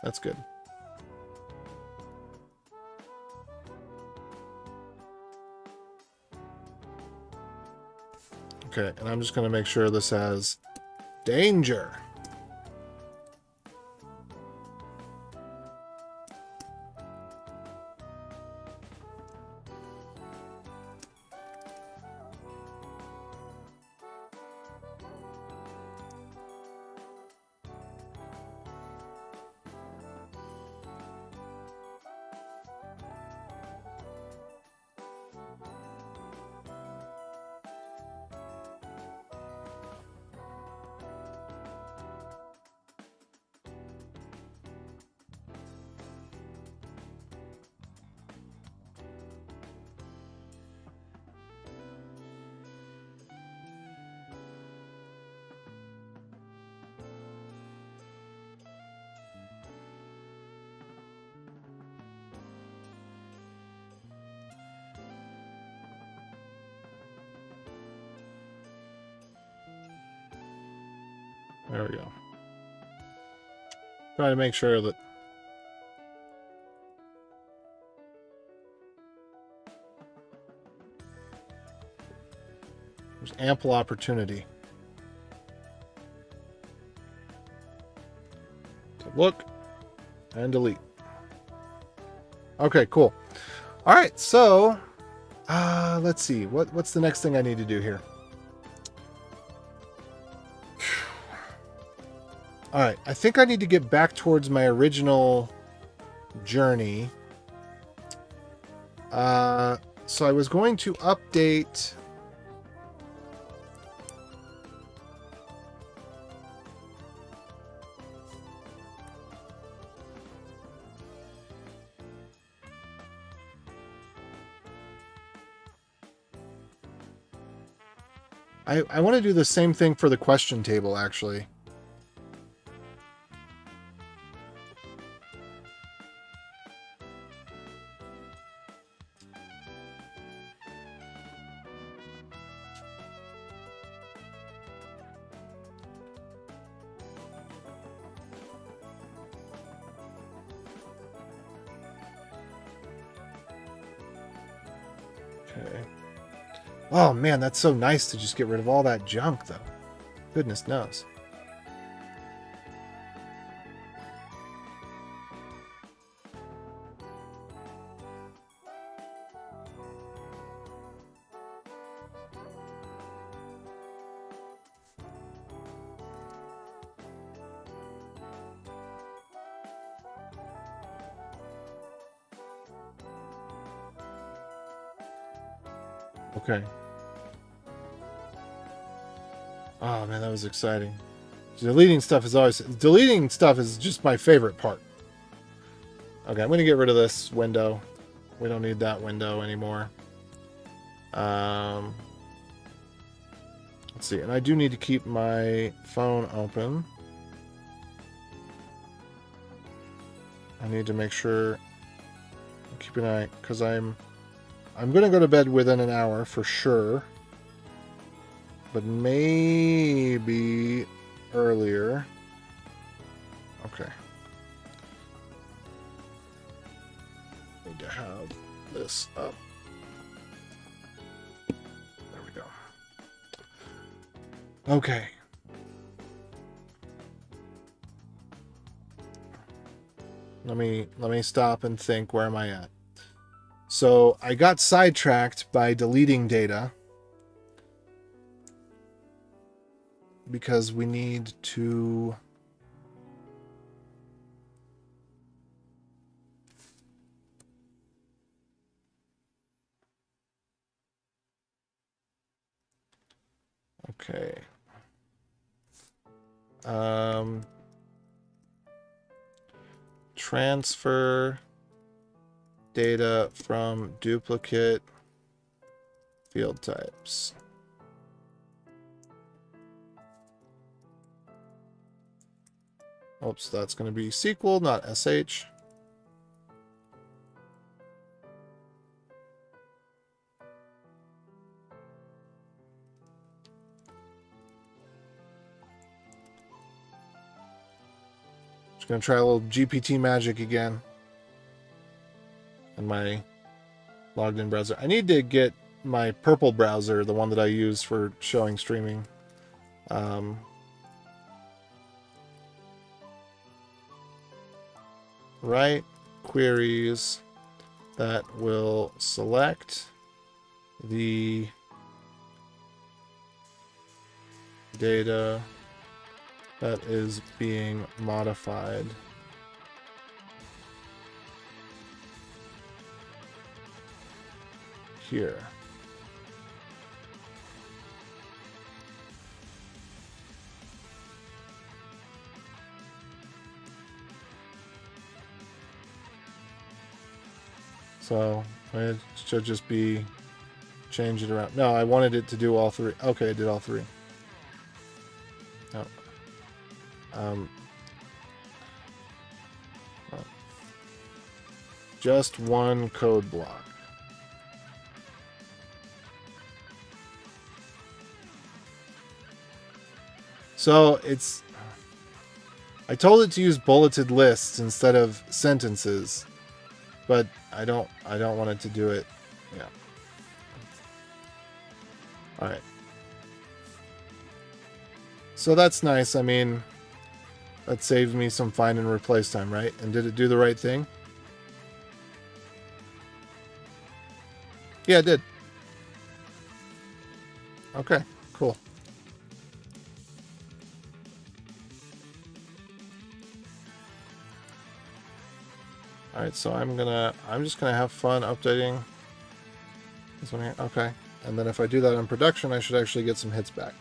That's good. Okay, and I'm just going to make sure this has danger. There we go. Try to make sure that there's ample opportunity to look and delete. Okay, cool. All right, so let's see. What's the next thing I need to do here? All right, I think I need to get back towards my original journey. So I was going to update. I want to do the same thing for the question table, actually. Okay. Oh man, that's so nice to just get rid of all that junk, though. Goodness knows. Okay. Oh man, that was exciting. Deleting stuff is just my favorite part. Okay, I'm gonna get rid of this window. We don't need that window anymore. Let's see, and I do need to keep my phone open. I need to make sure keep an eye, because I'm gonna go to bed within an hour for sure, but maybe earlier. Okay. Need to have this up. There we go. Okay. Let me stop and think. Where am I at? So I got sidetracked by deleting data because we need to okay. Transfer data from duplicate field types. Oops, that's going to be SQL, not SH. Just going to try a little GPT magic again. In my logged in browser. I need to get my purple browser, the one that I use for showing streaming. Write queries that will select the data that is being modified. Here. So it should just be change it around. No, I wanted it to do all three. Okay, it did all three. No. Just one code block. So it's, I told it to use bulleted lists instead of sentences, but I don't want it to do it. Yeah. All right. So that's nice. I mean, that saves me some find and replace time, right? And did it do the right thing? Yeah, it did. Okay, cool. All right, so I'm just gonna have fun updating this one here. Okay, and then if I do that in production, I should actually get some hits back,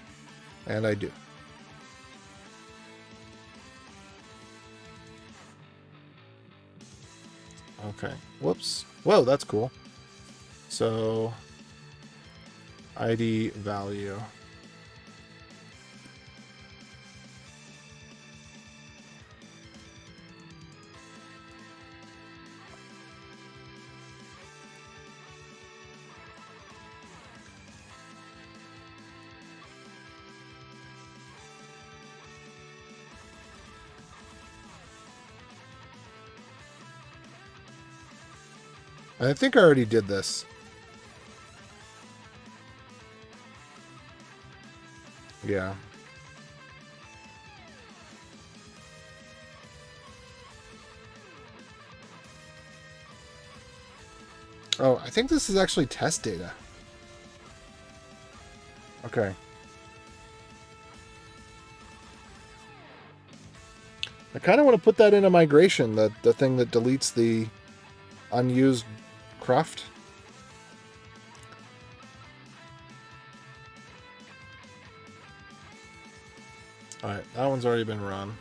and I do. Okay. Whoops. Whoa, that's cool. So ID value. I think I already did this. Yeah. Oh, I think this is actually test data. Okay. I kind of want to put that in a migration, the thing that deletes the unused cruft. Alright, that one's already been run.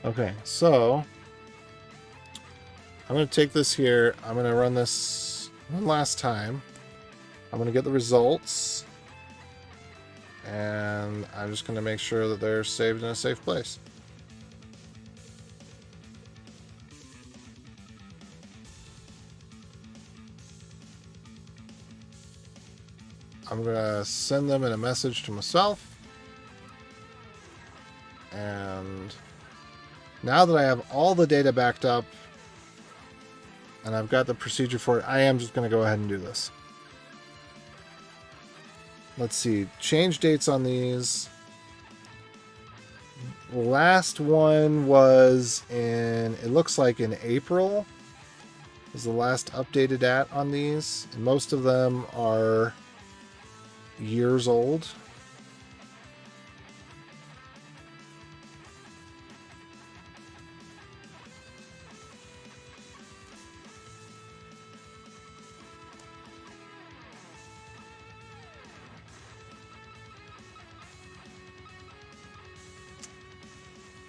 Okay, so I'm going to take this here. I'm going to run this one last time. I'm going to get the results. And I'm just going to make sure that they're saved in a safe place. I'm going to send them in a message to myself. And now that I have all the data backed up and I've got the procedure for it, I am just going to go ahead and do this. Let's see. Change dates on these. Last one was in, it looks like in April is the last updated at on these. And most of them are years old.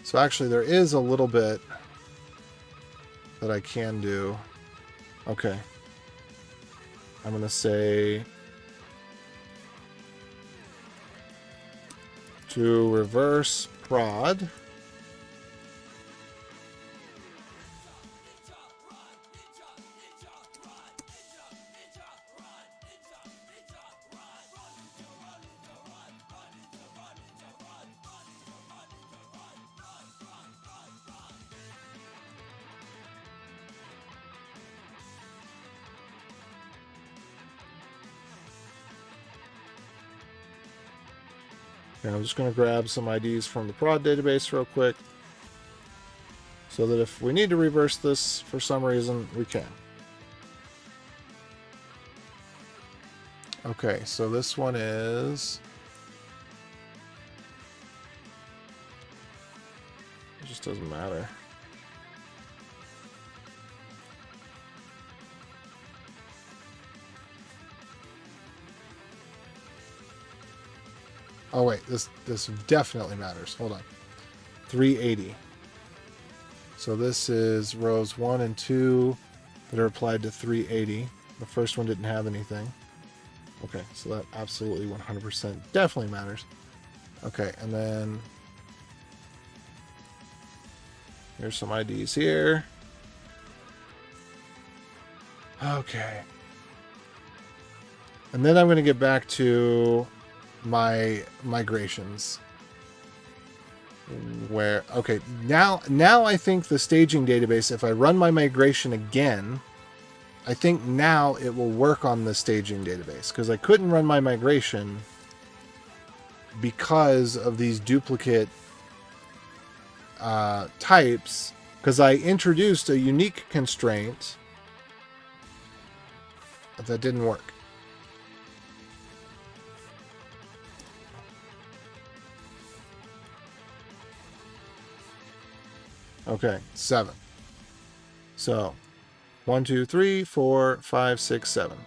So actually there is a little bit that I can do. Okay. I'm going to say to reverse prod. And I'm just going to grab some IDs from the prod database real quick so that if we need to reverse this for some reason, we can. Okay, so this one is... It just doesn't matter. Oh wait, this definitely matters. Hold on. 380. So this is rows 1 and 2 that are applied to 380. The first one didn't have anything. Okay, so that absolutely 100% definitely matters. Okay, and then here's some IDs here. Okay. And then I'm going to get back to my migrations. Where, okay, now I think the staging database, if I run my migration again, I think now it will work on the staging database, because I couldn't run my migration because of these duplicate types, because I introduced a unique constraint that didn't work. Okay, 7. So 1, 2, 3, 4, 5, 6, 7.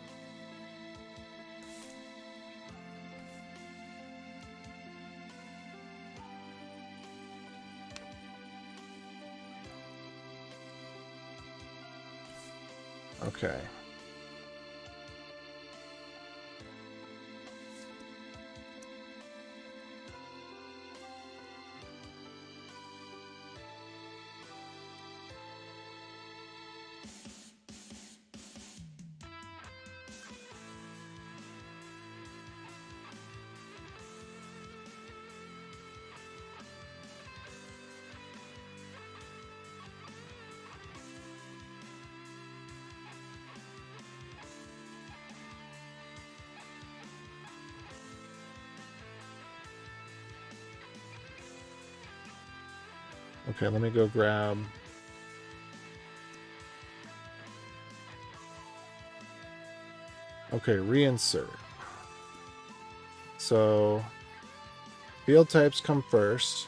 Okay. Okay, let me go grab... Okay, reinsert. So, field types come first.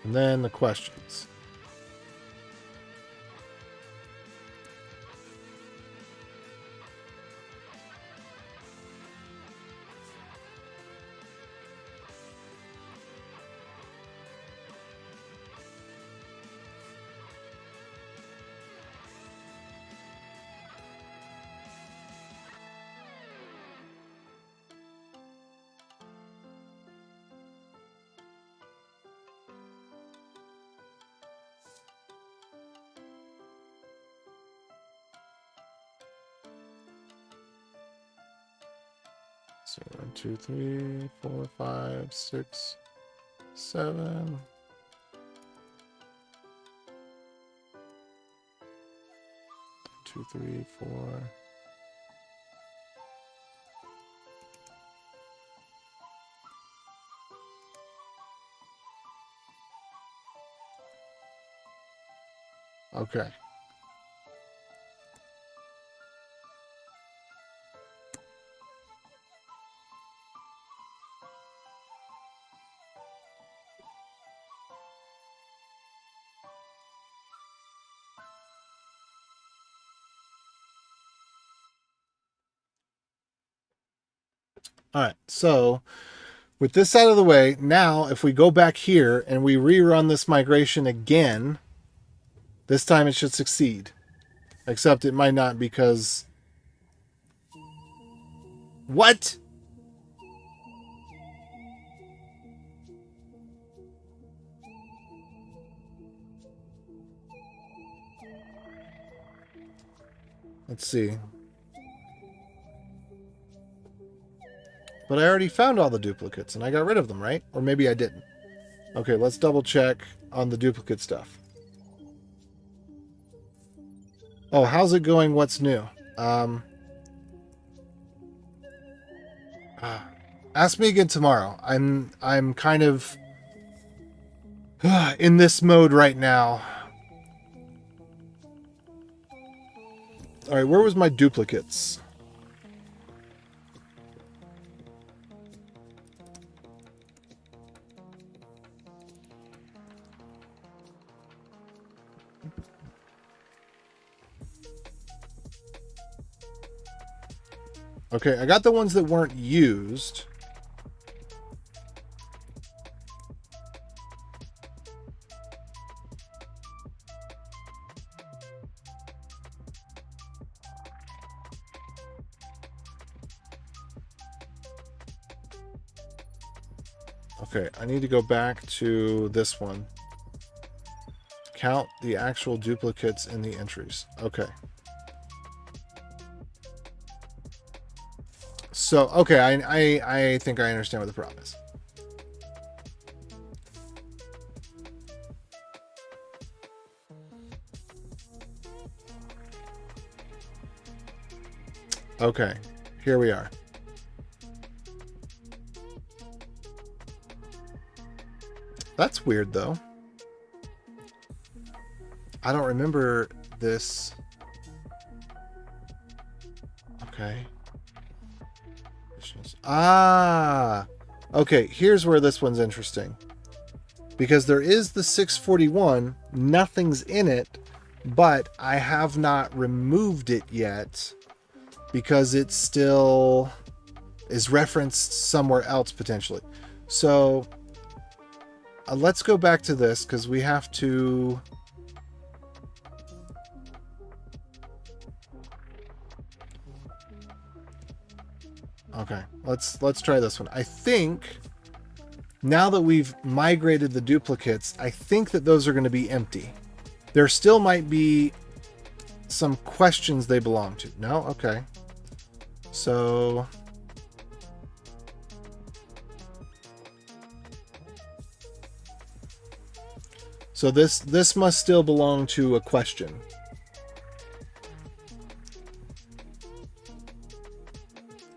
And then the questions. So 1, 2, 3, 4, 5, 6, 7. Two, three, 4. Okay. All right, so with this out of the way, now if we go back here and we rerun this migration again, this time it should succeed. Except it might not because... What? Let's see. But I already found all the duplicates and I got rid of them, right? Or maybe I didn't. Okay, let's double check on the duplicate stuff. Oh, how's it going? What's new? Ask me again tomorrow. I'm kind of in this mode right now. All right, where was my duplicates? Okay, I got the ones that weren't used. Okay, I need to go back to this one. Count the actual duplicates in the entries. Okay. So, okay, I think I understand what the problem is. Okay, here we are. That's weird, though. I don't remember this. Okay. Ah! Okay, here's where this one's interesting. Because there is the 641, nothing's in it, but I have not removed it yet because it still is referenced somewhere else potentially. So let's go back to this because we have to... Okay, let's try this one. I think now that we've migrated the duplicates, I think that those are going to be empty. There still might be some questions they belong to. No? Okay. So this must still belong to a question.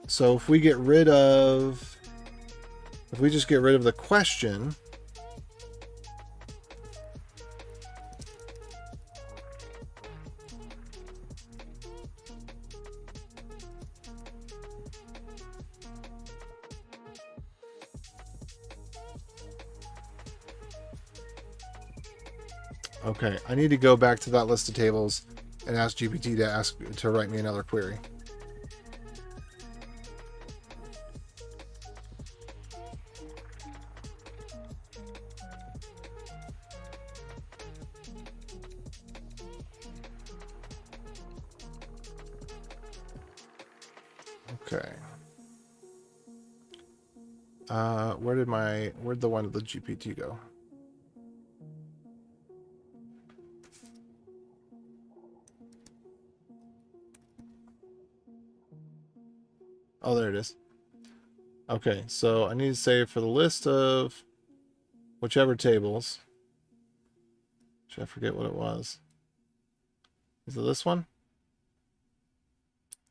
So if we just get rid of the question, okay, I need to go back to that list of tables and ask GPT to write me another query. Okay. Where'd the one of the GPT go? Oh, there it is. Okay, so I need to say for the list of whichever tables, which I forget what it was. Is it this one?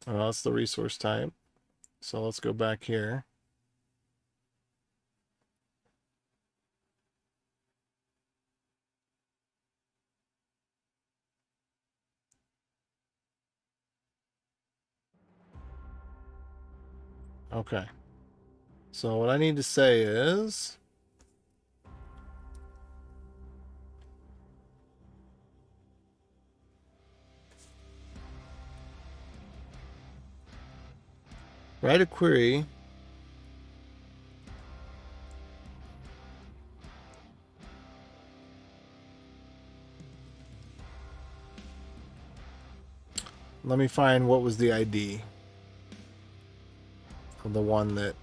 Oh, that's the resource type. So let's go back here. Okay. So what I need to say is write a query let me find what was the ID of the one that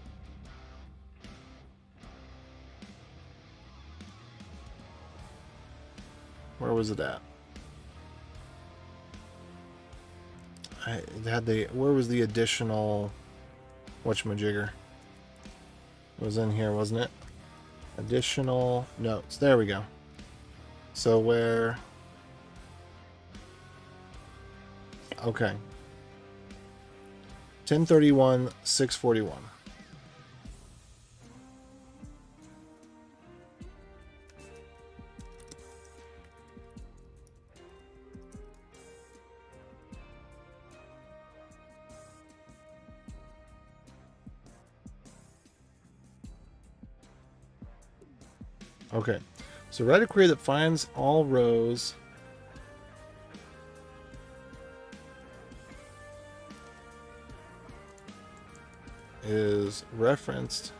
where was it at? Where was the additional whatchamajigger? It was in here, wasn't it? Additional notes. There we go. So where... Okay. 1031, 641. Okay, so write a query that finds all rows is referenced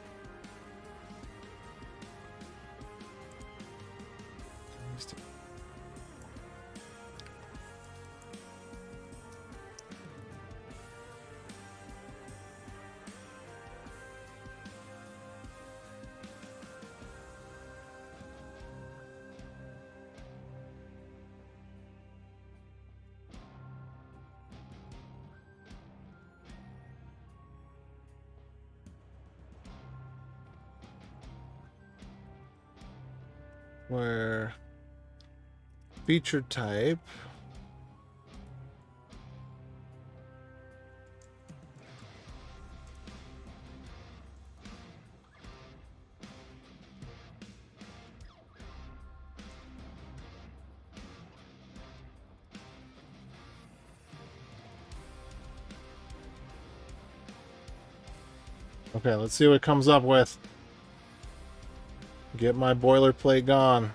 where feature type Okay, let's see what it comes up with. Get my boilerplate gone.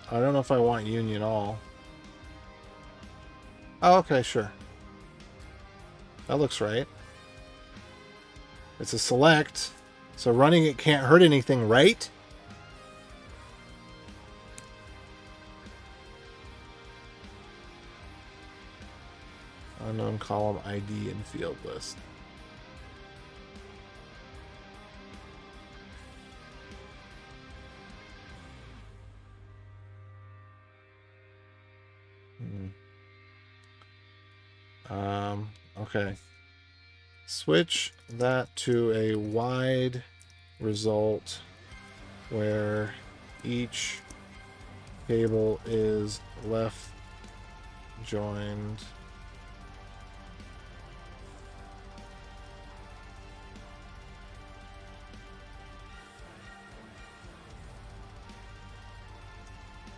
I don't know if I want union all. Oh, okay, sure. That looks right. It's a select, so running it can't hurt anything, right? Unknown column ID and field list. Okay. Switch that to a wide result where each cable is left joined.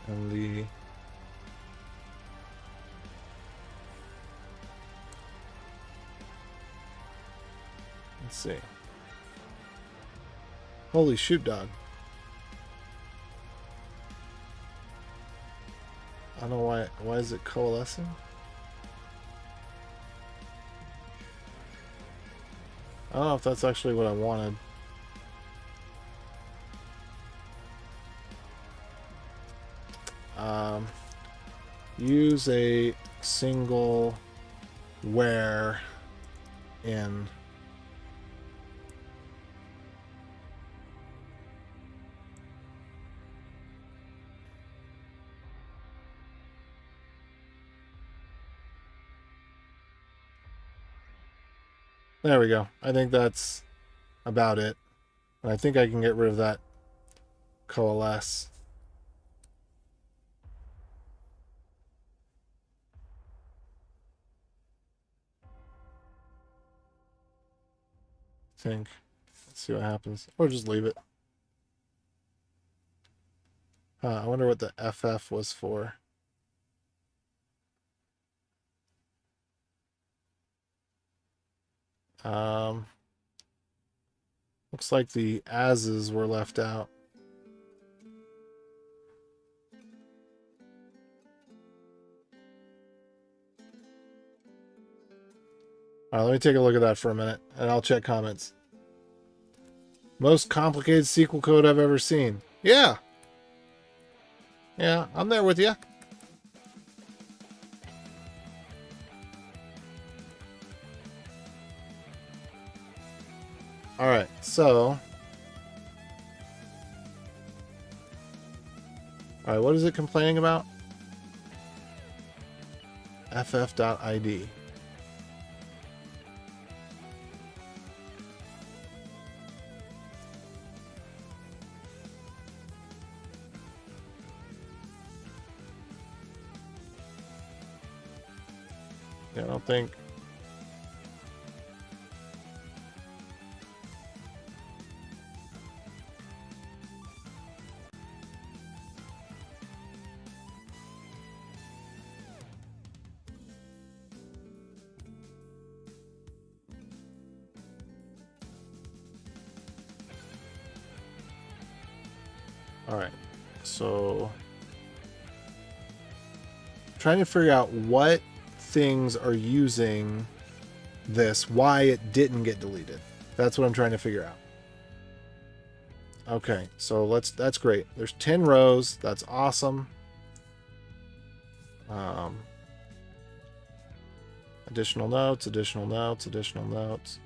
And the let's see. Holy shoot, dog. I don't know why is it coalescing? I don't know if that's actually what I wanted. Use a single where in. There we go. I think that's about it. And I think I can get rid of that coalesce. Let's see what happens. Or just leave it. I wonder what the FF was for. Looks like the as's were left out. All right, let me take a look at that for a minute, and I'll check comments. Most complicated SQL code I've ever seen. Yeah. Yeah, I'm there with you. All right, so. All right, what is it complaining about? ff.id. Yeah, I don't think. All right, so trying to figure out what things are using this, why it didn't get deleted. That's what I'm trying to figure out. Okay, so that's great. There's 10 rows. That's awesome. Additional notes, additional notes, additional notes.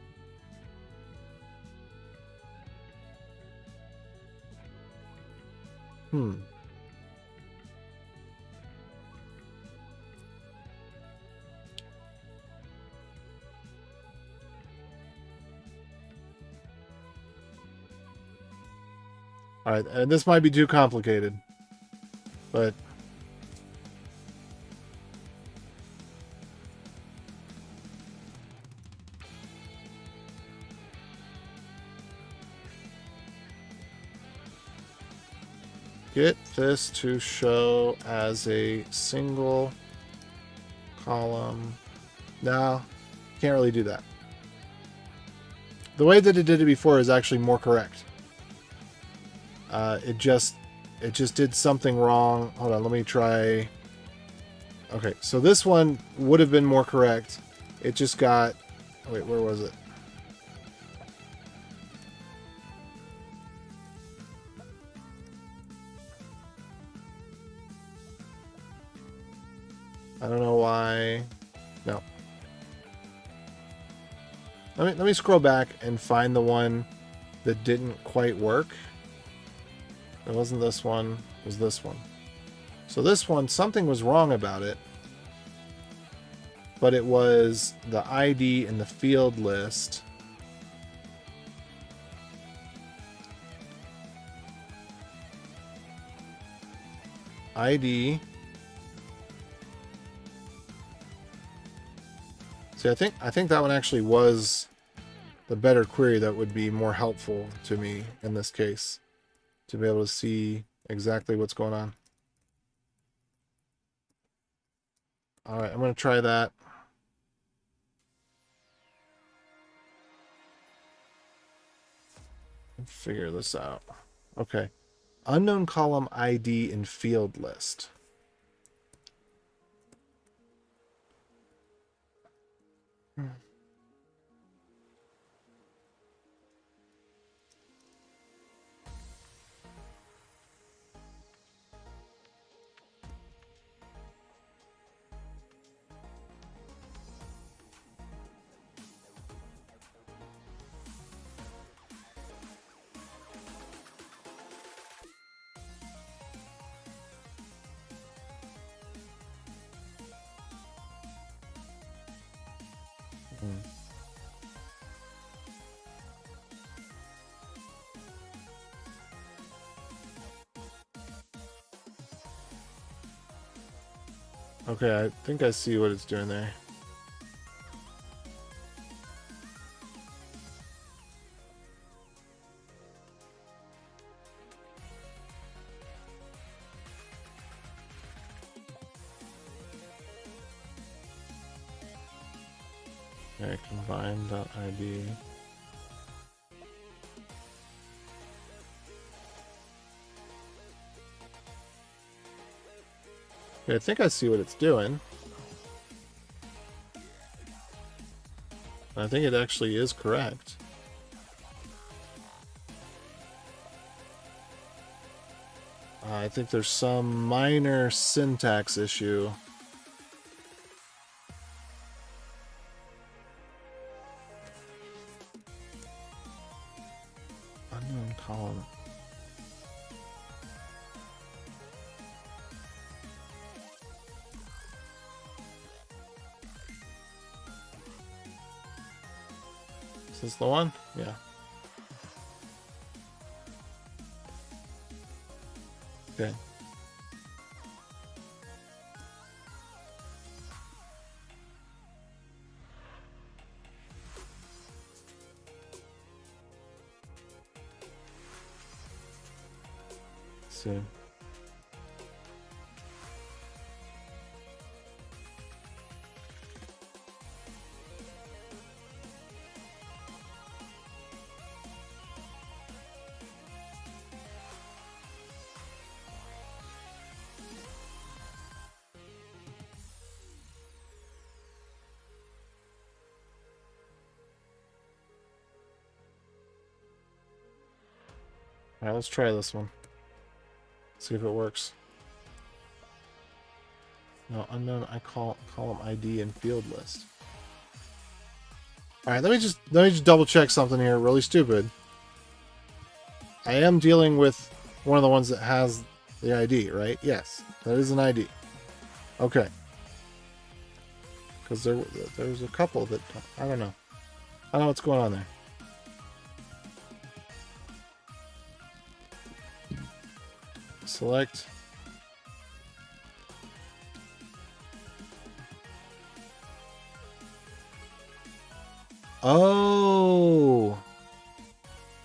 All right, and this might be too complicated, but get this to show as a single column. No, can't really do that. The way that it did it before is actually more correct. It just did something wrong. Hold on, let me try. Okay, so this one would have been more correct. It just got. Wait, where was it? I don't know why. No. Let me scroll back and find the one that didn't quite work. It wasn't this one, it was this one. So this one, something was wrong about it. but it was the ID in the field list. ID. See, I think that one actually was the better query that would be more helpful to me in this case, to be able to see exactly what's going on. All right, I'm going to try that. Figure this out. Okay. Unknown column ID in field list. Okay, I think I see what it's doing there. Okay, combine.id. Okay, I think I see what it's doing. I think it actually is correct. I think there's some minor syntax issue. Unknown column. Is this the one? Yeah. Okay. Let's see. All right, let's try this one. See if it works. No, unknown column ID and field list. All right, let me just double check something here. Really stupid. I am dealing with one of the ones that has the ID, right? Yes, that is an ID. Okay. Because there's a couple that I don't know. I don't know what's going on there. Select. Oh.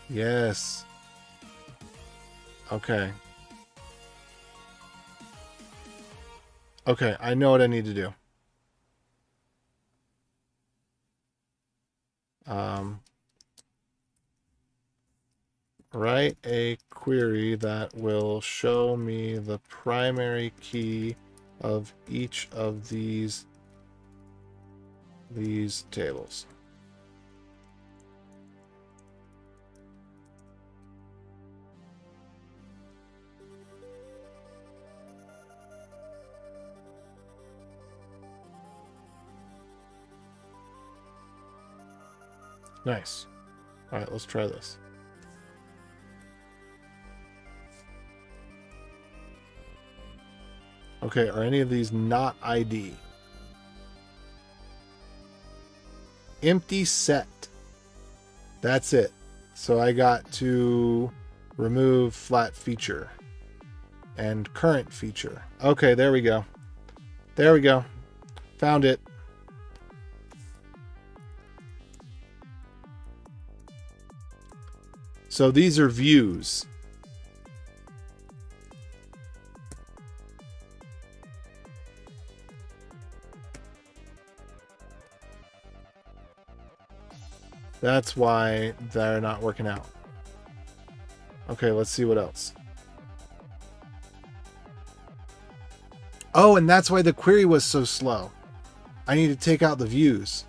Yes. Okay. Okay, I know what I need to do. Write a query that will show me the primary key of each of these tables. Nice. All right, let's try this. Okay, are any of these not ID? empty set. That's it. So I got to remove flat feature and current feature. Okay, there we go. There we go. Found it. So these are views. That's why they're not working out. Okay, let's see what else. Oh, and that's why the query was so slow. I need to take out the views.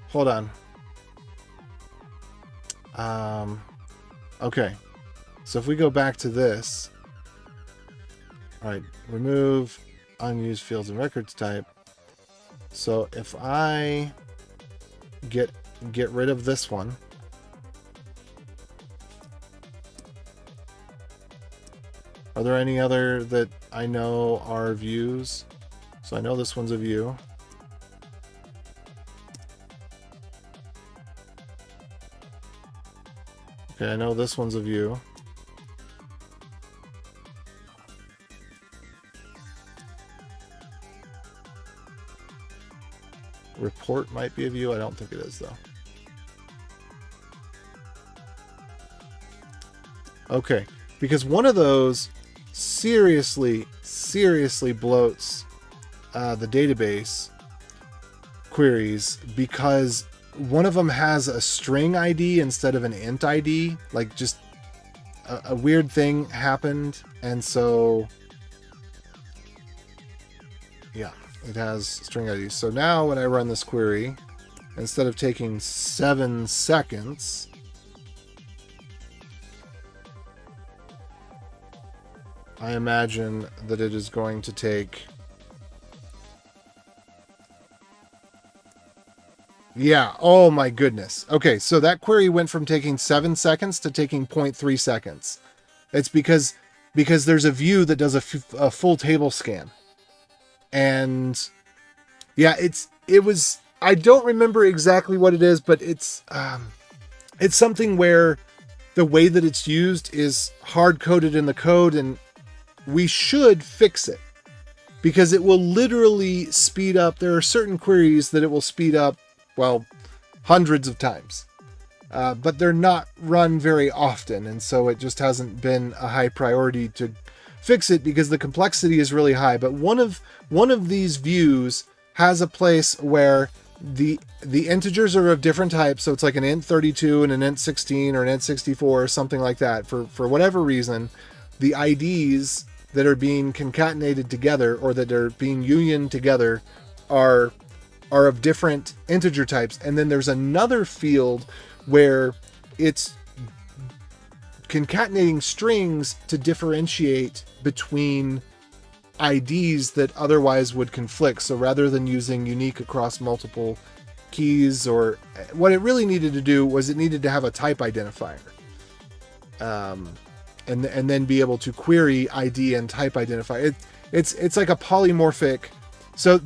Hold on. Okay. So if we go back to this. All right, remove unused fields and records type. So if I get rid of this one. Are there any other that I know are views? So I know this one's a view. Okay, I know this one's a view. Report might be a view. I don't think it is, though. Okay, because one of those seriously bloats the database queries, because one of them has a string ID instead of an int ID. Like, just a weird thing happened, and so yeah, it has string IDs. So now when I run this query, instead of taking 7 seconds, I imagine that it is going to take... Yeah, oh my goodness. Okay, so that query went from taking 7 seconds to taking 0.3 seconds. It's because there's a view that does a full table scan. And yeah, it was... I don't remember exactly what it is, but it's something where the way that it's used is hard-coded in the code, and we should fix it, because it will literally speed up. There are certain queries that it will speed up, well, hundreds of times, but they're not run very often, and so it just hasn't been a high priority to fix it because the complexity is really high. But one of these views has a place where the integers are of different types, so it's like an int 32 and an int 16 or an int 64 or something like that. For whatever reason, the IDs that are being concatenated together or that are being unioned together are of different integer types. And then there's another field where it's concatenating strings to differentiate between IDs that otherwise would conflict. So rather than using unique across multiple keys, or what it really needed to do was it needed to have a type identifier. And then be able to query ID and type identifier. It's like a polymorphic. So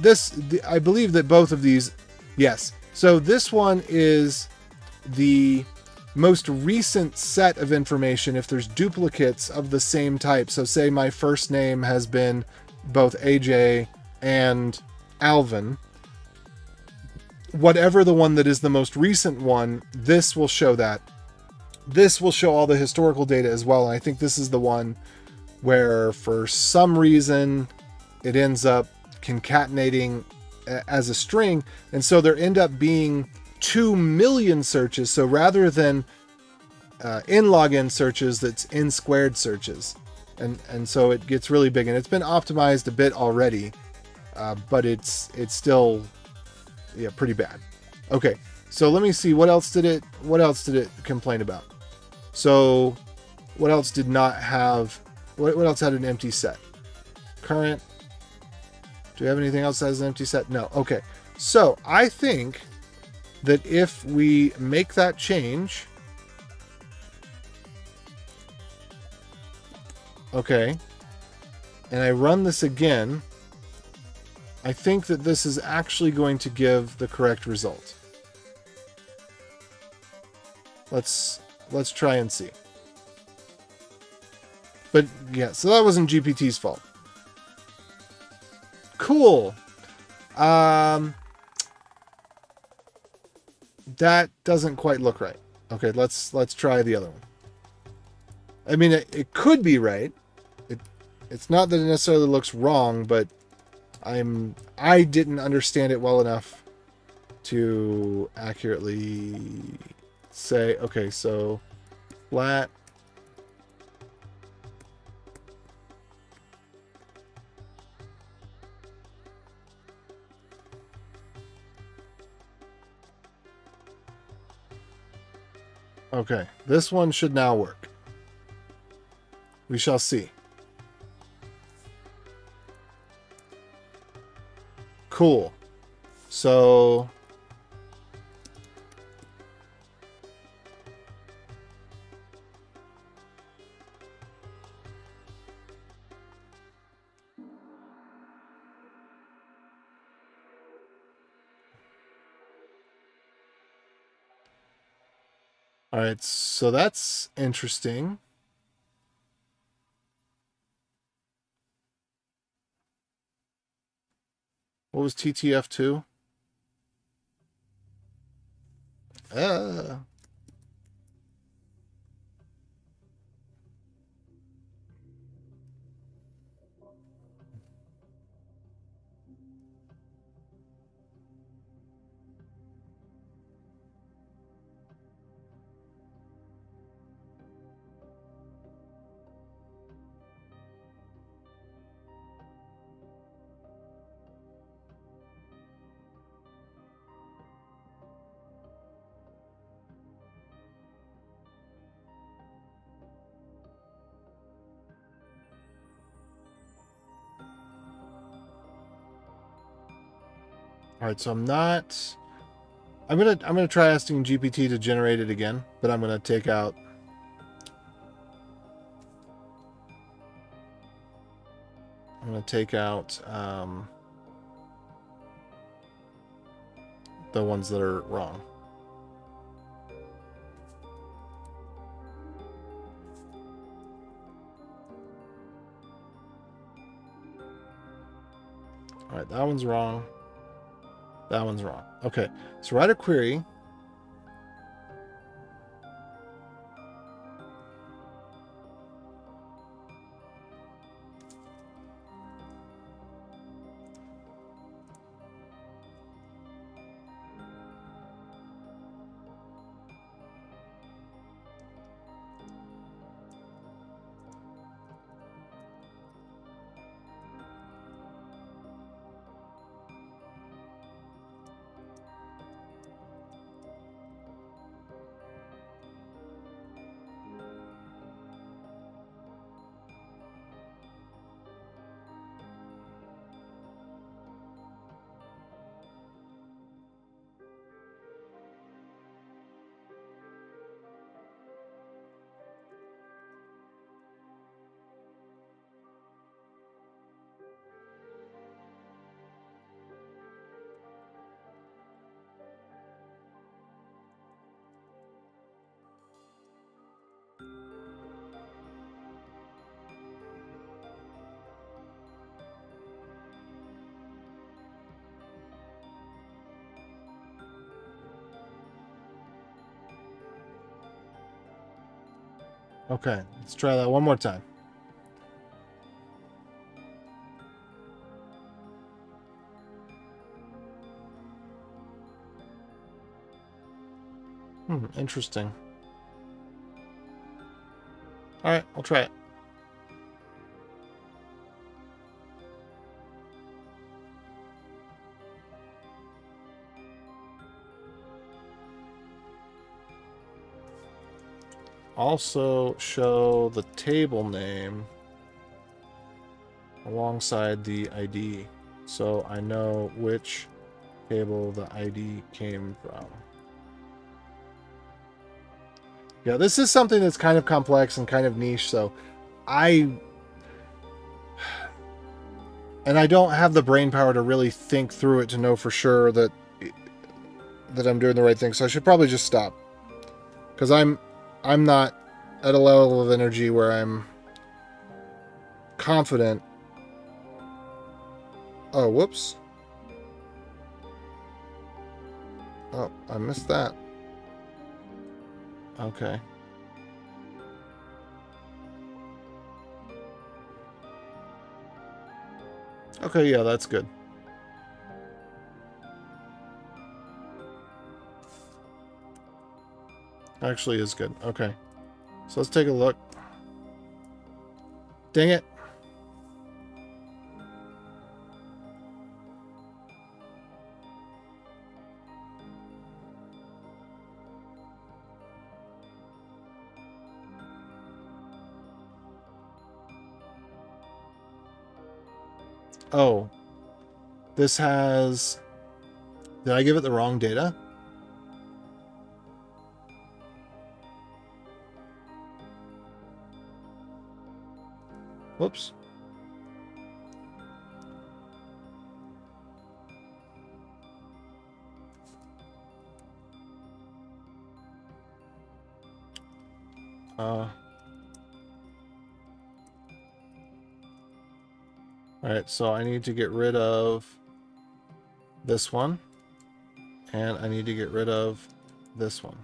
I believe that both of these, yes. So this one is the most recent set of information if there's duplicates of the same type. So say my first name has been both AJ and Alvin. Whatever the one that is the most recent one, this will show that. This will show all the historical data as well. And I think this is the one where for some reason it ends up concatenating as a string. And so there end up being 2 million searches. So rather than in login searches, that's in squared searches. And so it gets really big, and it's been optimized a bit already, but it's still, yeah, pretty bad. Okay. So let me see, what else did it complain about? So what else did not have, what else had an empty set? Current. Do we have anything else that has an empty set? No. Okay. So I think that if we make that change, okay, and I run this again, I think that this is actually going to give the correct result. Let's try and see. But yeah, so that wasn't GPT's fault. Cool. That doesn't quite look right. Okay, let's try the other one. I mean, it could be right. It's not that it necessarily looks wrong, but I didn't understand it well enough to accurately say, okay, so flat. Okay, this one should now work. We shall see. Cool. So all right, so that's interesting. What was TTF2? All right, so I'm gonna try asking GPT to generate it again, but I'm gonna take out the ones that are wrong. All right, that one's wrong. That one's wrong. Okay, so write a query. Okay, let's try that one more time. Interesting. All right, I'll try it. Also show the table name alongside the ID, so I know which table the ID came from. Yeah, this is something that's kind of complex and kind of niche, so I don't have the brain power to really think through it to know for sure that I'm doing the right thing, so I should probably just stop. Because I'm not at a level of energy where I'm confident. Oh, whoops. Oh, I missed that. Okay. Okay, yeah, that's good. Actually is good. Okay. So let's take a look. Dang it. Oh. This has... Did I give it the wrong data? Whoops. Alright, so I need to get rid of this one. And I need to get rid of this one.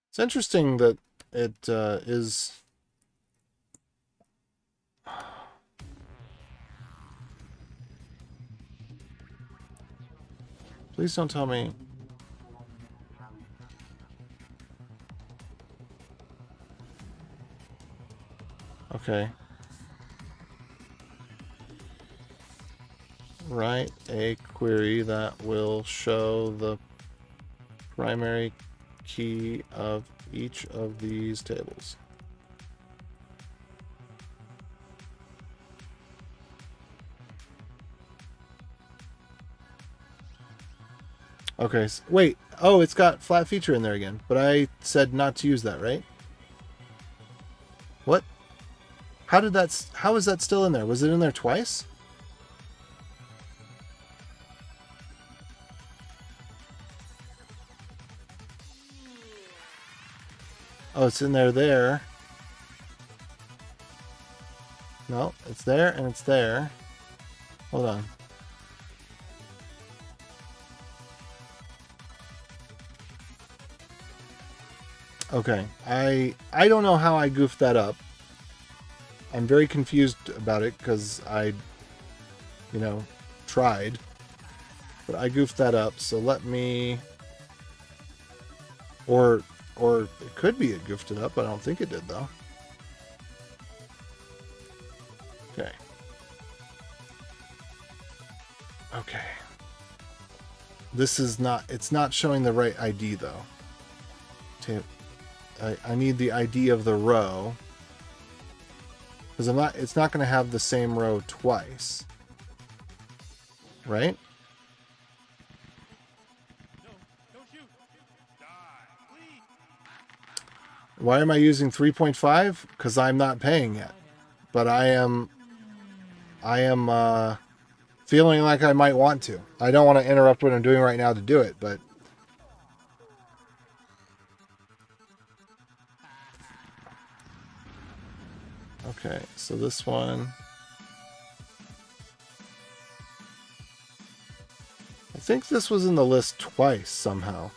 It's interesting that it is... Please don't tell me... Okay. Write a query that will show the primary key of each of these tables. Okay, wait. Oh, it's got flat feature in there again. But I said not to use that, right? What? How is that still in there? Was it in there twice? Oh, it's in there. No, it's there and it's there. Hold on. Okay, I don't know how I goofed that up. I'm very confused about it because I, tried. But I goofed that up, so let me... Or it could be it goofed it up, but I don't think it did, though. Okay. Okay. This is not... It's not showing the right ID, though. I need the ID of the row. Because it's not going to have the same row twice. Right? Why am I using 3.5? Because I'm not paying yet. But I am feeling like I might want to. I don't want to interrupt what I'm doing right now to do it, but... Okay, so this one... I think this was in the list twice somehow.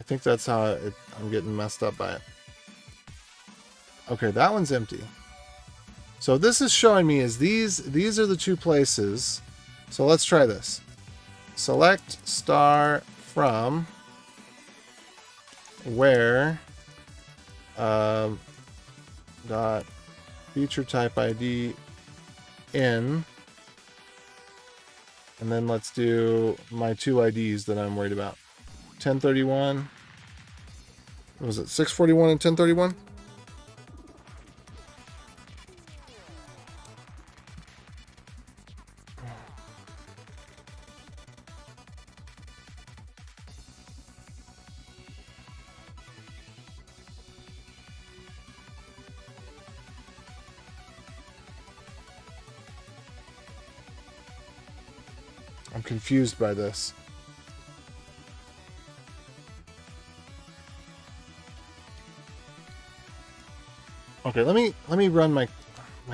I think that's how I'm getting messed up by it. Okay, that one's empty. So this is showing me is these are the two places. So let's try this. Select star from where dot feature type ID in, and then let's do my two IDs that I'm worried about. 1031. What was it? 641 and 1031? I'm confused by this. Okay, let me run my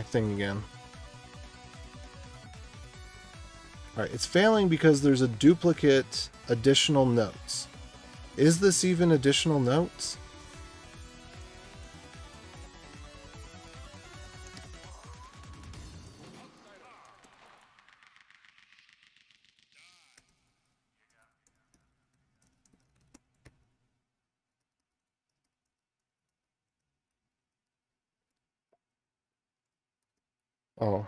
thing again. Alright, it's failing because there's a duplicate additional notes. Is this even additional notes? Oh.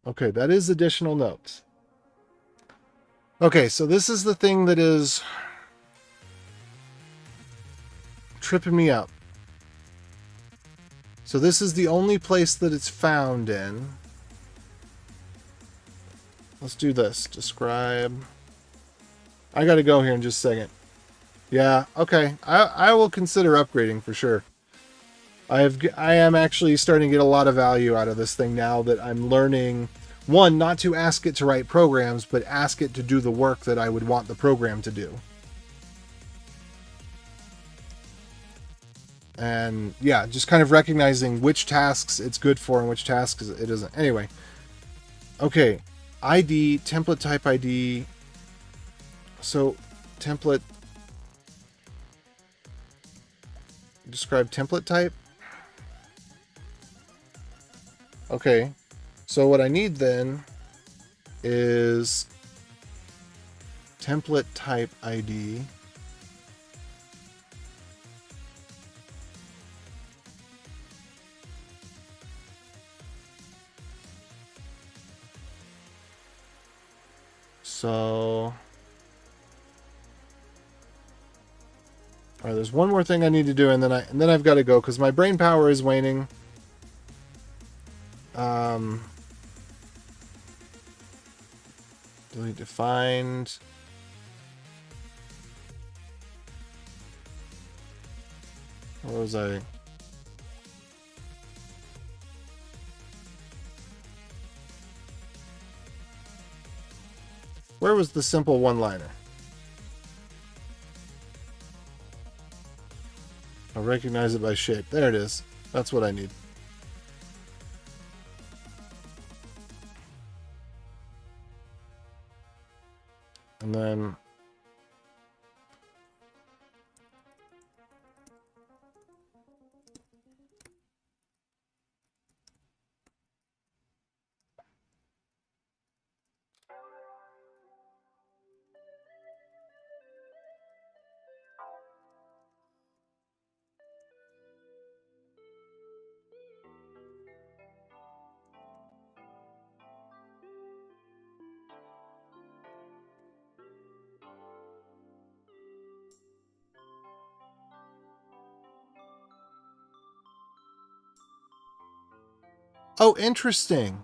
Okay, that is additional notes. Okay, so this is the thing that is tripping me up. So this is the only place that it's found in. Let's do this. Describe. I gotta go here in just a second. Yeah, okay. I will consider upgrading for sure. I am actually starting to get a lot of value out of this thing now that I'm learning, one, not to ask it to write programs, but ask it to do the work that I would want the program to do. And yeah, just kind of recognizing which tasks it's good for and which tasks it isn't. Anyway, okay, ID, template type ID. So template, describe template type. Okay, so what I need then is template type ID. So, all right, there's one more thing I need to do, and then I've got to go because my brain power is waning. Delete defined. Where was I? Where was the simple one-liner? I'll recognize it by shape. There it is. That's what I need. And then oh, interesting.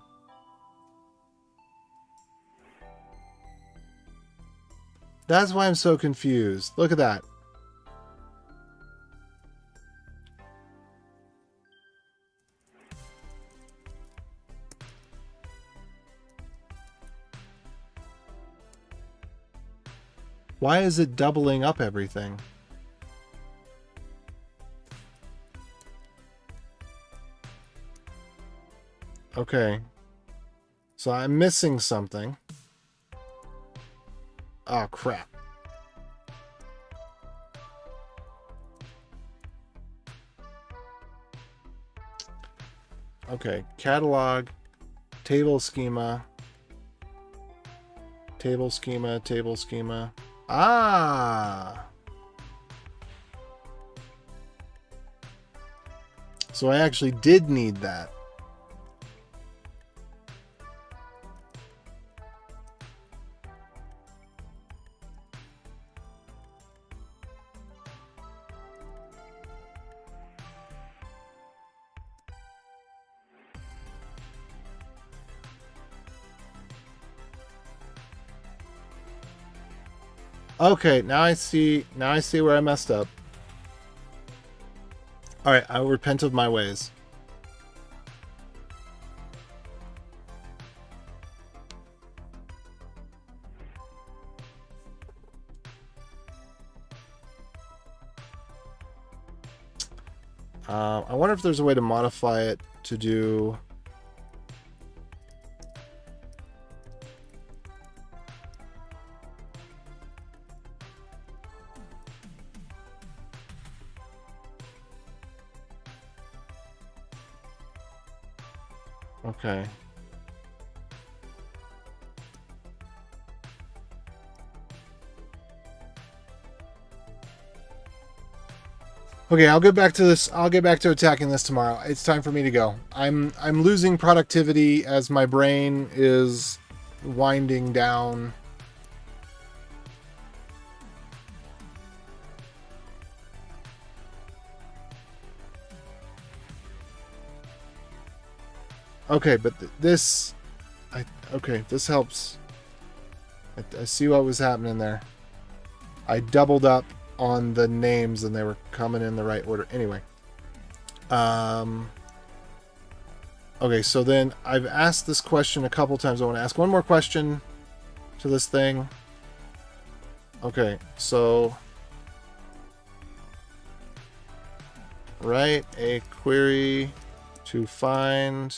That's why I'm so confused. Look at that. Why is it doubling up everything? Okay. So I'm missing something. Oh, crap. Okay, catalog, table schema, table schema, table schema. Ah! So I actually did need that. Okay, now I see where I messed up. All right, I will repent of my ways. I wonder if there's a way to modify it to do... Okay. Okay, I'll get back to this. I'll get back to attacking this tomorrow. It's time for me to go. I'm losing productivity as my brain is winding down. Okay, but this... okay, this helps. I see what was happening there. I doubled up on the names and they were coming in the right order. Anyway. Okay, so then I've asked this question a couple times. I want to ask one more question to this thing. Okay, so... write a query to find...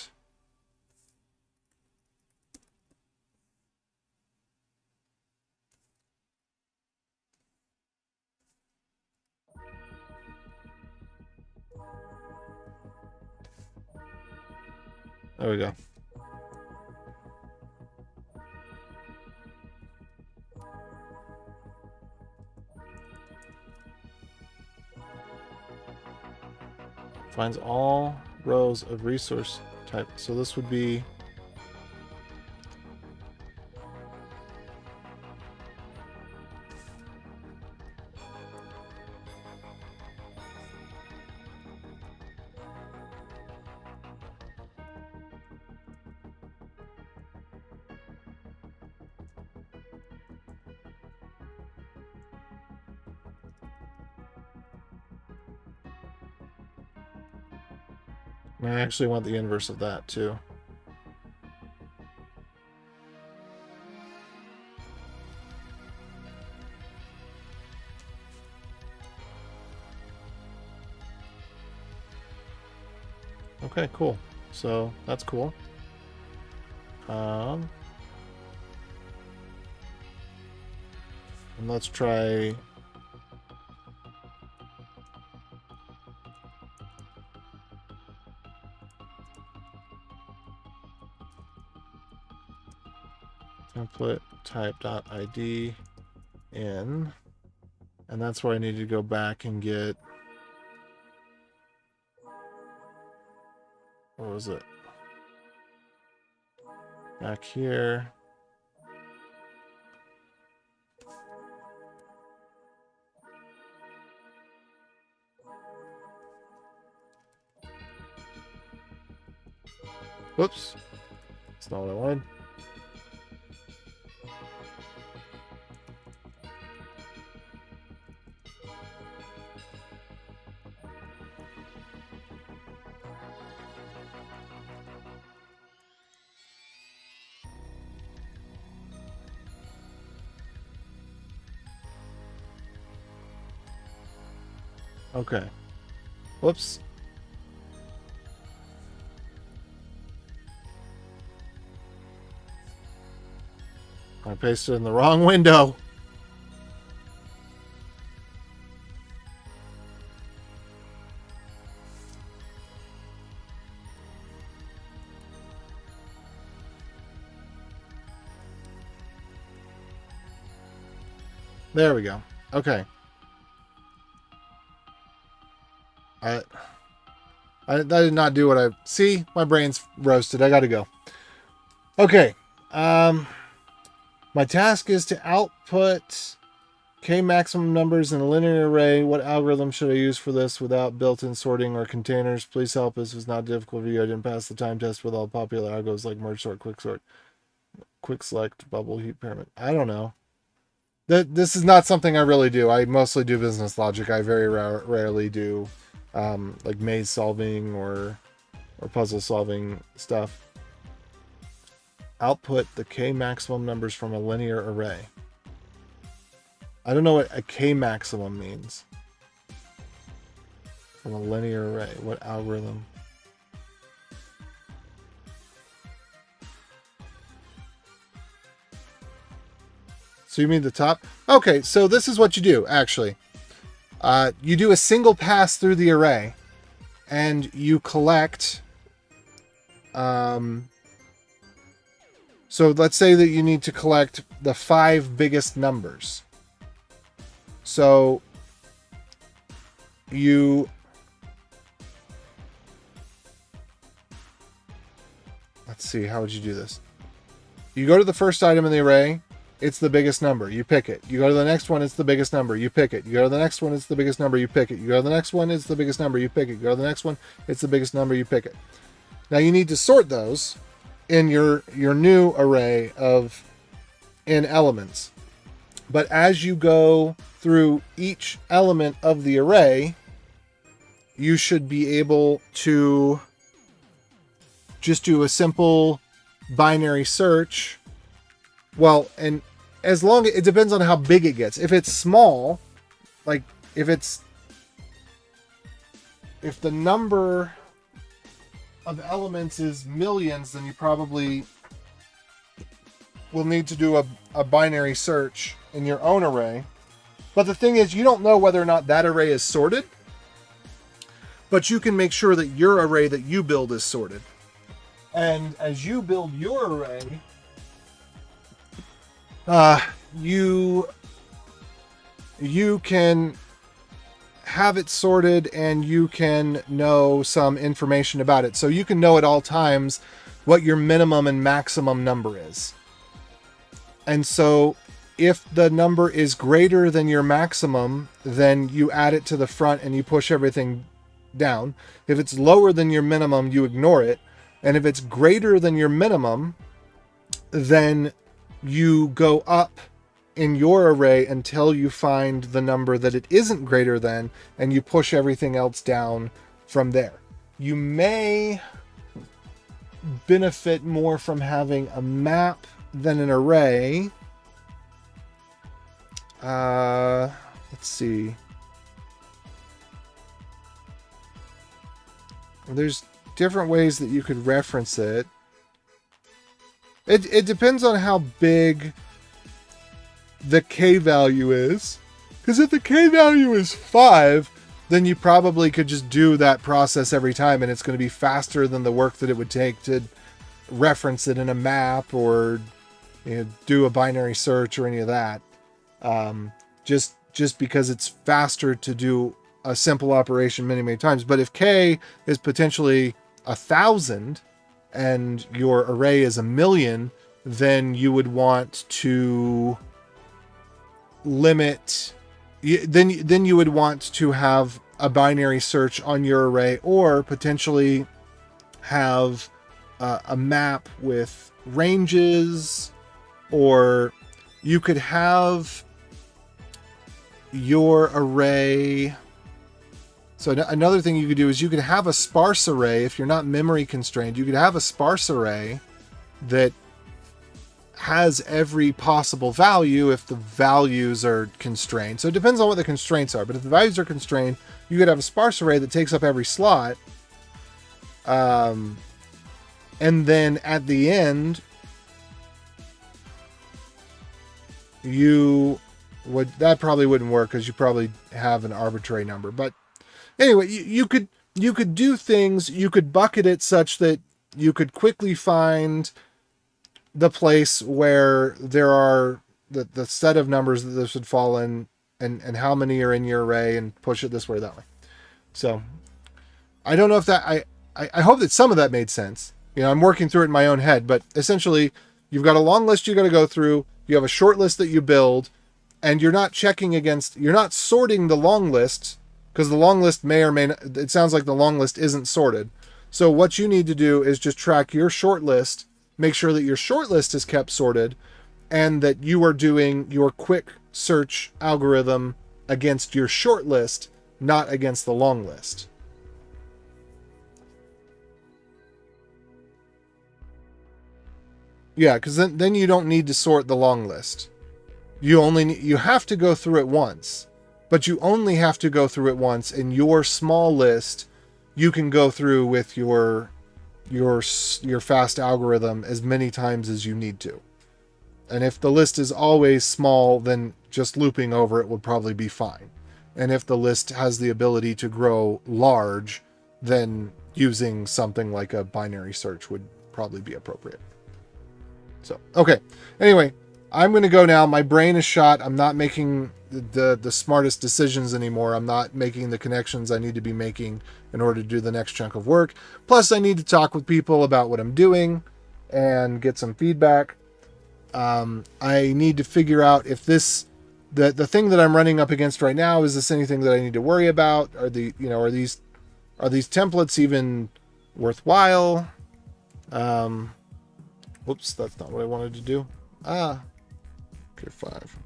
There we go. Finds all rows of resource type. So this would be... I actually want the inverse of that too. Okay, cool. So that's cool. And let's try... template type.id in, and that's where I need to go back and get... what was it? Back here. Whoops. That's not what I wanted. Okay. Whoops. I pasted in the wrong window. There we go. Okay. I did not do what I... see? My brain's roasted. I gotta go. Okay. My task is to output k maximum numbers in a linear array. What algorithm should I use for this without built-in sorting or containers? Please help us. It's not difficult for you. I didn't pass the time test with all popular algos like merge sort, quick select, bubble heap pyramid. I don't know. This is not something I really do. I mostly do business logic. I very rarely do like maze solving or puzzle solving stuff. Output the k maximum numbers from a linear array. I don't know what a k maximum means. from a linear array. What algorithm? So you mean the top? Okay, so this is what you do, actually. You do a single pass through the array, and you collect... so let's say that you need to collect the 5 biggest numbers. So you... Let's see, how would you do this? You go to the first item in the array, it's the biggest number, you pick it. You go to the next one, it's the biggest number, you pick it. You go to the next one, it's the biggest number, you pick it. You go to the next one, it's the biggest number, you pick it. You go to the next one, it's the biggest number, you pick it. Now you need to sort those in your new array of in elements. But as you go through each element of the array, you should be able to just do a simple binary search. Well, and as long as it depends on how big it gets. If it's small, like if the number of elements is millions, then you probably will need to do a binary search in your own array. But the thing is, you don't know whether or not that array is sorted, but you can make sure that your array that you build is sorted. And as you build your array, you can have it sorted and you can know some information about it. So you can know at all times what your minimum and maximum number is. And so if the number is greater than your maximum, then you add it to the front and you push everything down. If it's lower than your minimum, you ignore it. And if it's greater than your minimum, then you go up in your array until you find the number that it isn't greater than, and you push everything else down from there. You may benefit more from having a map than an array. Let's see. There's different ways that you could reference it. It depends on how big the K value is. Because if the K value is 5, then you probably could just do that process every time and it's going to be faster than the work that it would take to reference it in a map or do a binary search or any of that. Just because it's faster to do a simple operation many times. But if K is potentially 1,000 and your array is 1,000,000, then you would want to limit. Then you would want to have a binary search on your array, or potentially have a map with ranges, or you could have your array. So another thing you could do is you could have a sparse array. If you're not memory constrained, you could have a sparse array that has every possible value if the values are constrained. So it depends on what the constraints are. But if the values are constrained, you could have a sparse array that takes up every slot. And then at the end, that probably wouldn't work because you probably have an arbitrary number. But anyway, you could do things. You could bucket it such that you could quickly find the place where there are the set of numbers that this would fall in, and how many are in your array, and push it this way or that way. So I don't know if that, I hope that some of that made sense. I'm working through it in my own head, but essentially you've got a long list you got to go through. You have a short list that you build, and you're not sorting the long list, because the long list may or may not, it sounds like the long list isn't sorted. So what you need to do is just track your short list, make sure that your short list is kept sorted, and that you are doing your quick search algorithm against your short list, not against the long list. Yeah, because then you don't need to sort the long list. You have to go through it once. but you only have to go through it once. In your small list, you can go through with your fast algorithm as many times as you need to. And if the list is always small, then just looping over it would probably be fine. And if the list has the ability to grow large, then using something like a binary search would probably be appropriate. So, okay. Anyway, I'm going to go now. My brain is shot. I'm not making the smartest decisions anymore. I'm not making the connections I need to be making in order to do the next chunk of work. Plus, I need to talk with people about what I'm doing and get some feedback. I need to figure out if the thing that I'm running up against right now, is this anything that I need to worry about? Are these templates even worthwhile? Whoops, that's not what I wanted to do. Okay, 5.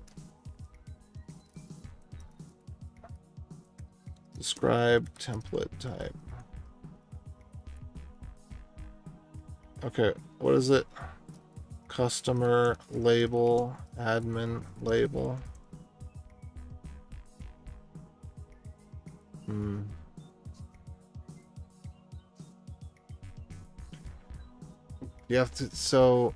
Describe template type. Okay, what is it? Customer label, admin label. You have to, so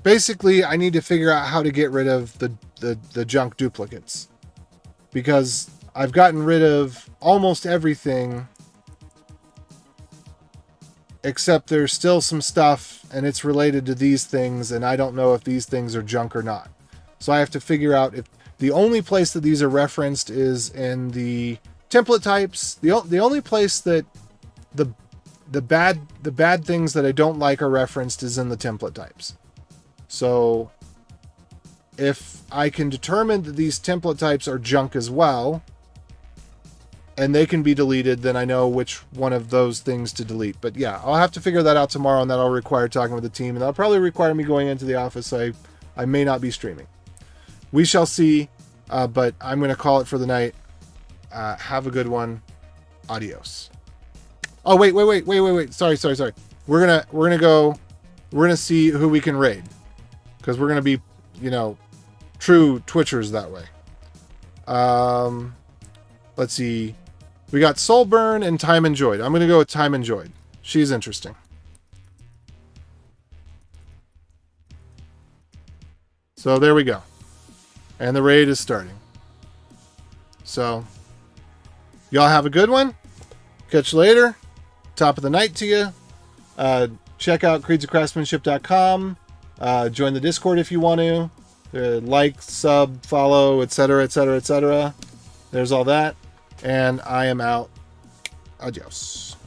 basically I need to figure out how to get rid of the junk duplicates, because I've gotten rid of almost everything except there's still some stuff and it's related to these things, and I don't know if these things are junk or not. So I have to figure out if the only place that these are referenced is in the template types. The only place that the bad things that I don't like are referenced is in the template types. So if I can determine that these template types are junk as well, and they can be deleted, then I know which one of those things to delete. But yeah, I'll have to figure that out tomorrow, and that'll require talking with the team, and that'll probably require me going into the office. I may not be streaming. We shall see, but I'm going to call it for the night. Have a good one. Adios. Oh, wait. Sorry. We're gonna see who we can raid, because we're gonna be, true Twitchers that way. Let's see. We got Soulburn and Time Enjoyed. I'm gonna go with Time Enjoyed. She's interesting. So there we go. And the raid is starting. So y'all have a good one. Catch you later. Top of the night to you. Check out creedsofcraftsmanship.com. Join the Discord if you want to. Like, sub, follow, etc., etc., etc. There's all that. And I am out. Adios.